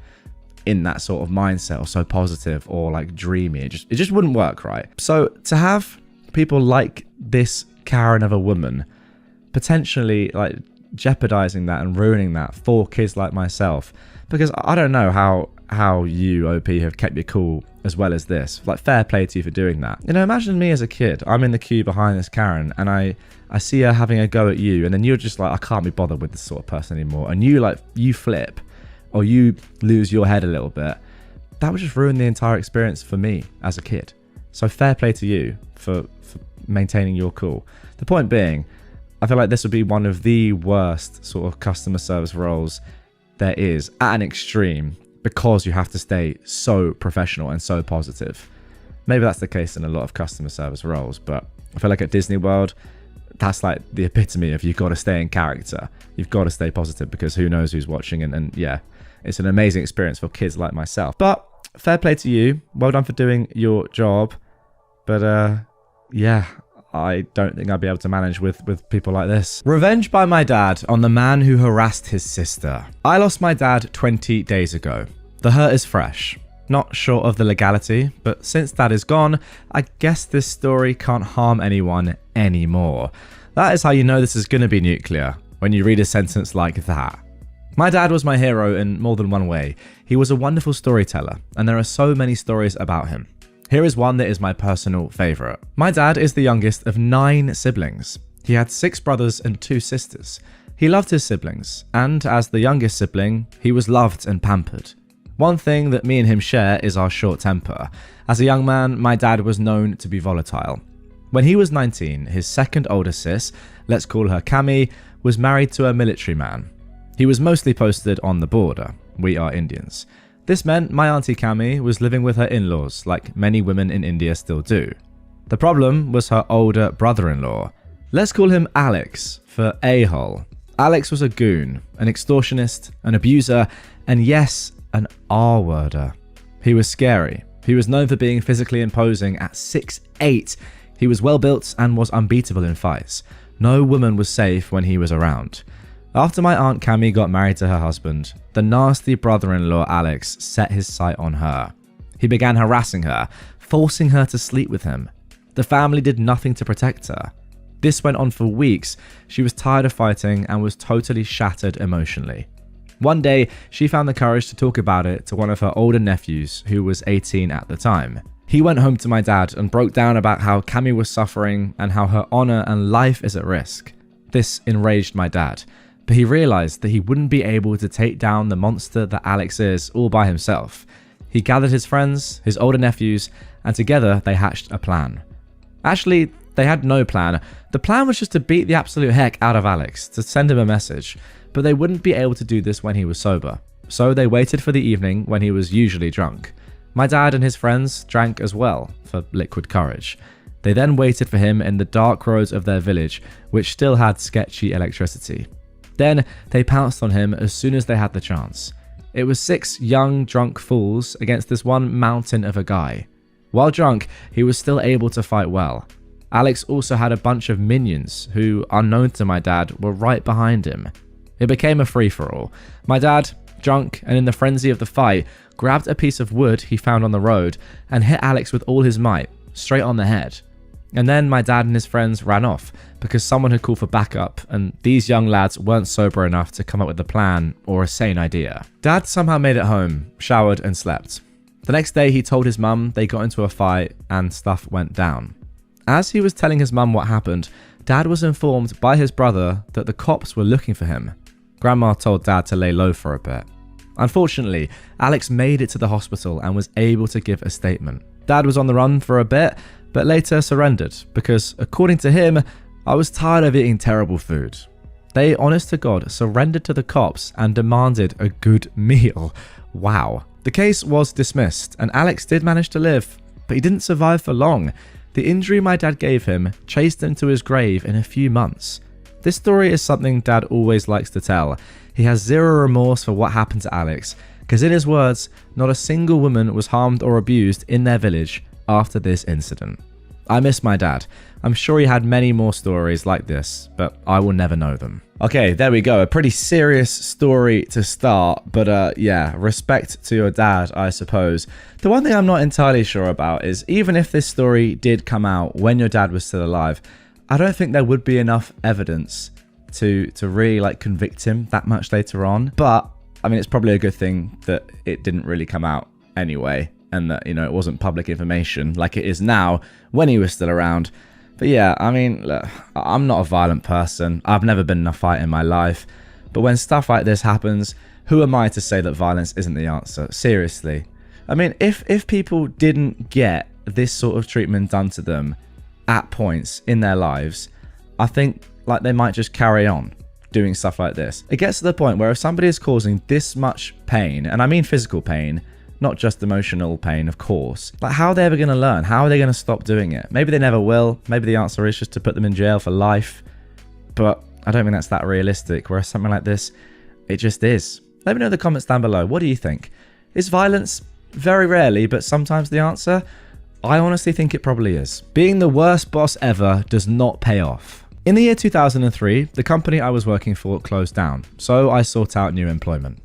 in that sort of mindset or so positive or like dreamy, it just wouldn't work, right? So to have people like this Karen of a woman potentially like jeopardizing that and ruining that for kids like myself, because I don't know how you, OP, have kept your cool as well as this. Like, fair play to you for doing that. You know, imagine me as a kid. I'm in the queue behind this Karen, and I see her having a go at you, and then you're just like, I can't be bothered with this sort of person anymore, and you flip, or you lose your head a little bit. That would just ruin the entire experience for me as a kid. So fair play to you for maintaining your cool. The point being, I feel like this would be one of the worst sort of customer service roles there is at an extreme, because you have to stay so professional and so positive. Maybe that's the case in a lot of customer service roles, but I feel like at Disney World, that's like the epitome of you've got to stay in character. You've got to stay positive, because who knows who's watching, and yeah, it's an amazing experience for kids like myself. But fair play to you. Well done for doing your job. But yeah, I don't think I'd be able to manage with people like this. Revenge by my dad on the man who harassed his sister. I lost my dad 20 days ago. The hurt is fresh. Not sure of the legality, but since Dad is gone, I guess this story can't harm anyone anymore. That is how you know this is going to be nuclear, when you read a sentence like that. My dad was my hero in more than one way. He was a wonderful storyteller, and there are so many stories about him. Here is one that is my personal favourite. My dad is the youngest of 9 siblings. He had 6 brothers and 2 sisters. He loved his siblings, and as the youngest sibling, he was loved and pampered. One thing that me and him share is our short temper. As a young man, my dad was known to be volatile. When he was 19, his second older sis, let's call her Cami, was married to a military man. He was mostly posted on the border. We are Indians. This meant my auntie Cami was living with her in-laws, like many women in India still do. The problem was her older brother-in-law. Let's call him Alex for a-hole. Alex was a goon, an extortionist, an abuser, and yes, an R-worder. He was scary. He was known for being physically imposing at 6'8". He was well built and was unbeatable in fights. No woman was safe when he was around. After my aunt Cami got married to her husband, the nasty brother-in-law Alex set his sight on her. He began harassing her, forcing her to sleep with him. The family did nothing to protect her. This went on for weeks. She was tired of fighting and was totally shattered emotionally. One day, she found the courage to talk about it to one of her older nephews, who was 18 at the time. He went home to my dad and broke down about how Cami was suffering and how her honor and life is at risk. This enraged my dad, but he realized that he wouldn't be able to take down the monster that Alex is all by himself. He gathered his friends, his older nephews, and together they hatched a plan. Actually, they had no plan. The plan was just to beat the absolute heck out of Alex, to send him a message, but they wouldn't be able to do this when he was sober. So they waited for the evening when he was usually drunk. My dad and his friends drank as well, for liquid courage. They then waited for him in the dark roads of their village, which still had sketchy electricity. Then they pounced on him as soon as they had the chance. It was 6 young, drunk fools against this one mountain of a guy. While drunk, he was still able to fight well. Alex also had a bunch of minions who, unknown to my dad, were right behind him. It became a free-for-all. My dad, drunk and in the frenzy of the fight, grabbed a piece of wood he found on the road and hit Alex with all his might, straight on the head. And then my dad and his friends ran off because someone had called for backup, and these young lads weren't sober enough to come up with a plan or a sane idea. Dad somehow made it home, showered and slept. The next day he told his mum they got into a fight and stuff went down. As he was telling his mum what happened, Dad was informed by his brother that the cops were looking for him. Grandma told Dad to lay low for a bit. Unfortunately, Alex made it to the hospital and was able to give a statement. Dad was on the run for a bit, but later surrendered because, according to him, I was tired of eating terrible food. They, honest to God, surrendered to the cops and demanded a good meal. Wow. The case was dismissed and Alex did manage to live, but he didn't survive for long. The injury my dad gave him chased him to his grave in a few months. This story is something Dad always likes to tell. He has zero remorse for what happened to Alex, because in his words, not a single woman was harmed or abused in their village after this incident. I miss my dad. I'm sure he had many more stories like this, but I will never know them. Okay, there we go. A pretty serious story to start, but yeah, respect to your dad, I suppose. The one thing I'm not entirely sure about is even if this story did come out when your dad was still alive, I don't think there would be enough evidence to really like convict him that much later on. But I mean, it's probably a good thing that it didn't really come out anyway, and that, you know, it wasn't public information like it is now when he was still around. But yeah, I mean, look, I'm not a violent person. I've never been in a fight in my life. But when stuff like this happens, who am I to say that violence isn't the answer? Seriously. I mean, if people didn't get this sort of treatment done to them at points in their lives, I think like they might just carry on doing stuff like this. It gets to the point where if somebody is causing this much pain, and I mean physical pain, not just emotional pain, of course. Like, how are they ever going to learn? How are they going to stop doing it? Maybe they never will. Maybe the answer is just to put them in jail for life. But I don't think that's that realistic. Whereas something like this, it just is. Let me know in the comments down below. What do you think? Is violence very rarely, but sometimes the answer? I honestly think it probably is. Being the worst boss ever does not pay off. In the year 2003, the company I was working for closed down, so I sought out new employment.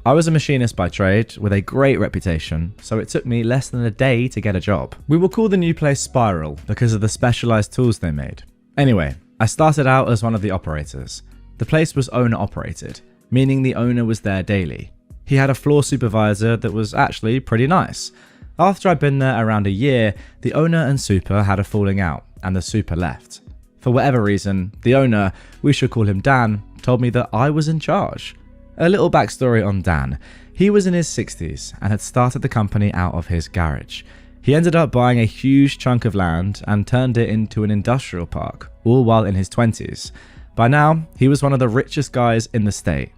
I was a machinist by trade with a great reputation, so it took me less than a day to get a job. We will call the new place Spiral because of the specialized tools they made. Anyway, I started out as one of the operators. The place was owner operated, meaning the owner was there daily. He had a floor supervisor that was actually pretty nice. After I'd been there around a year, the owner and super had a falling out, and the super left. For whatever reason, the owner, we should call him Dan, told me that I was in charge. A little backstory on Dan. He was in his 60s and had started the company out of his garage. He ended up buying a huge chunk of land and turned it into an industrial park, all while in his 20s. By now, he was one of the richest guys in the state.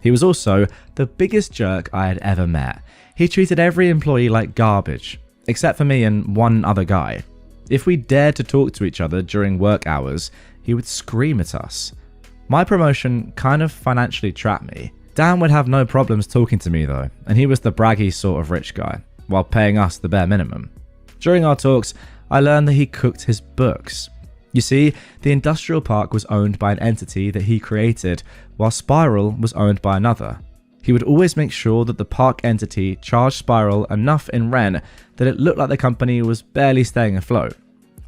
He was also the biggest jerk I had ever met. He treated every employee like garbage, except for me and one other guy. If we dared to talk to each other during work hours, he would scream at us. My promotion kind of financially trapped me. Dan would have no problems talking to me though, and he was the braggy sort of rich guy, while paying us the bare minimum. During our talks, I learned that he cooked his books. You see, the industrial park was owned by an entity that he created, while Spiral was owned by another. He would always make sure that the park entity charged Spiral enough in rent that it looked like the company was barely staying afloat.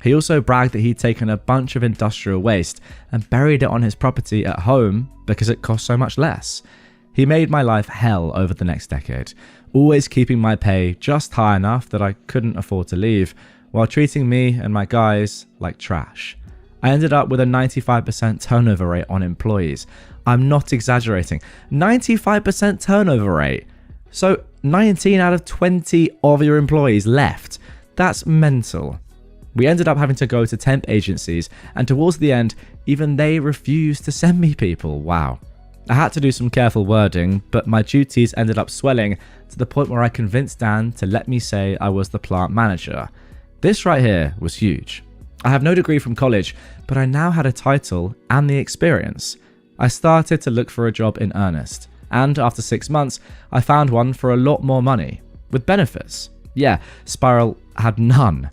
He also bragged that he'd taken a bunch of industrial waste and buried it on his property at home because it cost so much less. He made my life hell over the next decade, always keeping my pay just high enough that I couldn't afford to leave, while treating me and my guys like trash. I ended up with a 95% turnover rate on employees. I'm not exaggerating. 95% turnover rate. So 19 out of 20 of your employees left. That's mental. We ended up having to go to temp agencies, and towards the end, even they refused to send me people. Wow. I had to do some careful wording, but my duties ended up swelling to the point where I convinced Dan to let me say I was the plant manager. This right here was huge. I have no degree from college, but I now had a title and the experience. I started to look for a job in earnest, and after 6 months, I found one for a lot more money, with benefits. Yeah, Spiral had none.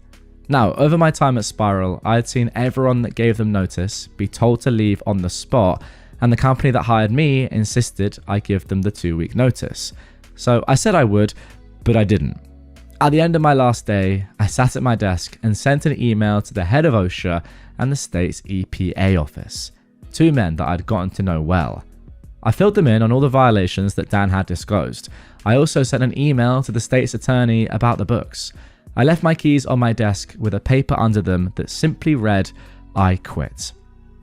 Now, over my time at Spiral, I had seen everyone that gave them notice be told to leave on the spot, and the company that hired me insisted I give them the 2-week notice. So I said I would, but I didn't. At the end of my last day, I sat at my desk and sent an email to the head of OSHA and the state's EPA office, 2 men that I'd gotten to know well. I filled them in on all the violations that Dan had disclosed. I also sent an email to the state's attorney about the books. I left my keys on my desk with a paper under them that simply read, "I quit."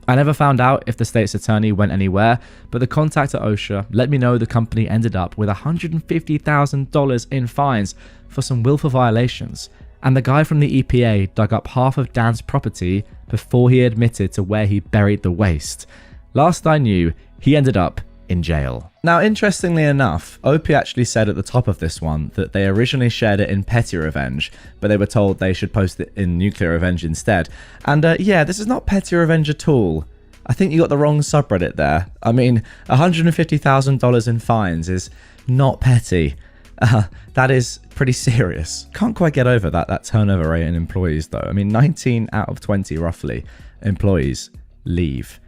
I never found out if the state's attorney went anywhere, but the contact at OSHA let me know the company ended up with $150,000 in fines for some willful violations, and the guy from the EPA dug up half of Dan's property before he admitted to where he buried the waste. Last I knew, he ended up in jail. Now, interestingly enough, OP actually said at the top of this one that they originally shared it in petty revenge, but they were told they should post it in nuclear revenge instead. And yeah, this is not petty revenge at all. I think you got the wrong subreddit there. I mean, $150,000 in fines is not petty. That is pretty serious. Can't quite get over that turnover rate in employees though. I mean, 19 out of 20 roughly employees leave.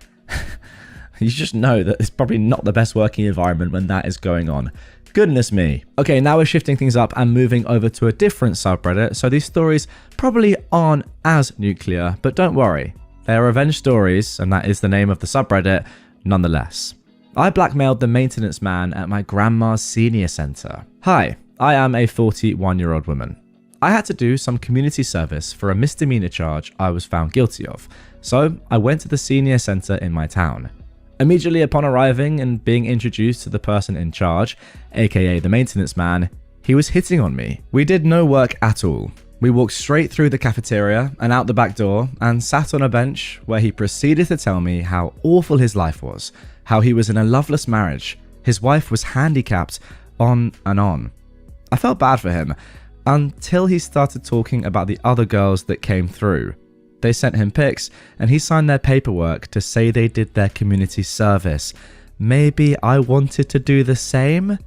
You just know that it's probably not the best working environment when that is going on. Goodness me. Okay, now we're shifting things up and moving over to a different subreddit. So these stories probably aren't as nuclear, but don't worry. They are revenge stories, and that is the name of the subreddit nonetheless. I blackmailed the maintenance man at my grandma's senior centre. Hi, I am a 41-year-old woman. I had to do some community service for a misdemeanor charge I was found guilty of, so I went to the senior centre in my town. Immediately upon arriving and being introduced to the person in charge, aka the maintenance man, he was hitting on me. We did no work at all. We walked straight through the cafeteria and out the back door and sat on a bench where he proceeded to tell me how awful his life was, how he was in a loveless marriage, his wife was handicapped, on and on. I felt bad for him until he started talking about the other girls that came through. They sent him pics and he signed their paperwork to say they did their community service. Maybe I wanted to do the same?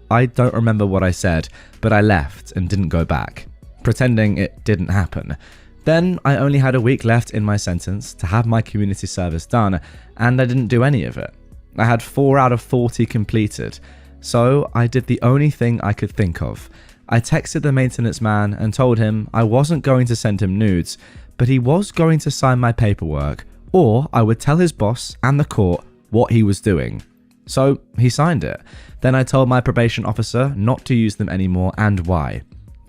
I don't remember what I said, but I left and didn't go back, pretending it didn't happen. Then I only had a week left in my sentence to have my community service done, and I didn't do any of it. I had 4 out of 40 completed, so I did the only thing I could think of. I texted the maintenance man and told him I wasn't going to send him nudes, but he was going to sign my paperwork, or I would tell his boss and the court what he was doing. So he signed it. Then I told my probation officer not to use them anymore and why.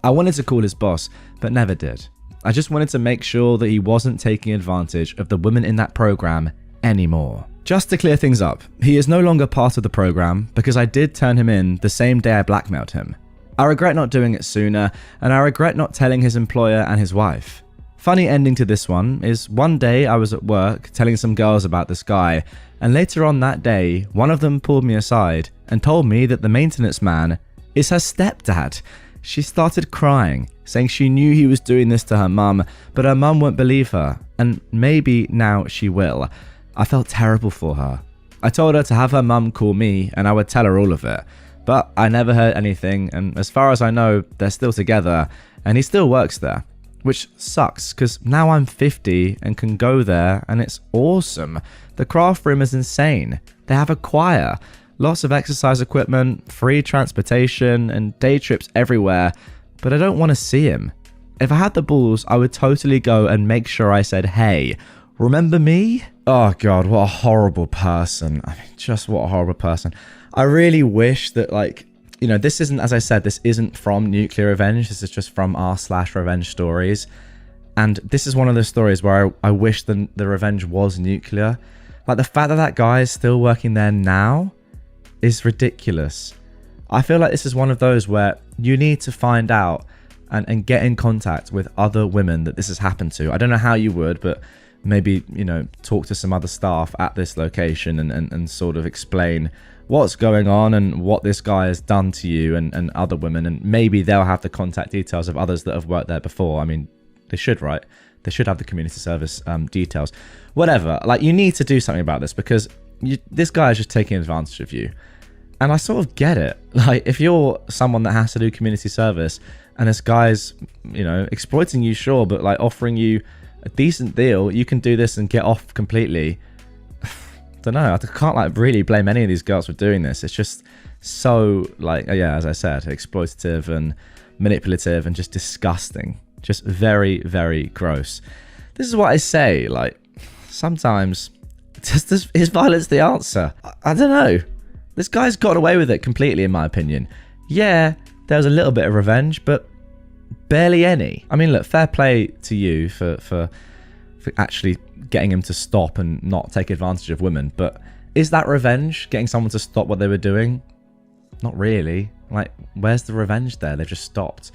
I wanted to call his boss, but never did. I just wanted to make sure that he wasn't taking advantage of the women in that program anymore. Just to clear things up, he is no longer part of the program because I did turn him in the same day I blackmailed him. I regret not doing it sooner, and I regret not telling his employer and his wife. Funny ending to this one is one day I was at work telling some girls about this guy, and later on that day, one of them pulled me aside and told me that the maintenance man is her stepdad. She started crying, saying she knew he was doing this to her mum, but her mum won't believe her, and maybe now she will. I felt terrible for her. I told her to have her mum call me and I would tell her all of it, but I never heard anything, and as far as I know, they're still together, and he still works there. Which sucks, because now I'm 50 and can go there, and it's awesome. The craft room is insane. They have a choir, lots of exercise equipment, free transportation, and day trips everywhere, but I don't want to see him. If I had the balls, I would totally go and make sure I said, hey, remember me? Oh god, what a horrible person. I mean, just what a horrible person. I really wish that, like, you know, this isn't, as I said, this isn't from Nuclear Revenge. This is just from r/revenge stories. And this is one of those stories where I wish the revenge was nuclear. Like, the fact that that guy is still working there now is ridiculous. I feel like this is one of those where you need to find out and get in contact with other women that this has happened to. I don't know how you would, but maybe, you know, talk to some other staff at this location and sort of explain what's going on and what this guy has done to you and other women, and maybe they'll have the contact details of others that have worked there before. I mean, they should, right? They should have the community service details. Whatever. Like, you need to do something about this because this guy is just taking advantage of you. And I sort of get it. Like, if you're someone that has to do community service and this guy's, you know, exploiting you, sure, but like offering you a decent deal, you can do this and get off completely. Don't know, I can't like really blame any of these girls for doing this. It's just so, like, yeah, as I said, exploitative and manipulative and just disgusting. Just very, very gross. This is what I say, like, sometimes is violence the answer? I don't know. This guy's got away with it completely, in my opinion. Yeah, there was a little bit of revenge, but barely any. I mean, look, fair play to you for actually getting him to stop and not take advantage of women, but is that revenge? Getting someone to stop what they were doing? Not really. Like, where's the revenge there? They've just stopped.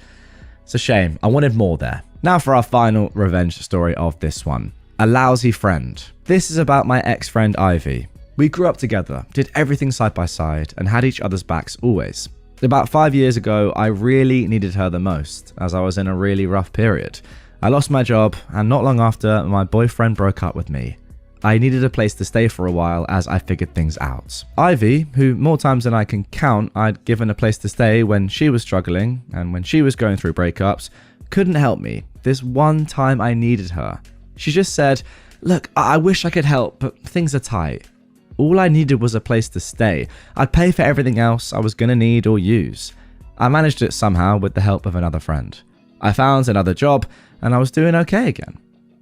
It's a shame. I wanted more there. Now for our final revenge story of this one. A lousy friend. This is about my ex-friend Ivy. We grew up together, did everything side by side, and had each other's backs always. About 5 years ago, I really needed her the most, as I was in a really rough period. I lost my job, and not long after, my boyfriend broke up with me. I needed a place to stay for a while as I figured things out. Ivy, who more times than I can count I'd given a place to stay when she was struggling and when she was going through breakups, couldn't help me this one time I needed her. She just said, "Look, I wish I could help, but things are tight." All I needed was a place to stay. I'd pay for everything else I was going to need or use. I managed it somehow with the help of another friend. I found another job and I was doing okay again.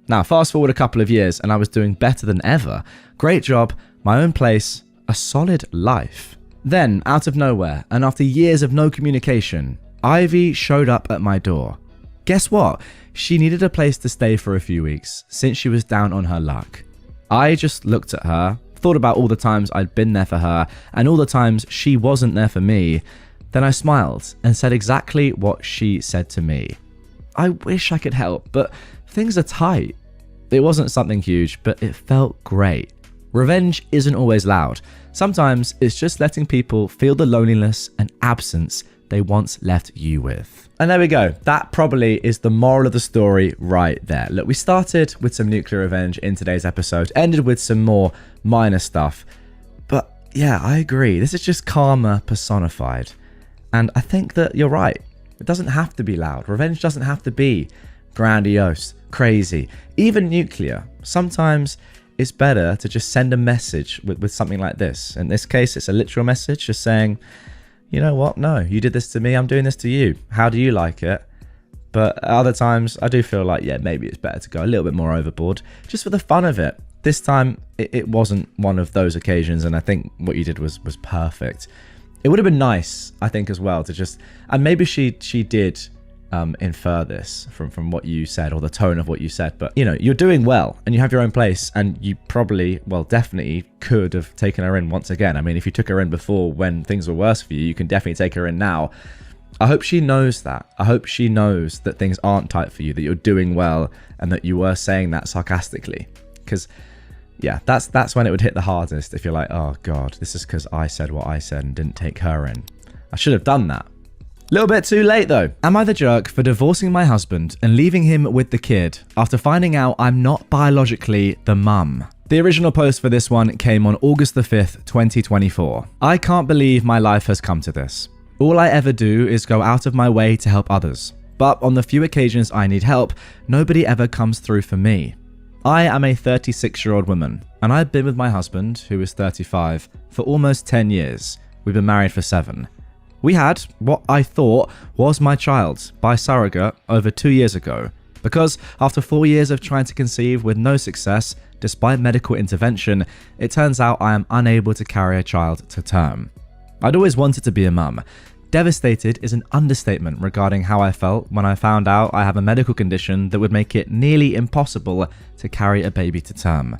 Now, fast forward a couple of years and I was doing better than ever. Great job, my own place, a solid life. Then, out of nowhere, and after years of no communication, Ivy showed up at my door. Guess what? She needed a place to stay for a few weeks since she was down on her luck. I just looked at her, thought about all the times I'd been there for her and all the times she wasn't there for me. Then I smiled and said exactly what she said to me. "I wish I could help, but things are tight." It wasn't something huge, but it felt great. Revenge isn't always loud. Sometimes it's just letting people feel the loneliness and absence they once left you with. And there we go. That probably is the moral of the story right there. Look, we started with some nuclear revenge in today's episode, ended with some more minor stuff. But yeah, I agree. This is just karma personified. And I think that you're right. It doesn't have to be loud. Revenge doesn't have to be grandiose, crazy, even nuclear. Sometimes it's better to just send a message with something like this. In this case, it's a literal message just saying, "You know what? No, you did this to me. I'm doing this to you. How do you like it?" But other times I do feel like, yeah, maybe it's better to go a little bit more overboard just for the fun of it. This time it wasn't one of those occasions. And I think what you did was perfect. It would have been nice, I think, as well to just, and maybe she did infer this from what you said or the tone of what you said, but you know, you're doing well and you have your own place and you probably, well, definitely could have taken her in once again. I mean, if you took her in before when things were worse for you, you can definitely take her in now. I hope she knows that. I hope she knows that things aren't tight for you, that you're doing well and that you were saying that sarcastically. Because yeah, that's when it would hit the hardest if you're like, oh God, this is because I said what I said and didn't take her in. I should have done that. Little bit too late though. Am I the jerk for divorcing my husband and leaving him with the kid after finding out I'm not biologically the mum? The original post for this one came on August the 5th, 2024. I can't believe my life has come to this. All I ever do is go out of my way to help others. But on the few occasions I need help, nobody ever comes through for me. I am a 36-year-old woman, and I've been with my husband, who is 35, for almost 10 years. We've been married for 7. We had what I thought was my child by surrogate over 2 years ago, because after 4 years of trying to conceive with no success, despite medical intervention, it turns out I am unable to carry a child to term. I'd always wanted to be a mum. Devastated is an understatement regarding how I felt when I found out I have a medical condition that would make it nearly impossible to carry a baby to term.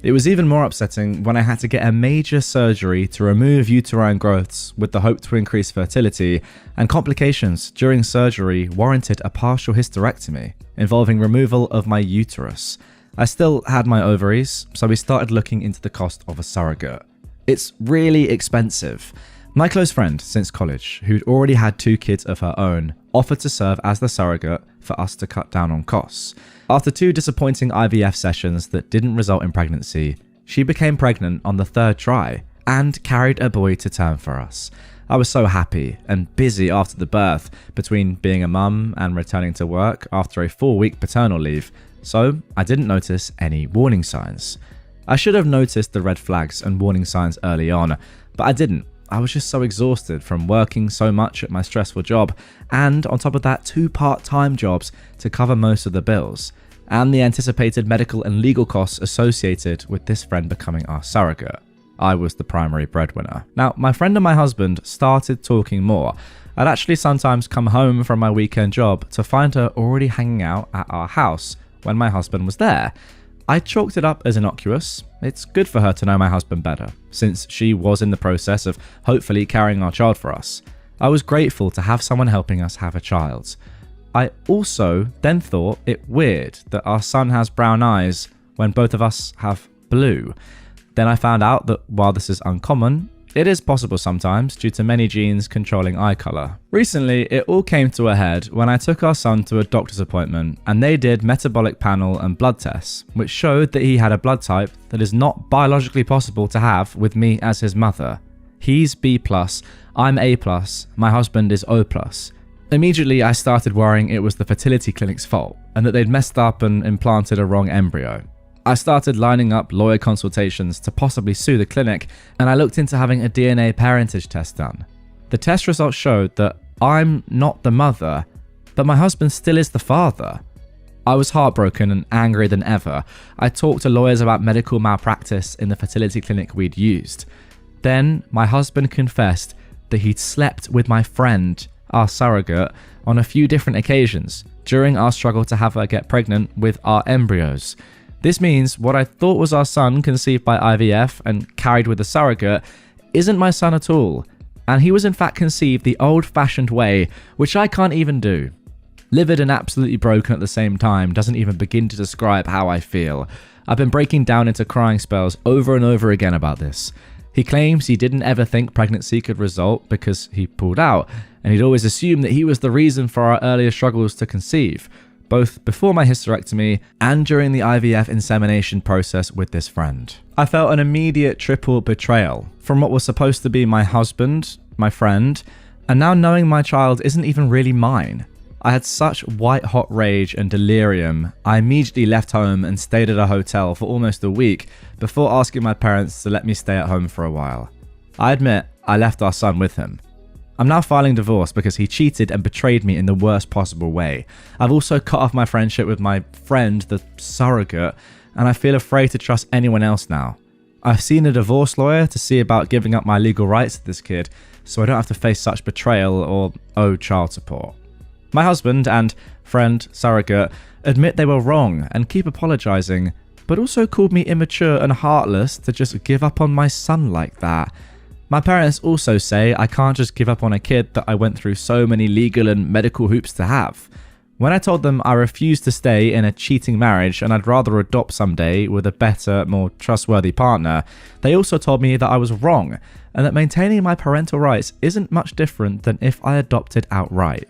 It was even more upsetting when I had to get a major surgery to remove uterine growths with the hope to increase fertility, and complications during surgery warranted a partial hysterectomy involving removal of my uterus. I still had my ovaries, so we started looking into the cost of a surrogate. It's really expensive. My close friend since college, who'd already had 2 kids of her own, offered to serve as the surrogate for us to cut down on costs. After 2 disappointing IVF sessions that didn't result in pregnancy, she became pregnant on the 3rd try and carried a boy to term for us. I was so happy and busy after the birth, between being a mum and returning to work after a 4-week paternal leave, so I didn't notice any warning signs. I should have noticed the red flags and warning signs early on, but I didn't. I was just so exhausted from working so much at my stressful job, and on top of that, 2 part-time jobs to cover most of the bills, and the anticipated medical and legal costs associated with this friend becoming our surrogate. I was the primary breadwinner. Now, my friend and my husband started talking more. I'd actually sometimes come home from my weekend job to find her already hanging out at our house when my husband was there. I chalked it up as innocuous. It's good for her to know my husband better, since she was in the process of hopefully carrying our child for us. I was grateful to have someone helping us have a child. I also then thought it weird that our son has brown eyes when both of us have blue. Then I found out that while this is uncommon, It is possible sometimes due to many genes controlling eye colour. Recently, it all came to a head when I took our son to a doctor's appointment and they did metabolic panel and blood tests, which showed that he had a blood type that is not biologically possible to have with me as his mother. He's B+, I'm A+, my husband is O+. Immediately, I started worrying it was the fertility clinic's fault and that they'd messed up and implanted a wrong embryo. I started lining up lawyer consultations to possibly sue the clinic, and I looked into having a DNA parentage test done. The test results showed that I'm not the mother, but my husband still is the father. I was heartbroken and angrier than ever. I talked to lawyers about medical malpractice in the fertility clinic we'd used. Then my husband confessed that he'd slept with my friend, our surrogate, on a few different occasions during our struggle to have her get pregnant with our embryos. This means what I thought was our son conceived by IVF and carried with a surrogate isn't my son at all, and he was in fact conceived the old-fashioned way, which I can't even do. Livid and absolutely broken at the same time doesn't even begin to describe how I feel. I've been breaking down into crying spells over and over again about this. He claims he didn't ever think pregnancy could result because he pulled out, and he'd always assumed that he was the reason for our earlier struggles to conceive, both before my hysterectomy and during the IVF insemination process with this friend. I felt an immediate triple betrayal from what was supposed to be my husband, my friend, and now knowing my child isn't even really mine. I had such white-hot rage and delirium, I immediately left home and stayed at a hotel for almost a week before asking my parents to let me stay at home for a while. I admit, I left our son with him. I'm now filing divorce because he cheated and betrayed me in the worst possible way. I've also cut off my friendship with my friend, the surrogate, and I feel afraid to trust anyone else now. I've seen a divorce lawyer to see about giving up my legal rights to this kid so I don't have to face such betrayal or owe child support. My husband and friend, surrogate, admit they were wrong and keep apologising, but also called me immature and heartless to just give up on my son like that. My parents also say I can't just give up on a kid that I went through so many legal and medical hoops to have. When I told them I refused to stay in a cheating marriage and I'd rather adopt someday with a better, more trustworthy partner, they also told me that I was wrong and that maintaining my parental rights isn't much different than if I adopted outright.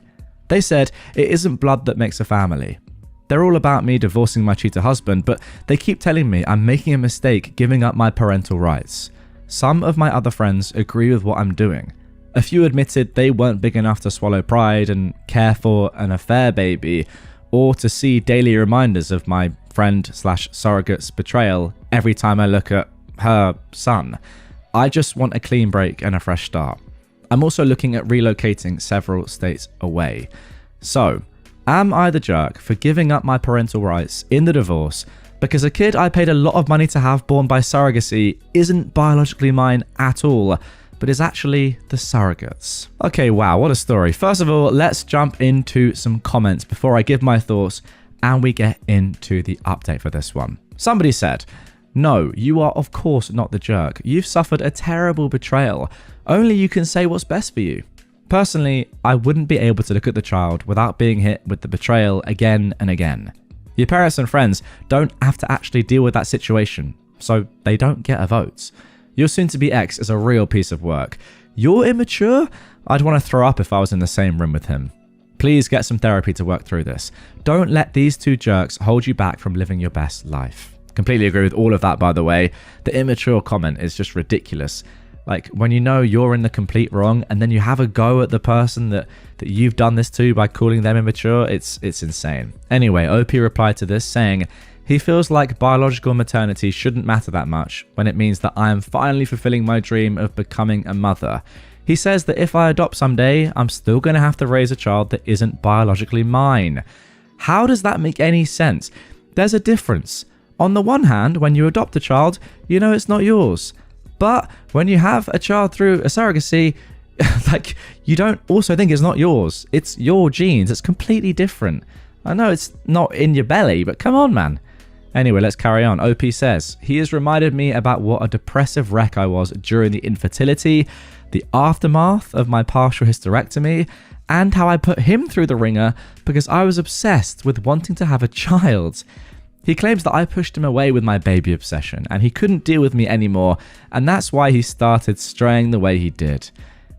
They said it isn't blood that makes a family. They're all about me divorcing my cheater husband, but they keep telling me I'm making a mistake giving up my parental rights. Some of my other friends agree with what I'm doing. A few admitted they weren't big enough to swallow pride and care for an affair baby, or to see daily reminders of my friend/surrogate's betrayal every time I look at her son. I just want a clean break and a fresh start. I'm also looking at relocating several states away. So, am I the jerk for giving up my parental rights in the divorce because a kid I paid a lot of money to have born by surrogacy isn't biologically mine at all, but is actually the surrogate's? Okay, wow, what a story. First of all, let's jump into some comments before I give my thoughts and we get into the update for this one. Somebody said, "No, you are of course not the jerk. You've suffered a terrible betrayal. Only you can say what's best for you." Personally, I wouldn't be able to look at the child without being hit with the betrayal again and again. Your parents and friends don't have to actually deal with that situation, so they don't get a vote. Your soon-to-be ex is a real piece of work. You're immature? I'd want to throw up if I was in the same room with him. Please get some therapy to work through this. Don't let these two jerks hold you back from living your best life. Completely agree with all of that, by the way. The immature comment is just ridiculous. Like, when you know you're in the complete wrong and then you have a go at the person that you've done this to by calling them immature, it's insane. Anyway, OP replied to this saying, he feels like biological maternity shouldn't matter that much when it means that I am finally fulfilling my dream of becoming a mother. He says that if I adopt someday, I'm still going to have to raise a child that isn't biologically mine. How does that make any sense? There's a difference. On the one hand, when you adopt a child, you know it's not yours. But when you have a child through a surrogacy, like, you don't also think it's not yours. It's your genes. It's completely different. I know it's not in your belly, but come on, man. Anyway, let's carry on. OP says, he has reminded me about what a depressive wreck I was during the infertility, the aftermath of my partial hysterectomy, and how I put him through the ringer because I was obsessed with wanting to have a child. He claims that I pushed him away with my baby obsession and he couldn't deal with me anymore, and that's why he started straying the way he did.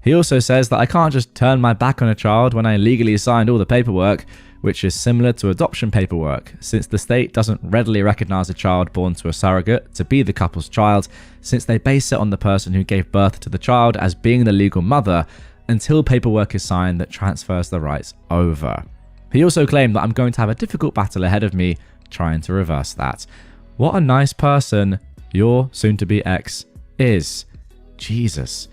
He also says that I can't just turn my back on a child when I legally signed all the paperwork, which is similar to adoption paperwork, since the state doesn't readily recognise a child born to a surrogate to be the couple's child, since they base it on the person who gave birth to the child as being the legal mother, until paperwork is signed that transfers the rights over. He also claimed that I'm going to have a difficult battle ahead of me trying to reverse that. What a nice person your soon-to-be ex is. Jesus.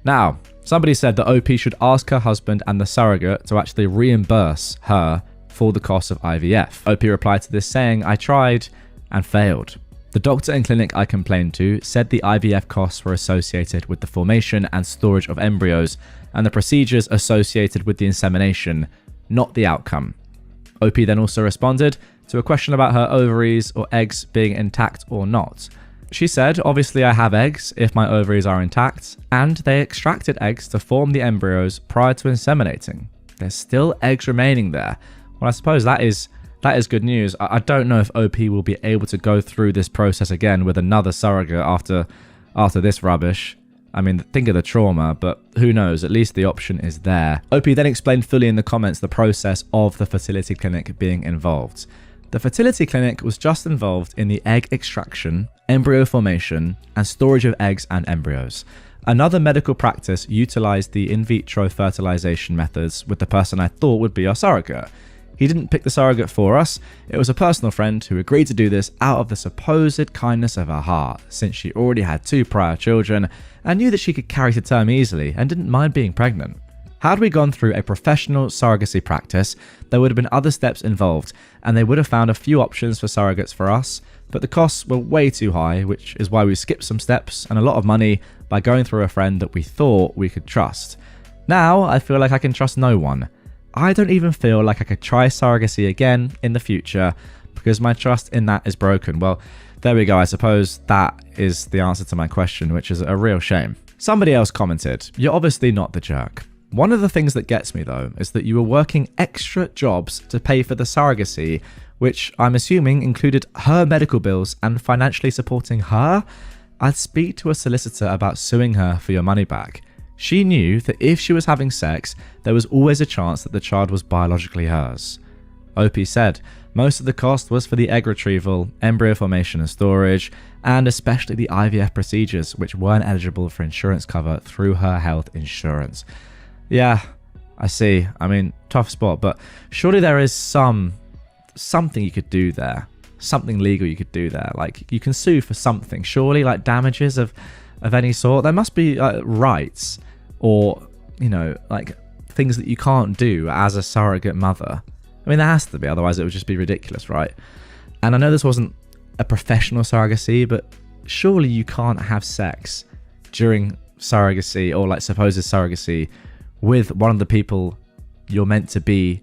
Now, somebody said that OP should ask her husband and the surrogate to actually reimburse her for the cost of IVF. OP replied to this saying, I tried and failed. The doctor and clinic I complained to said the IVF costs were associated with the formation and storage of embryos and the procedures associated with the insemination, not the outcome. OP then also responded to a question about her ovaries or eggs being intact or not. She said, obviously I have eggs if my ovaries are intact, and they extracted eggs to form the embryos prior to inseminating. There's still eggs remaining there. Well, I suppose that is good news. I don't know if OP will be able to go through this process again with another surrogate after this rubbish. I mean, think of the trauma, but who knows, at least the option is there. OP then explained fully in the comments the process of the fertility clinic being involved. The fertility clinic was just involved in the egg extraction, embryo formation, and storage of eggs and embryos. Another medical practice utilized the in vitro fertilization methods with the person I thought would be our surrogate. He didn't pick the surrogate for us. It was a personal friend who agreed to do this out of the supposed kindness of her heart, since she already had 2 prior children and knew that she could carry to term easily and didn't mind being pregnant. Had we gone through a professional surrogacy practice, there would have been other steps involved, and they would have found a few options for surrogates for us, but the costs were way too high, which is why we skipped some steps and a lot of money by going through a friend that we thought we could trust. Now, I feel like I can trust no one. I don't even feel like I could try surrogacy again in the future because my trust in that is broken. Well, there we go. I suppose that is the answer to my question, which is a real shame. Somebody else commented, you're obviously not the jerk. One of the things that gets me though is that you were working extra jobs to pay for the surrogacy, which I'm assuming included her medical bills and financially supporting her. I'd speak to a solicitor about suing her for your money back. She knew that if she was having sex, there was always a chance that the child was biologically hers. OP said most of the cost was for the egg retrieval, embryo formation and storage, and especially the IVF procedures, which weren't eligible for insurance cover through her health insurance. Yeah, I see. I mean, tough spot, but surely there is something you could do there. Something legal you could do there. Like, you can sue for something. Surely, like damages of any sort. There must be rights or, like things that you can't do as a surrogate mother. I mean, there has to be, otherwise it would just be ridiculous, right? And I know this wasn't a professional surrogacy, but surely you can't have sex during surrogacy or like supposed surrogacy with one of the people you're meant to be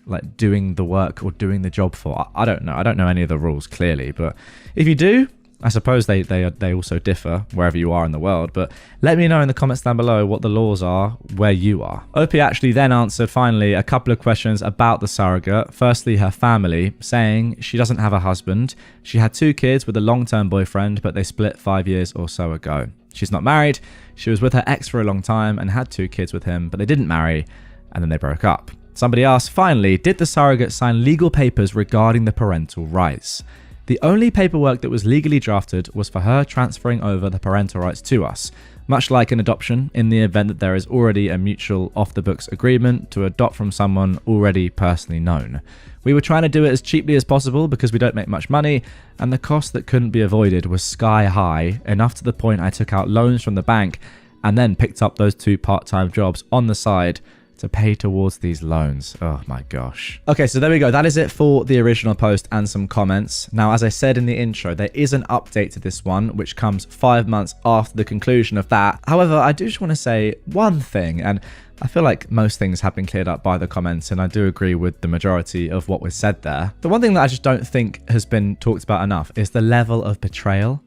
like doing the work or doing the job for. I don't know. I don't know any of the rules clearly, but if you do, I suppose they also differ wherever you are in the world, but let me know in the comments down below what the laws are where you are. OP actually then answered finally a couple of questions about the surrogate. Firstly, her family, saying she doesn't have a husband. She had 2 kids with a long-term boyfriend, but they split 5 years or so ago. She's not married. She was with her ex for a long time and had 2 kids with him, but they didn't marry and then they broke up. Somebody asked, finally, did the surrogate sign legal papers regarding the parental rights? The only paperwork that was legally drafted was for her transferring over the parental rights to us, much like an adoption in the event that there is already a mutual off-the-books agreement to adopt from someone already personally known. We were trying to do it as cheaply as possible because we don't make much money, and the cost that couldn't be avoided was sky high, enough to the point I took out loans from the bank and then picked up those 2 part-time jobs on the side to pay towards these loans. Oh my gosh. Okay, so there we go. That is it for the original post and some comments. Now, as I said in the intro, there is an update to this one, which comes 5 months after the conclusion of that. However, I do just want to say one thing, and I feel like most things have been cleared up by the comments, and I do agree with the majority of what was said there. The one thing that I just don't think has been talked about enough is the level of betrayal.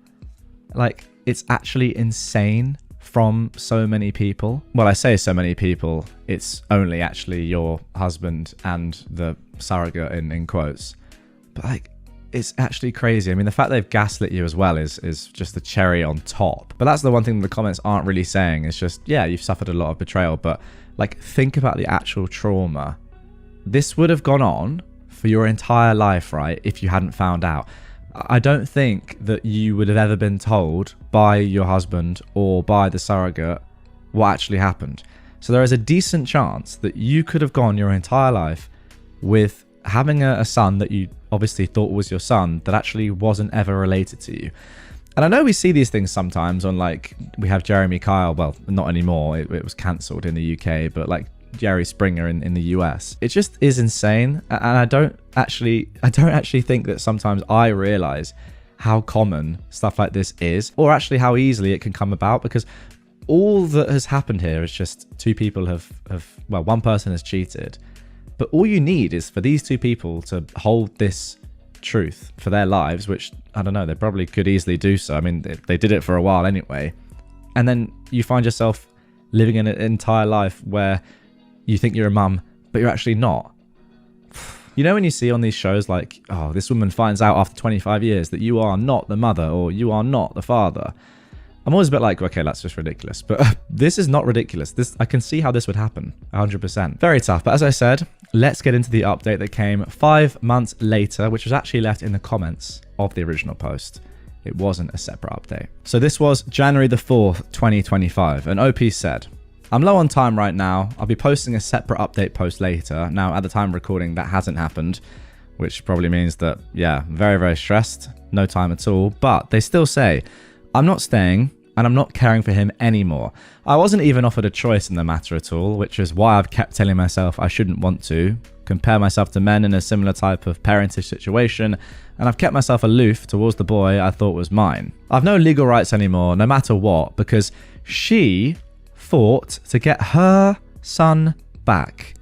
Like, it's actually insane from so many people. Well, I say so many people, it's only actually your husband and the surrogate in quotes. But like, it's actually crazy. I mean, the fact they've gaslit you as well is just the cherry on top. But that's the one thing the comments aren't really saying. It's just, yeah, you've suffered a lot of betrayal, but like, think about the actual trauma. This would have gone on for your entire life, right, if you hadn't found out. I don't think that you would have ever been told by your husband or by the surrogate what actually happened. So there is a decent chance that you could have gone your entire life with having a son that you obviously thought was your son that actually wasn't ever related to you. And I know we see these things sometimes on, like, we have Jeremy Kyle, well, not anymore, it was cancelled in the UK, but like Jerry Springer in the US. It just is insane, and I don't actually think that sometimes I realize how common stuff like this is, or actually how easily it can come about, because all that has happened here is just two people have well, one person has cheated, but all you need is for these two people to hold this truth for their lives, which, I don't know, they probably could easily do so. I mean, they did it for a while anyway, and then you find yourself living an entire life where you think you're a mum, but you're actually not. You know, when you see on these shows like, oh, this woman finds out after 25 years that you are not the mother or you are not the father. I'm always a bit like, okay, that's just ridiculous. But this is not ridiculous. I can see how this would happen, 100%. Very tough. But as I said, let's get into the update that came 5 months later, which was actually left in the comments of the original post. It wasn't a separate update. So this was January the 4th, 2025. And OP said, I'm low on time right now. I'll be posting a separate update post later. Now, at the time of recording, that hasn't happened, which probably means that, yeah, very, very stressed. No time at all. But they still say, I'm not staying and I'm not caring for him anymore. I wasn't even offered a choice in the matter at all, which is why I've kept telling myself I shouldn't want to compare myself to men in a similar type of parentage situation, and I've kept myself aloof towards the boy I thought was mine. I've no legal rights anymore, no matter what, because she fought to get her son back.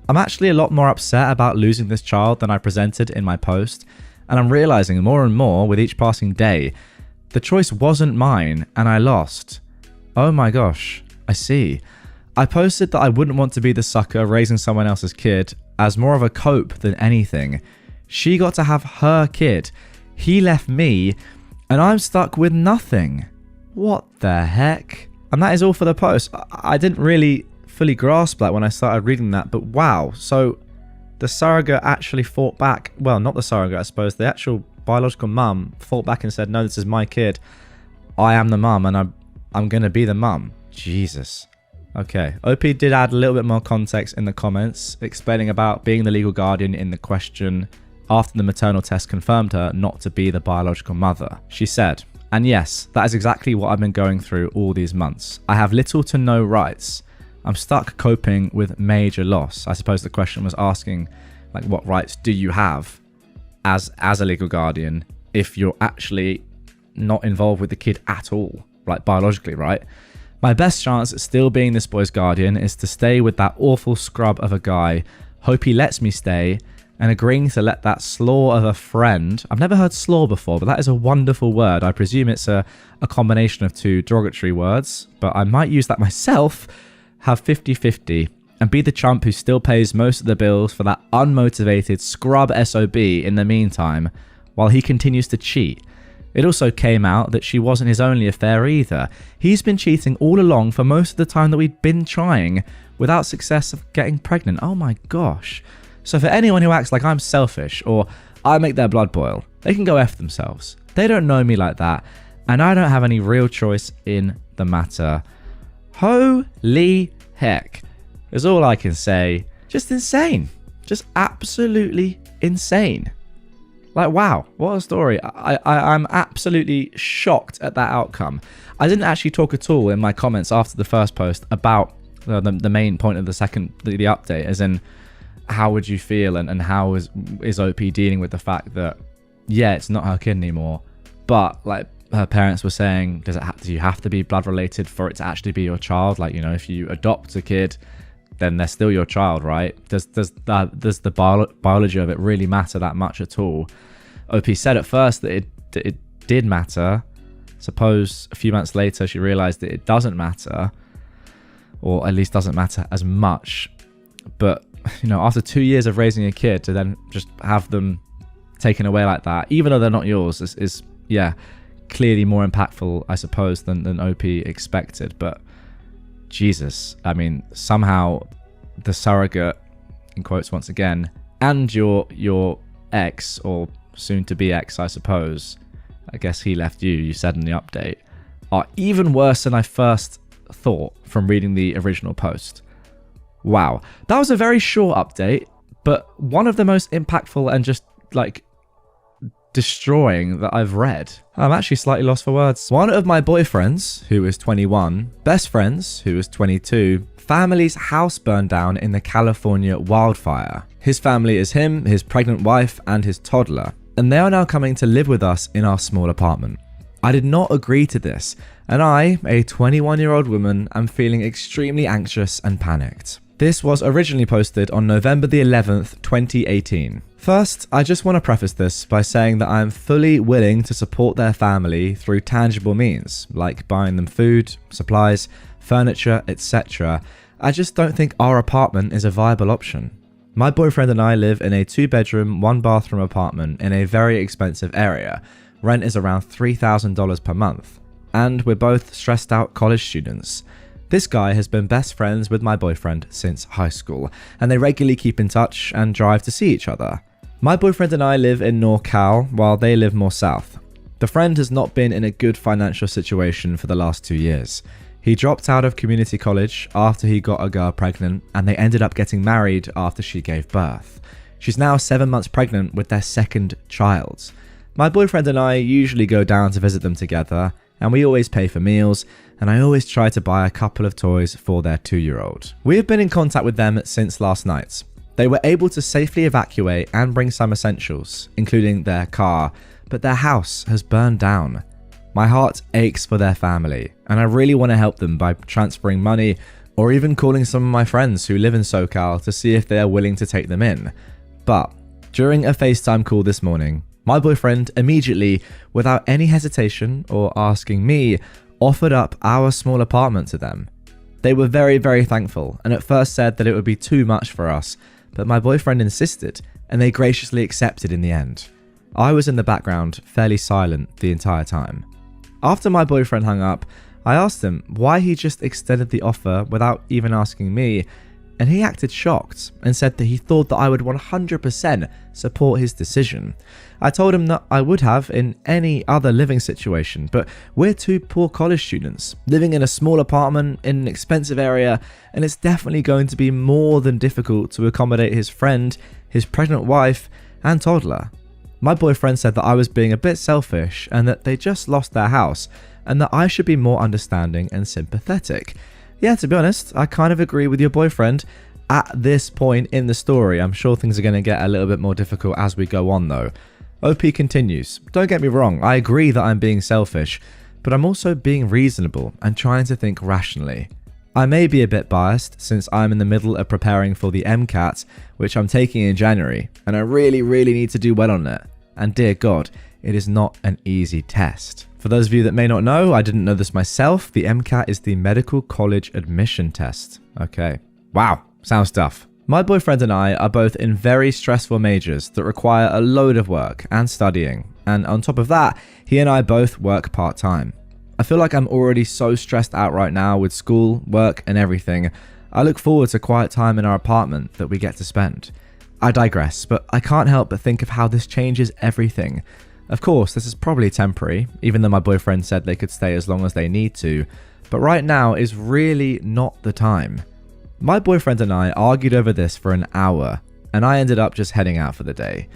I'm actually a lot more upset about losing this child than I presented in my post, and I'm realizing more and more with each passing day, the choice wasn't mine and I lost. Oh my gosh, I see. I posted that I wouldn't want to be the sucker raising someone else's kid as more of a cope than anything. She got to have her kid. He left me and I'm stuck with nothing. What the heck? And that is all for the post. I didn't really fully grasp that when I started reading that, but wow. So the surrogate actually fought back. Well, not the surrogate, I suppose. The actual biological mum fought back and said, no, this is my kid. I am the mum and I'm going to be the mum. Jesus. Okay. OP did add a little bit more context in the comments, explaining about being the legal guardian in the question after the maternal test confirmed her not to be the biological mother. She said, and yes, that is exactly what I've been going through all these months. I have little to no rights. I'm stuck coping with major loss. I suppose the question was asking, like, what rights do you have as a legal guardian if you're actually not involved with the kid at all, like biologically, right? My best chance at still being this boy's guardian is to stay with that awful scrub of a guy, hope he lets me stay, and agreeing to let that slaw of a friend, I've never heard slaw before, but that is a wonderful word. I presume it's a combination of two derogatory words, but I might use that myself, have 50-50. And be the chump who still pays most of the bills for that unmotivated scrub SOB in the meantime, while he continues to cheat. It also came out that she wasn't his only affair either. He's been cheating all along for most of the time that we'd been trying, without success of getting pregnant. Oh my gosh. So for anyone who acts like I'm selfish, or I make their blood boil, they can go F themselves. They don't know me like that, and I don't have any real choice in the matter. Holy heck. Is all I can say. Just insane. Just absolutely insane. Like, wow, what a story. I'm absolutely shocked at that outcome. I didn't actually talk at all in my comments after the first post about the main point of the update, as in how would you feel and how is OP dealing with the fact that, yeah, it's not her kid anymore, but like her parents were saying, do you have to be blood related for it to actually be your child? Like, you know, if you adopt a kid, then they're still your child, right? Does the biology of it really matter that much at all? OP said at first that it did matter. Suppose a few months later she realized that it doesn't matter, or at least doesn't matter as much. But, you know, after 2 years of raising a kid, to then just have them taken away like that, even though they're not yours, is clearly more impactful, I suppose, than OP expected. But Jesus, I mean, somehow the surrogate, in quotes once again, and your ex, or soon to be ex, I suppose, I guess he left you said in the update, are even worse than I first thought from reading the original post. Wow, that was a very short update, but one of the most impactful and just like destroying that I've read. I'm actually slightly lost for words. One of my boyfriends, who is 21, best friends, who is 22, family's house burned down in the California wildfire. His family is him, his pregnant wife, and his toddler, and they are now coming to live with us in our small apartment. I did not agree to this, and I, a 21-year-old woman, am feeling extremely anxious and panicked. This was originally posted on November the 11th, 2018. First, I just want to preface this by saying that I am fully willing to support their family through tangible means, like buying them food, supplies, furniture, etc. I just don't think our apartment is a viable option. My boyfriend and I live in a 2-bedroom, 1-bathroom apartment in a very expensive area. Rent is around $3,000 per month, and we're both stressed out college students. This guy has been best friends with my boyfriend since high school, and they regularly keep in touch and drive to see each other. My boyfriend and I live in NorCal, while they live more south. The friend has not been in a good financial situation for the last 2 years. He dropped out of community college after he got a girl pregnant, and they ended up getting married after she gave birth. She's now 7 months pregnant with their second child. My boyfriend and I usually go down to visit them together, and we always pay for meals, and I always try to buy a couple of toys for their 2-year-old. We have been in contact with them since last night. They were able to safely evacuate and bring some essentials, including their car, but their house has burned down. My heart aches for their family, and I really want to help them by transferring money or even calling some of my friends who live in SoCal to see if they are willing to take them in. But during a FaceTime call this morning, my boyfriend immediately, without any hesitation or asking me, offered up our small apartment to them. They were very, very thankful, and at first said that it would be too much for us, but my boyfriend insisted, and they graciously accepted in the end. I was in the background, fairly silent the entire time. After my boyfriend hung up, I asked him why he just extended the offer without even asking me, and he acted shocked and said that he thought that I would 100% support his decision. I told him that I would have in any other living situation, but we're 2 poor college students living in a small apartment in an expensive area, and it's definitely going to be more than difficult to accommodate his friend, his pregnant wife, and toddler. My boyfriend said that I was being a bit selfish and that they just lost their house, and that I should be more understanding and sympathetic. Yeah, to be honest, I kind of agree with your boyfriend at this point in the story. I'm sure things are going to get a little bit more difficult as we go on though. OP continues, don't get me wrong, I agree that I'm being selfish, but I'm also being reasonable and trying to think rationally. I may be a bit biased since I'm in the middle of preparing for the MCAT, which I'm taking in January, and I really need to do well on it. And dear God, it is not an easy test. For those of you that may not know, I didn't know this myself, the MCAT is the medical college admission test. Okay. Wow, sounds tough. My boyfriend and I are both in very stressful majors that require a load of work and studying, and on top of that, he and I both work part-time. I feel like I'm already so stressed out right now with school, work, and everything. I look forward to quiet time in our apartment that we get to spend. I digress, but I can't help but think of how this changes everything. Of course, this is probably temporary, even though my boyfriend said they could stay as long as they need to, but right now is really not the time. My boyfriend and I argued over this for an hour, and I ended up just heading out for the day.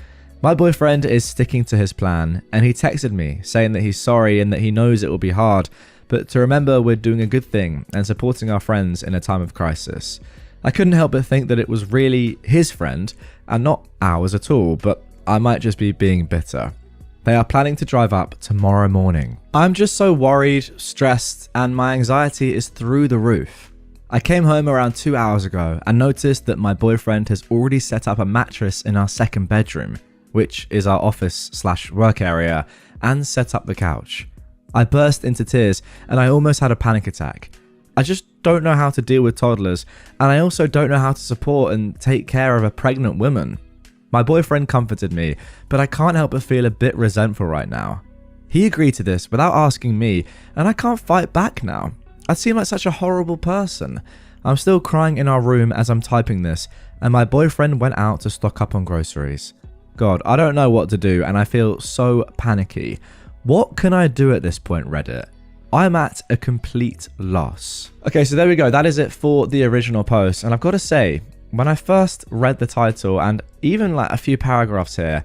My boyfriend is sticking to his plan, and he texted me saying that he's sorry and that he knows it will be hard, but to remember we're doing a good thing and supporting our friends in a time of crisis. I couldn't help but think that it was really his friend and not ours at all, but I might just be being bitter. They are planning to drive up tomorrow morning. I'm just so worried, stressed, and my anxiety is through the roof. I came home around 2 hours ago and noticed that my boyfriend has already set up a mattress in our second bedroom, which is our office/work area, and set up the couch. I burst into tears and I almost had a panic attack. I just don't know how to deal with toddlers, and I also don't know how to support and take care of a pregnant woman. My boyfriend comforted me, but I can't help but feel a bit resentful right now. He agreed to this without asking me, and I can't fight back now. I seem like such a horrible person. I'm still crying in our room as I'm typing this, and my boyfriend went out to stock up on groceries. God, I don't know what to do, and I feel so panicky. What can I do at this point, Reddit? I'm at a complete loss. Okay, so there we go. That is it for the original post. And I've got to say, when I first read the title and even like a few paragraphs here,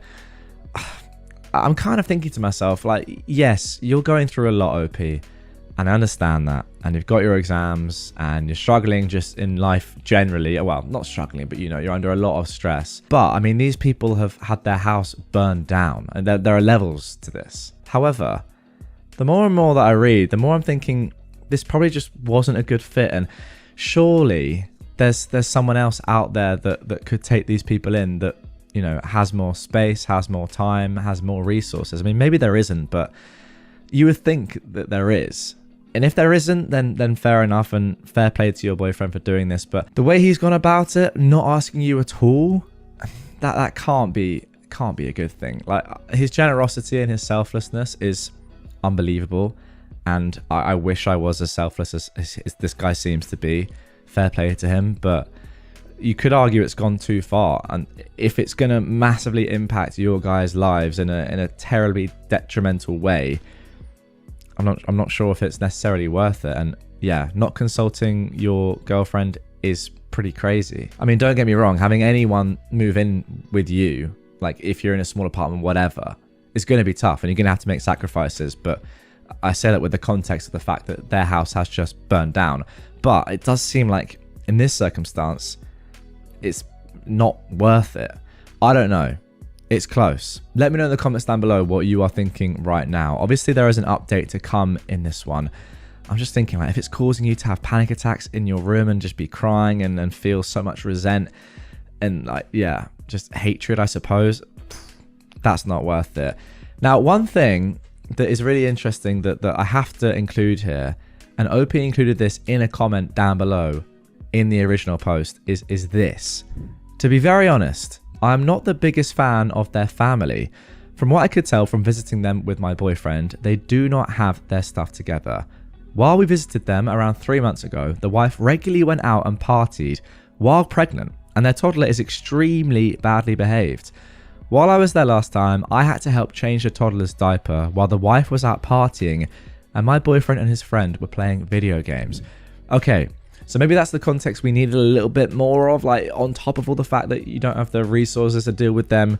I'm kind of thinking to myself, like, yes, you're going through a lot, OP, and I understand that. And you've got your exams and you're struggling just in life generally. Well, not struggling, but you know, you're under a lot of stress. But I mean, these people have had their house burned down, and there are levels to this. However, the more and more that I read, the more I'm thinking this probably just wasn't a good fit, and surely there's someone else out there that could take these people in, that, you know, has more space, has more time, has more resources. I mean, maybe there isn't, but you would think that there is. And if there isn't, then fair enough, and fair play to your boyfriend for doing this. But the way he's gone about it, not asking you at all, that can't be a good thing. Like, his generosity and his selflessness is unbelievable, and I wish I was as selfless as this guy seems to be. Fair play to him, but you could argue it's gone too far, and if it's going to massively impact your guys' lives in a terribly detrimental way, I'm not sure if it's necessarily worth it. And yeah, not consulting your girlfriend is pretty crazy. I mean, don't get me wrong, having anyone move in with you, like if you're in a small apartment, whatever, it's going to be tough and you're going to have to make sacrifices. But I say that with the context of the fact that their house has just burned down. But it does seem like in this circumstance, it's not worth it. I don't know. It's close. Let me know in the comments down below what you are thinking right now. Obviously, there is an update to come in this one. I'm just thinking, like, if it's causing you to have panic attacks in your room and just be crying and feel so much resent and, like, yeah, just hatred, I suppose, that's not worth it. Now, one thing that is really interesting that I have to include here, and OP included this in a comment down below in the original post, is this. To be very honest, I'm not the biggest fan of their family. From what I could tell from visiting them with my boyfriend, they do not have their stuff together. While we visited them around 3 months ago, the wife regularly went out and partied while pregnant, and their toddler is extremely badly behaved. While I was there last time, I had to help change the toddler's diaper while the wife was out partying, and my boyfriend and his friend were playing video games. Okay, so maybe that's the context we needed a little bit more of, like, on top of all the fact that you don't have the resources to deal with them,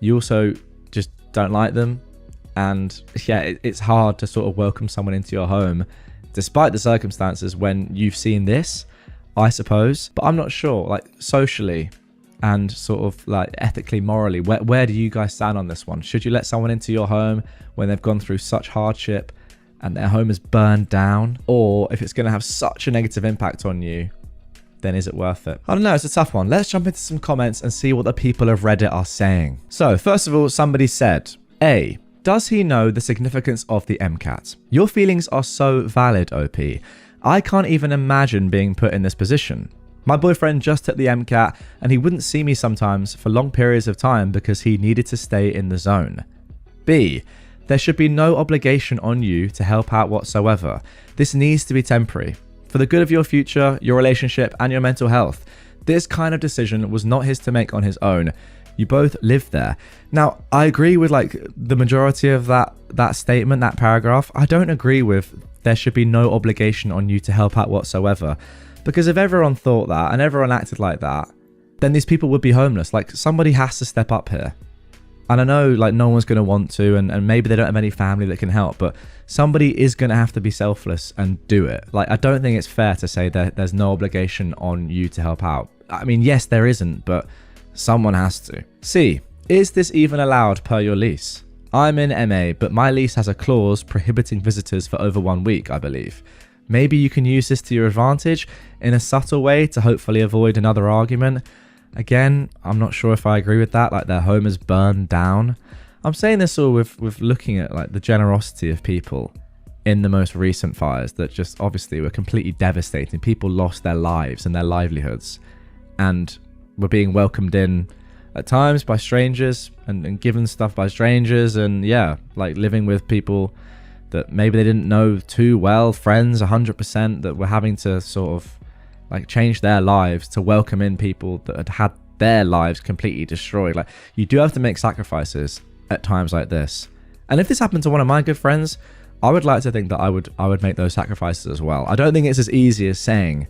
you also just don't like them. And yeah, it's hard to sort of welcome someone into your home despite the circumstances when you've seen this, I suppose. But I'm not sure, like, socially and sort of like ethically, morally, where do you guys stand on this one? Should you let someone into your home when they've gone through such hardship and their home is burned down? Or if it's going to have such a negative impact on you, then is it worth it? I don't know, it's a tough one. Let's jump into some comments and see what the people of Reddit are saying. So first of all, somebody said, A, does he know the significance of the MCAT? Your feelings are so valid, OP. I can't even imagine being put in this position. My boyfriend just took the MCAT and he wouldn't see me sometimes for long periods of time because he needed to stay in the zone. B, there should be no obligation on you to help out whatsoever. This needs to be temporary. For the good of your future, your relationship, and your mental health. This kind of decision was not his to make on his own. You both lived there. Now, I agree with like the majority of that statement, that paragraph. I don't agree with there should be no obligation on you to help out whatsoever. Because if everyone thought that and everyone acted like that, then these people would be homeless. Like, somebody has to step up here. And I know like no one's going to want to, and maybe they don't have any family that can help, but somebody is going to have to be selfless and do it. Like, I don't think it's fair to say that there's no obligation on you to help out. I mean, yes, there isn't, but someone has to. C, is this even allowed per your lease? I'm in MA, but my lease has a clause prohibiting visitors for over 1 week, I believe. Maybe you can use this to your advantage in a subtle way to hopefully avoid another argument. Again, I'm not sure if I agree with that, like their home is burned down. I'm saying this all with looking at like the generosity of people in the most recent fires that just obviously were completely devastating. People lost their lives and their livelihoods and were being welcomed in at times by strangers and given stuff by strangers, and yeah, like living with people that maybe they didn't know too well, friends 100%, that were having to sort of like change their lives to welcome in people that had had their lives completely destroyed. Like, you do have to make sacrifices at times like this. And if this happened to one of my good friends, I would like to think that I would make those sacrifices as well. I don't think it's as easy as saying,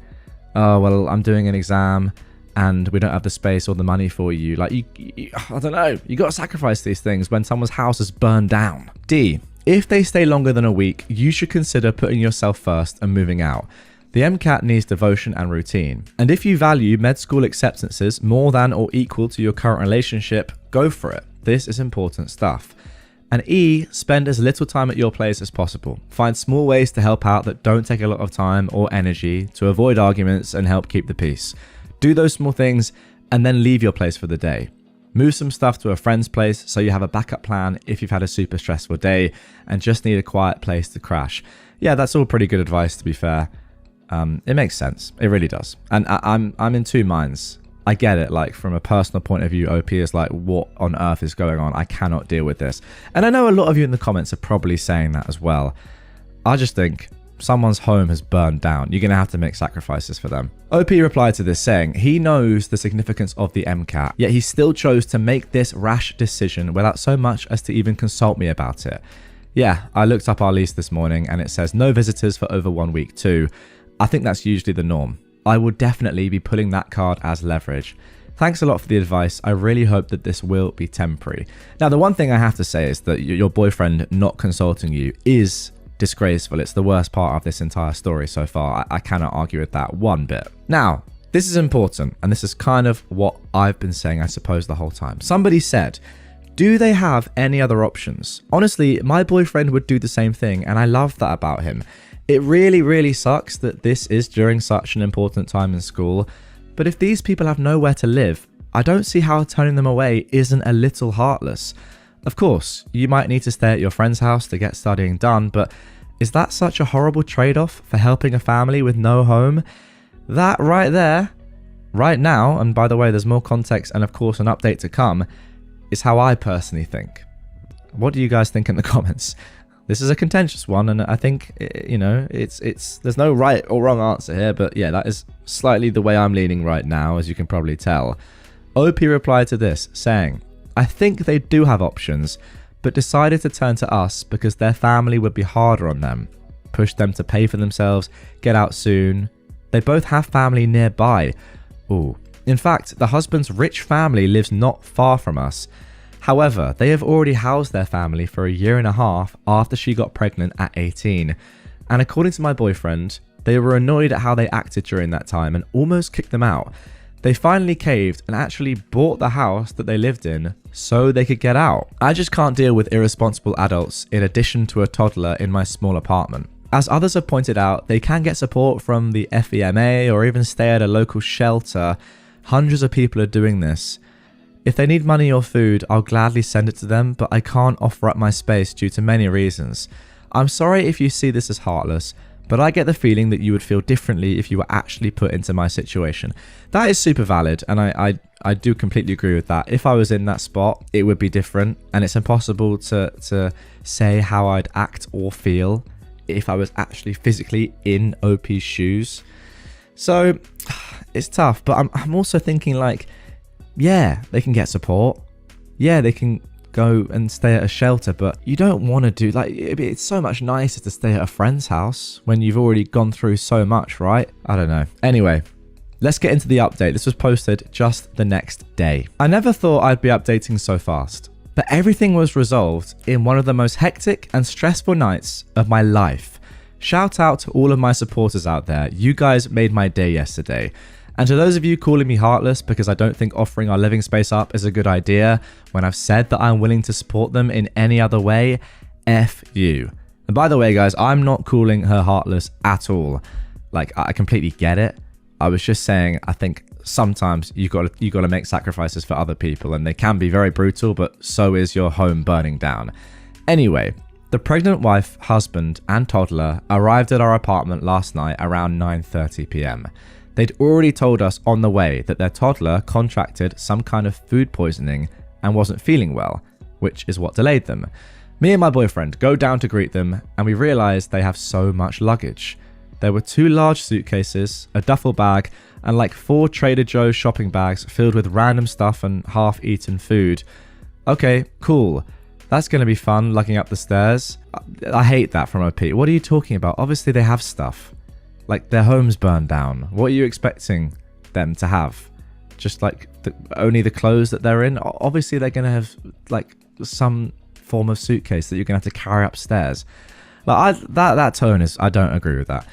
oh, well, I'm doing an exam and we don't have the space or the money for you. Like, I don't know. You got to sacrifice these things when someone's house is burned down. D, if they stay longer than a week, you should consider putting yourself first and moving out. The MCAT needs devotion and routine. And if you value med school acceptances more than or equal to your current relationship, go for it. This is important stuff. And E, spend as little time at your place as possible. Find small ways to help out that don't take a lot of time or energy to avoid arguments and help keep the peace. Do those small things and then leave your place for the day. Move some stuff to a friend's place so you have a backup plan if you've had a super stressful day and just need a quiet place to crash. Yeah, that's all pretty good advice, to be fair. It makes sense. It really does. And I'm in two minds. I get it. Like, from a personal point of view, OP is like, what on earth is going on? I cannot deal with this. And I know a lot of you in the comments are probably saying that as well. I just think someone's home has burned down. You're going to have to make sacrifices for them. OP replied to this saying, he knows the significance of the MCAT, yet he still chose to make this rash decision without so much as to even consult me about it. Yeah, I looked up our lease this morning and it says no visitors for over 1 week too. I think that's usually the norm. I will definitely be pulling that card as leverage. Thanks a lot for the advice. I really hope that this will be temporary. Now, the one thing I have to say is that your boyfriend not consulting you is disgraceful. It's the worst part of this entire story so far. I cannot argue with that one bit. Now, this is important, and this is kind of what I've been saying, I suppose, the whole time. Somebody said, do they have any other options? Honestly, my boyfriend would do the same thing, and I love that about him. It really, really sucks that this is during such an important time in school, but if these people have nowhere to live, I don't see how turning them away isn't a little heartless. Of course, you might need to stay at your friend's house to get studying done, but is that such a horrible trade-off for helping a family with no home? That right there, right now, and by the way, there's more context and of course an update to come, is how I personally think. What do you guys think in the comments? This is a contentious one, and I think, you know, it's there's no right or wrong answer here, but yeah, that is slightly the way I'm leaning right now, as you can probably tell. OP replied to this, saying, I think they do have options, but decided to turn to us because their family would be harder on them, push them to pay for themselves, get out soon. They both have family nearby. Ooh. In fact, the husband's rich family lives not far from us. However, they have already housed their family for a year and a half after she got pregnant at 18. And according to my boyfriend, they were annoyed at how they acted during that time and almost kicked them out. They finally caved and actually bought the house that they lived in so they could get out. I just can't deal with irresponsible adults in addition to a toddler in my small apartment. As others have pointed out, they can get support from the FEMA or even stay at a local shelter. Hundreds of people are doing this. If they need money or food, I'll gladly send it to them, but I can't offer up my space due to many reasons. I'm sorry if you see this as heartless, but I get the feeling that you would feel differently if you were actually put into my situation. That is super valid, and I do completely agree with that. If I was in that spot, it would be different, and it's impossible to say how I'd act or feel if I was actually physically in OP's shoes. So, it's tough, but I'm also thinking like, yeah, they can get support. Yeah, they can go and stay at a shelter, but you don't want to do, like, it's so much nicer to stay at a friend's house when you've already gone through so much, right? I don't know. Anyway, let's get into the update. This was posted just the next day. I never thought I'd be updating so fast, but everything was resolved in one of the most hectic and stressful nights of my life. Shout out to all of my supporters out there. You guys made my day yesterday. And to those of you calling me heartless because I don't think offering our living space up is a good idea when I've said that I'm willing to support them in any other way, F you. And by the way, guys, I'm not calling her heartless at all. Like, I completely get it. I was just saying, I think sometimes you got to make sacrifices for other people, and they can be very brutal, but so is your home burning down. Anyway, the pregnant wife, husband, and toddler arrived at our apartment last night around 9:30 p.m. They'd already told us on the way that their toddler contracted some kind of food poisoning and wasn't feeling well, which is what delayed them. Me and my boyfriend go down to greet them, and we realise they have so much luggage. There were 2 large suitcases, a duffel bag, and like 4 Trader Joe's shopping bags filled with random stuff and half-eaten food. Okay, cool. That's going to be fun, lugging up the stairs. I hate that from OP. What are you talking about? Obviously they have stuff. Like, their home's burned down. What are you expecting them to have? Just like only the clothes that they're in? Obviously they're going to have like some form of suitcase that you're going to have to carry upstairs. Like, that tone is, I don't agree with that.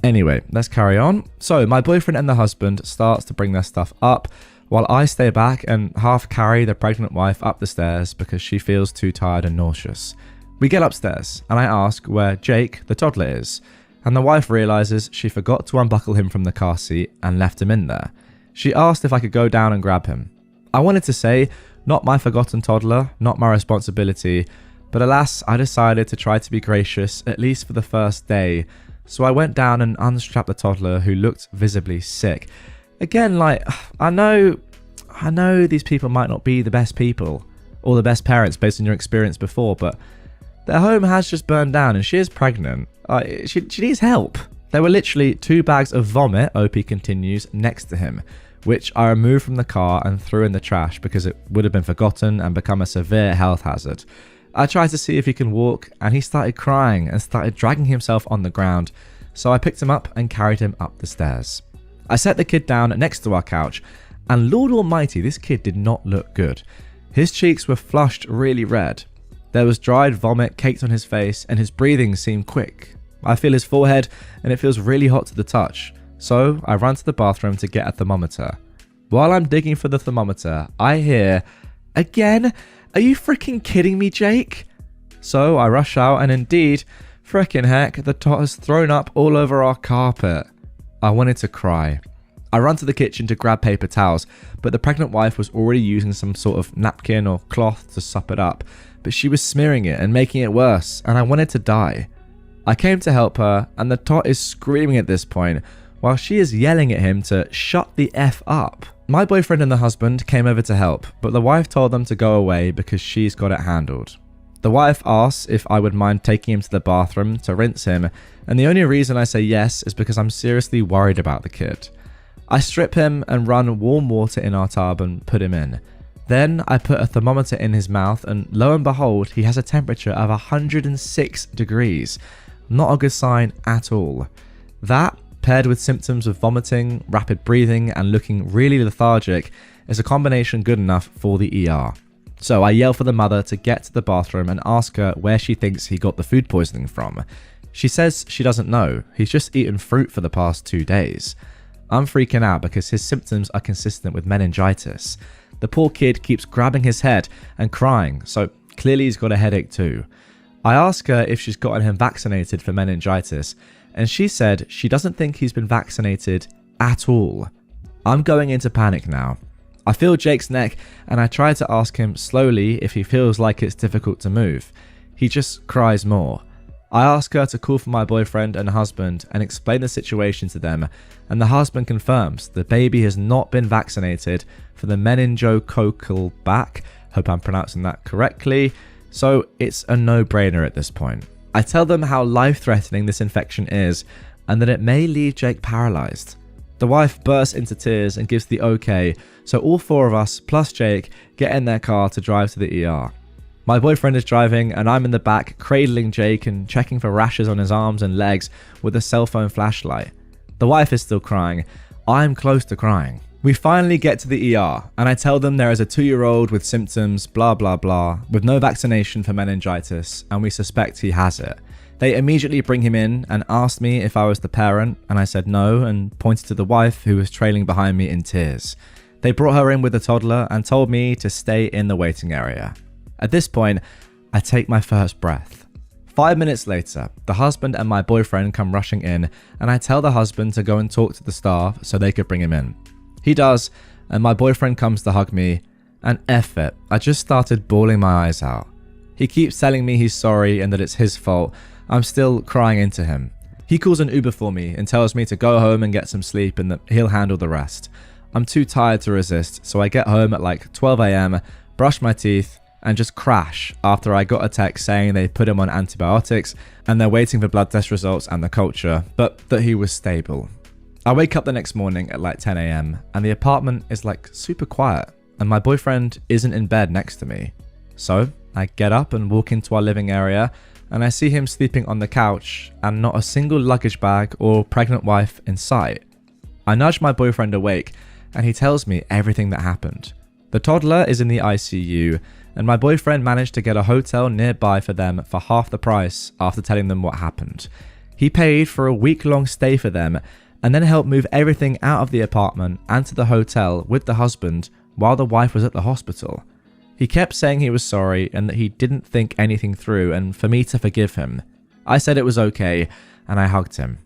Anyway, let's carry on. So my boyfriend and the husband starts to bring their stuff up, while I stay back and half carry the pregnant wife up the stairs because she feels too tired and nauseous. We get upstairs and I ask where Jake, the toddler, is, and the wife realizes she forgot to unbuckle him from the car seat and left him in there. She asked if I could go down and grab him. I wanted to say, not my forgotten toddler, not my responsibility, but alas, I decided to try to be gracious, at least for the first day, so I went down and unstrapped the toddler, who looked visibly sick. Again, like, I know these people might not be the best people or the best parents based on your experience before, but their home has just burned down and she is pregnant. She needs help. There were literally 2 bags of vomit, OP continues, next to him, which I removed from the car and threw in the trash because it would have been forgotten and become a severe health hazard. I tried to see if he can walk, and he started crying and started dragging himself on the ground, so I picked him up and carried him up the stairs. I set the kid down next to our couch, and Lord Almighty, this kid did not look good. His cheeks were flushed really red. There was dried vomit caked on his face, and his breathing seemed quick. I feel his forehead, and it feels really hot to the touch, so I run to the bathroom to get a thermometer. While I'm digging for the thermometer, I hear, "Again? Are you freaking kidding me, Jake?" So I rush out, and indeed, frickin' heck, the tot has thrown up all over our carpet. I wanted to cry. I run to the kitchen to grab paper towels, but the pregnant wife was already using some sort of napkin or cloth to sop it up, but she was smearing it and making it worse, and I wanted to die. I came to help her, and the tot is screaming at this point, while she is yelling at him to shut the F up. My boyfriend and the husband came over to help, but the wife told them to go away because she's got it handled. The wife asks if I would mind taking him to the bathroom to rinse him, and the only reason I say yes is because I'm seriously worried about the kid. I strip him and run warm water in our tub and put him in. Then I put a thermometer in his mouth, and lo and behold, he has a temperature of 106 degrees. Not a good sign at all. That, paired with symptoms of vomiting, rapid breathing, and looking really lethargic, is a combination good enough for the ER. So I yell for the mother to get to the bathroom and ask her where she thinks he got the food poisoning from. She says she doesn't know, he's just eaten fruit for the past 2 days. I'm freaking out because his symptoms are consistent with meningitis. The poor kid keeps grabbing his head and crying, so clearly he's got a headache too. I ask her if she's gotten him vaccinated for meningitis, and she said she doesn't think he's been vaccinated at all. I'm going into panic now. I feel Jake's neck, and I try to ask him slowly if he feels like it's difficult to move. He just cries more. I ask her to call for my boyfriend and husband and explain the situation to them, and the husband confirms the baby has not been vaccinated for the meningococcal back, hope I'm pronouncing that correctly, so it's a no-brainer at this point. I tell them how life-threatening this infection is and that it may leave Jake paralyzed. The wife bursts into tears and gives the okay, so all 4 of us plus Jake get in their car to drive to the ER. My boyfriend is driving and I'm in the back cradling Jake and checking for rashes on his arms and legs with a cell phone flashlight. The wife is still crying. I'm close to crying. We finally get to the ER and I tell them there is a 2-year-old with symptoms blah blah blah with no vaccination for meningitis and we suspect he has it. They immediately bring him in and asked me if I was the parent, and I said no and pointed to the wife who was trailing behind me in tears. They brought her in with the toddler and told me to stay in the waiting area. At this point, I take my first breath. 5 minutes later, the husband and my boyfriend come rushing in and I tell the husband to go and talk to the staff so they could bring him in. He does, and my boyfriend comes to hug me, and F it, I just started bawling my eyes out. He keeps telling me he's sorry and that it's his fault. I'm still crying into him. He calls an Uber for me and tells me to go home and get some sleep and that he'll handle the rest. I'm too tired to resist, so I get home at like 12 AM, brush my teeth, and just crash after I got a text saying they put him on antibiotics and they're waiting for blood test results and the culture, but that he was stable. I wake up the next morning at like 10 AM and the apartment is like super quiet and my boyfriend isn't in bed next to me. So I get up and walk into our living area and I see him sleeping on the couch and not a single luggage bag or pregnant wife in sight. I nudge my boyfriend awake and he tells me everything that happened. The toddler is in the ICU and my boyfriend managed to get a hotel nearby for them for half the price after telling them what happened. He paid for a week-long stay for them and then helped move everything out of the apartment and to the hotel with the husband while the wife was at the hospital. He kept saying he was sorry and that he didn't think anything through and for me to forgive him. I said it was okay and I hugged him.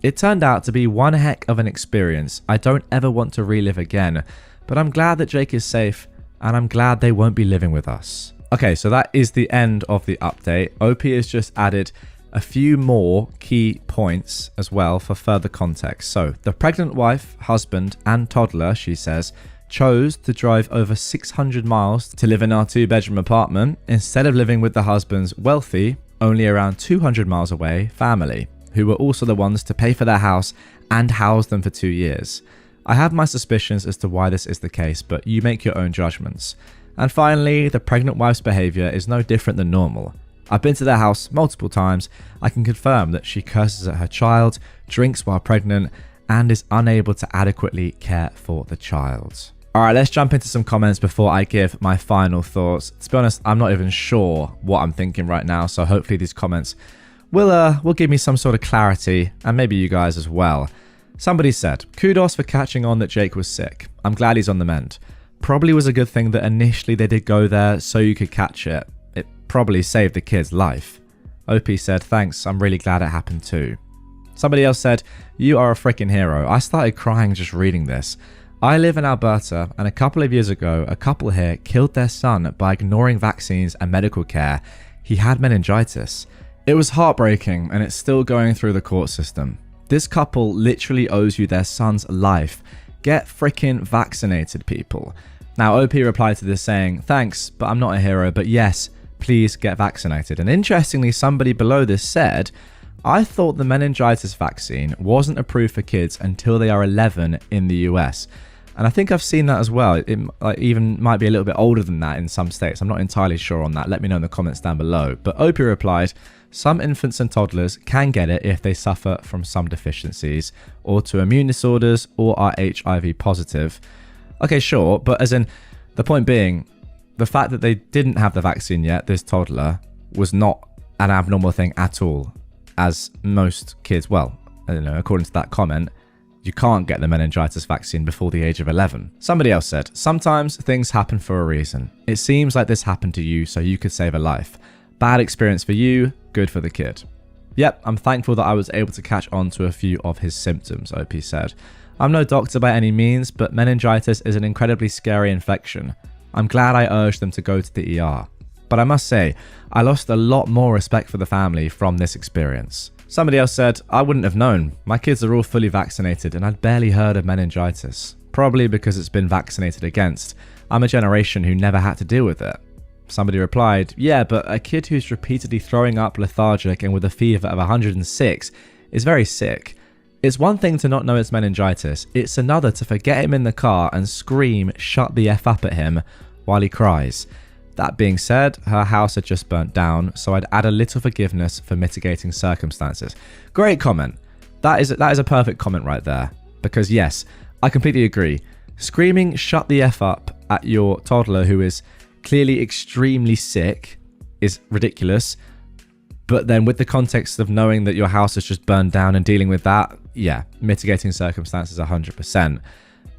It turned out to be one heck of an experience I don't ever want to relive again, but I'm glad that Jake is safe and I'm glad they won't be living with us. Okay, so that is the end of the update. OP has just added a few more key points as well for further context. So the pregnant wife, husband and toddler, she says, chose to drive over 600 miles to live in our 2-bedroom apartment instead of living with the husband's wealthy, only around 200 miles away, family, who were also the ones to pay for their house and house them for 2 years. I have my suspicions as to why this is the case, but you make your own judgments. And finally, the pregnant wife's behaviour is no different than normal. I've been to their house multiple times. I can confirm that she curses at her child, drinks while pregnant, and is unable to adequately care for the child. Alright, let's jump into some comments before I give my final thoughts. To be honest, I'm not even sure what I'm thinking right now, so hopefully these comments will give me some sort of clarity, and maybe you guys as well. Somebody said, kudos for catching on that Jake was sick. I'm glad he's on the mend. Probably was a good thing that initially they did go there so you could catch it. It probably saved the kid's life. OP said, thanks, I'm really glad it happened too. Somebody else said, you are a freaking hero. I started crying just reading this. I live in Alberta and a couple of years ago, a couple here killed their son by ignoring vaccines and medical care. He had meningitis. It was heartbreaking and it's still going through the court system. This couple literally owes you their son's life. Get freaking vaccinated, people. Now, OP replied to this saying, thanks, but I'm not a hero, but yes, please get vaccinated. And interestingly, somebody below this said, I thought the meningitis vaccine wasn't approved for kids until they are 11 in the US. And I think I've seen that as well. It even might be a little bit older than that in some states. I'm not entirely sure on that. Let me know in the comments down below. But OP replied, some infants and toddlers can get it if they suffer from some deficiencies, autoimmune disorders, or are HIV positive. Okay, sure, but as in, the point being, the fact that they didn't have the vaccine yet, this toddler, was not an abnormal thing at all. As most kids, well, I don't know, according to that comment, you can't get the meningitis vaccine before the age of 11. Somebody else said, sometimes things happen for a reason. It seems like this happened to you so you could save a life. Bad experience for you, good for the kid. Yep, I'm thankful that I was able to catch on to a few of his symptoms, OP said. I'm no doctor by any means, but meningitis is an incredibly scary infection. I'm glad I urged them to go to the ER. But I must say, I lost a lot more respect for the family from this experience. Somebody else said, I wouldn't have known. My kids are all fully vaccinated and I'd barely heard of meningitis. Probably because it's been vaccinated against. I'm a generation who never had to deal with it. Somebody replied, yeah, but a kid who's repeatedly throwing up, lethargic, and with a fever of 106 is very sick. It's one thing to not know it's meningitis. It's another to forget him in the car and scream, shut the F up at him while he cries. That being said, her house had just burnt down, so I'd add a little forgiveness for mitigating circumstances. Great comment. That is a perfect comment right there. Because yes, I completely agree. Screaming shut the F up at your toddler who is clearly extremely sick is ridiculous. But then with the context of knowing that your house has just burned down and dealing with that, yeah, mitigating circumstances 100%.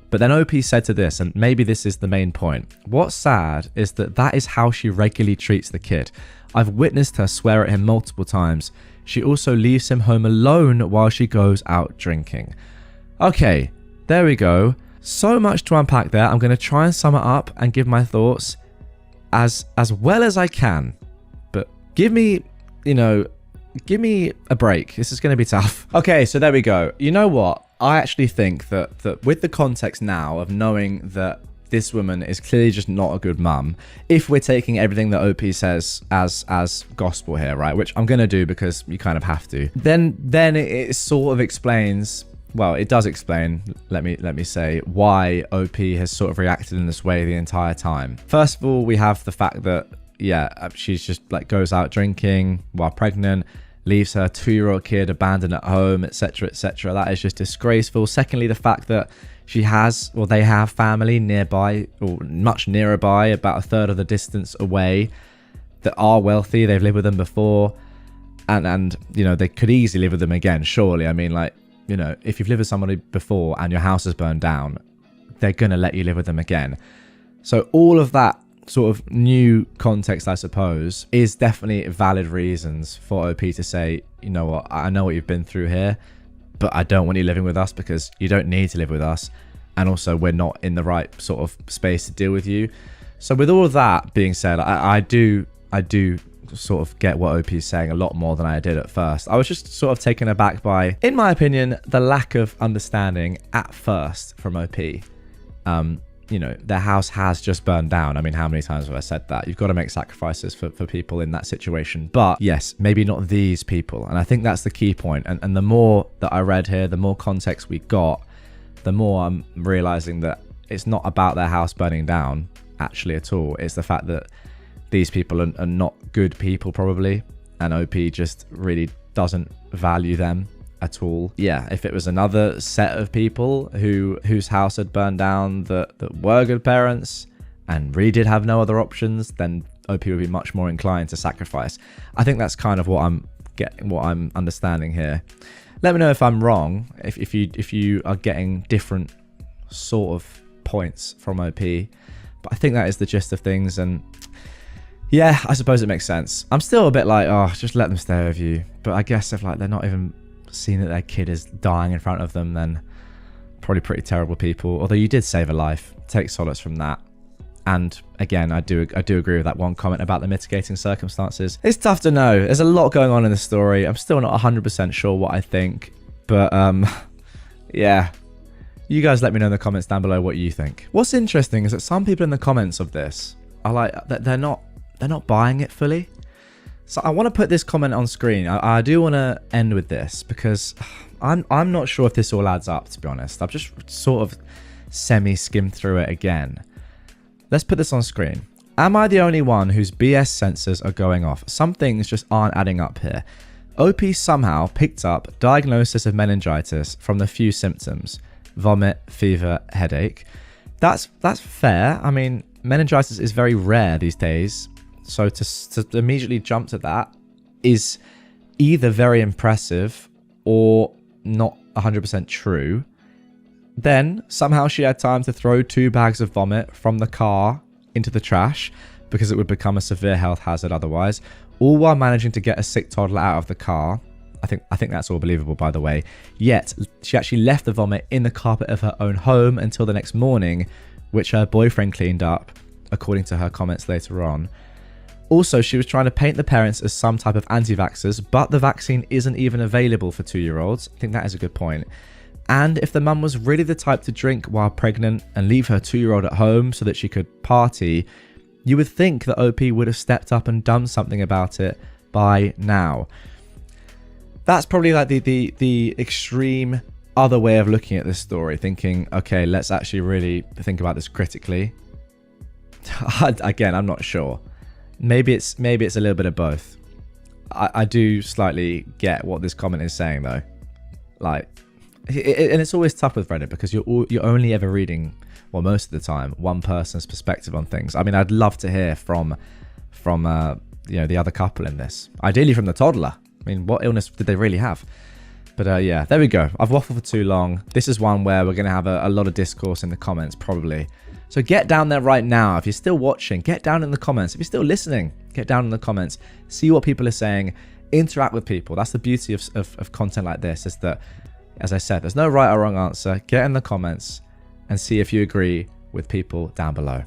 But then OP said to this, and maybe this is the main point. What's sad is that is how she regularly treats the kid. I've witnessed her swear at him multiple times. She also leaves him home alone while she goes out drinking. Okay, there we go. So much to unpack there. I'm going to try and sum it up and give my thoughts as well as I can. But give me give me a break. This is going to be tough. Okay, so there we go. You know what? I actually think that with the context now of knowing that this woman is clearly just not a good mum, if we're taking everything that OP says as gospel here, right, which I'm going to do because you kind of have to, then it sort of explains, well, it does explain, let me say, why OP has sort of reacted in this way the entire time. First of all, we have the fact that, yeah, she's just like goes out drinking while pregnant, leaves her 2-year-old kid abandoned at home, etc., etc. That is just disgraceful. Secondly, the fact that she has, or they have, family nearby, or much nearer by, about a third of the distance away, that are wealthy. They've lived with them before, and you know, they could easily live with them again, surely. I mean, like, you know, if you've lived with somebody before and your house has burned down, they're gonna let you live with them again. So all of that sort of new context, I suppose, is definitely valid reasons for OP to say, you know what, I know what you've been through here, but I don't want you living with us because you don't need to live with us, and also we're not in the right sort of space to deal with you. So with all of that being said, I do sort of get what OP is saying a lot more than I did at first. I was just sort of taken aback by, in my opinion, the lack of understanding at first from OP. You know, their house has just burned down. I mean, how many times have I said that? You've got to make sacrifices for people in that situation. But yes, maybe not these people. And I think that's the key point. And the more that I read here, the more context we got, the more I'm realizing that it's not about their house burning down, actually, at all. It's the fact that these people are not good people, probably. And OP just really doesn't value them at all. Yeah, if it was another set of people whose house had burned down that were good parents and really did have no other options, then OP would be much more inclined to sacrifice. I think that's kind of what I'm understanding here. Let me know if I'm wrong, if you are getting different sort of points from OP, but I think that is the gist of things. And yeah, I suppose it makes sense. I'm still a bit like, oh, just let them stay with you. But I guess if like they're not even seeing that their kid is dying in front of them, then probably pretty terrible people. Although you did save a life, take solace from that. And again, I do agree with that one comment about the mitigating circumstances. It's tough to know. There's a lot going on in the story. I'm still not 100% sure what I think, but yeah. You guys let me know in the comments down below what you think. What's interesting is that some people in the comments of this are like, they're not buying it fully. So I want to put this comment on screen. I do want to end with this because I'm not sure if this all adds up, to be honest. I've just sort of semi-skimmed through it again. Let's put this on screen. Am I the only one whose BS sensors are going off? Some things just aren't adding up here. OP somehow picked up diagnosis of meningitis from the few symptoms: vomit, fever, headache. That's fair. I mean, meningitis is very rare these days. So to immediately jump to that is either very impressive or not 100% true. Then somehow she had time to throw 2 bags of vomit from the car into the trash because it would become a severe health hazard otherwise, all while managing to get a sick toddler out of the car. I think that's all believable, by the way. Yet she actually left the vomit in the carpet of her own home until the next morning, which her boyfriend cleaned up, according to her comments later on. Also, she was trying to paint the parents as some type of anti-vaxxers, but the vaccine isn't even available for 2-year-olds. I think that is a good point. And if the mum was really the type to drink while pregnant and leave her 2-year-old at home so that she could party, you would think that OP would have stepped up and done something about it by now. That's probably like the extreme other way of looking at this story, thinking, okay, let's actually really think about this critically. Again, I'm not sure. Maybe it's a little bit of both. I do slightly get what this comment is saying though. Like, and it's always tough with Reddit because you're only ever reading, well, most of the time, one person's perspective on things. I mean, I'd love to hear from the other couple in this. Ideally from the toddler. I mean, what illness did they really have? But yeah, there we go. I've waffled for too long. This is one where we're going to have a lot of discourse in the comments, probably. So get down there right now. If you're still watching, get down in the comments. If you're still listening, get down in the comments. See what people are saying. Interact with people. That's the beauty of content like this, is that, as I said, there's no right or wrong answer. Get in the comments and see if you agree with people down below.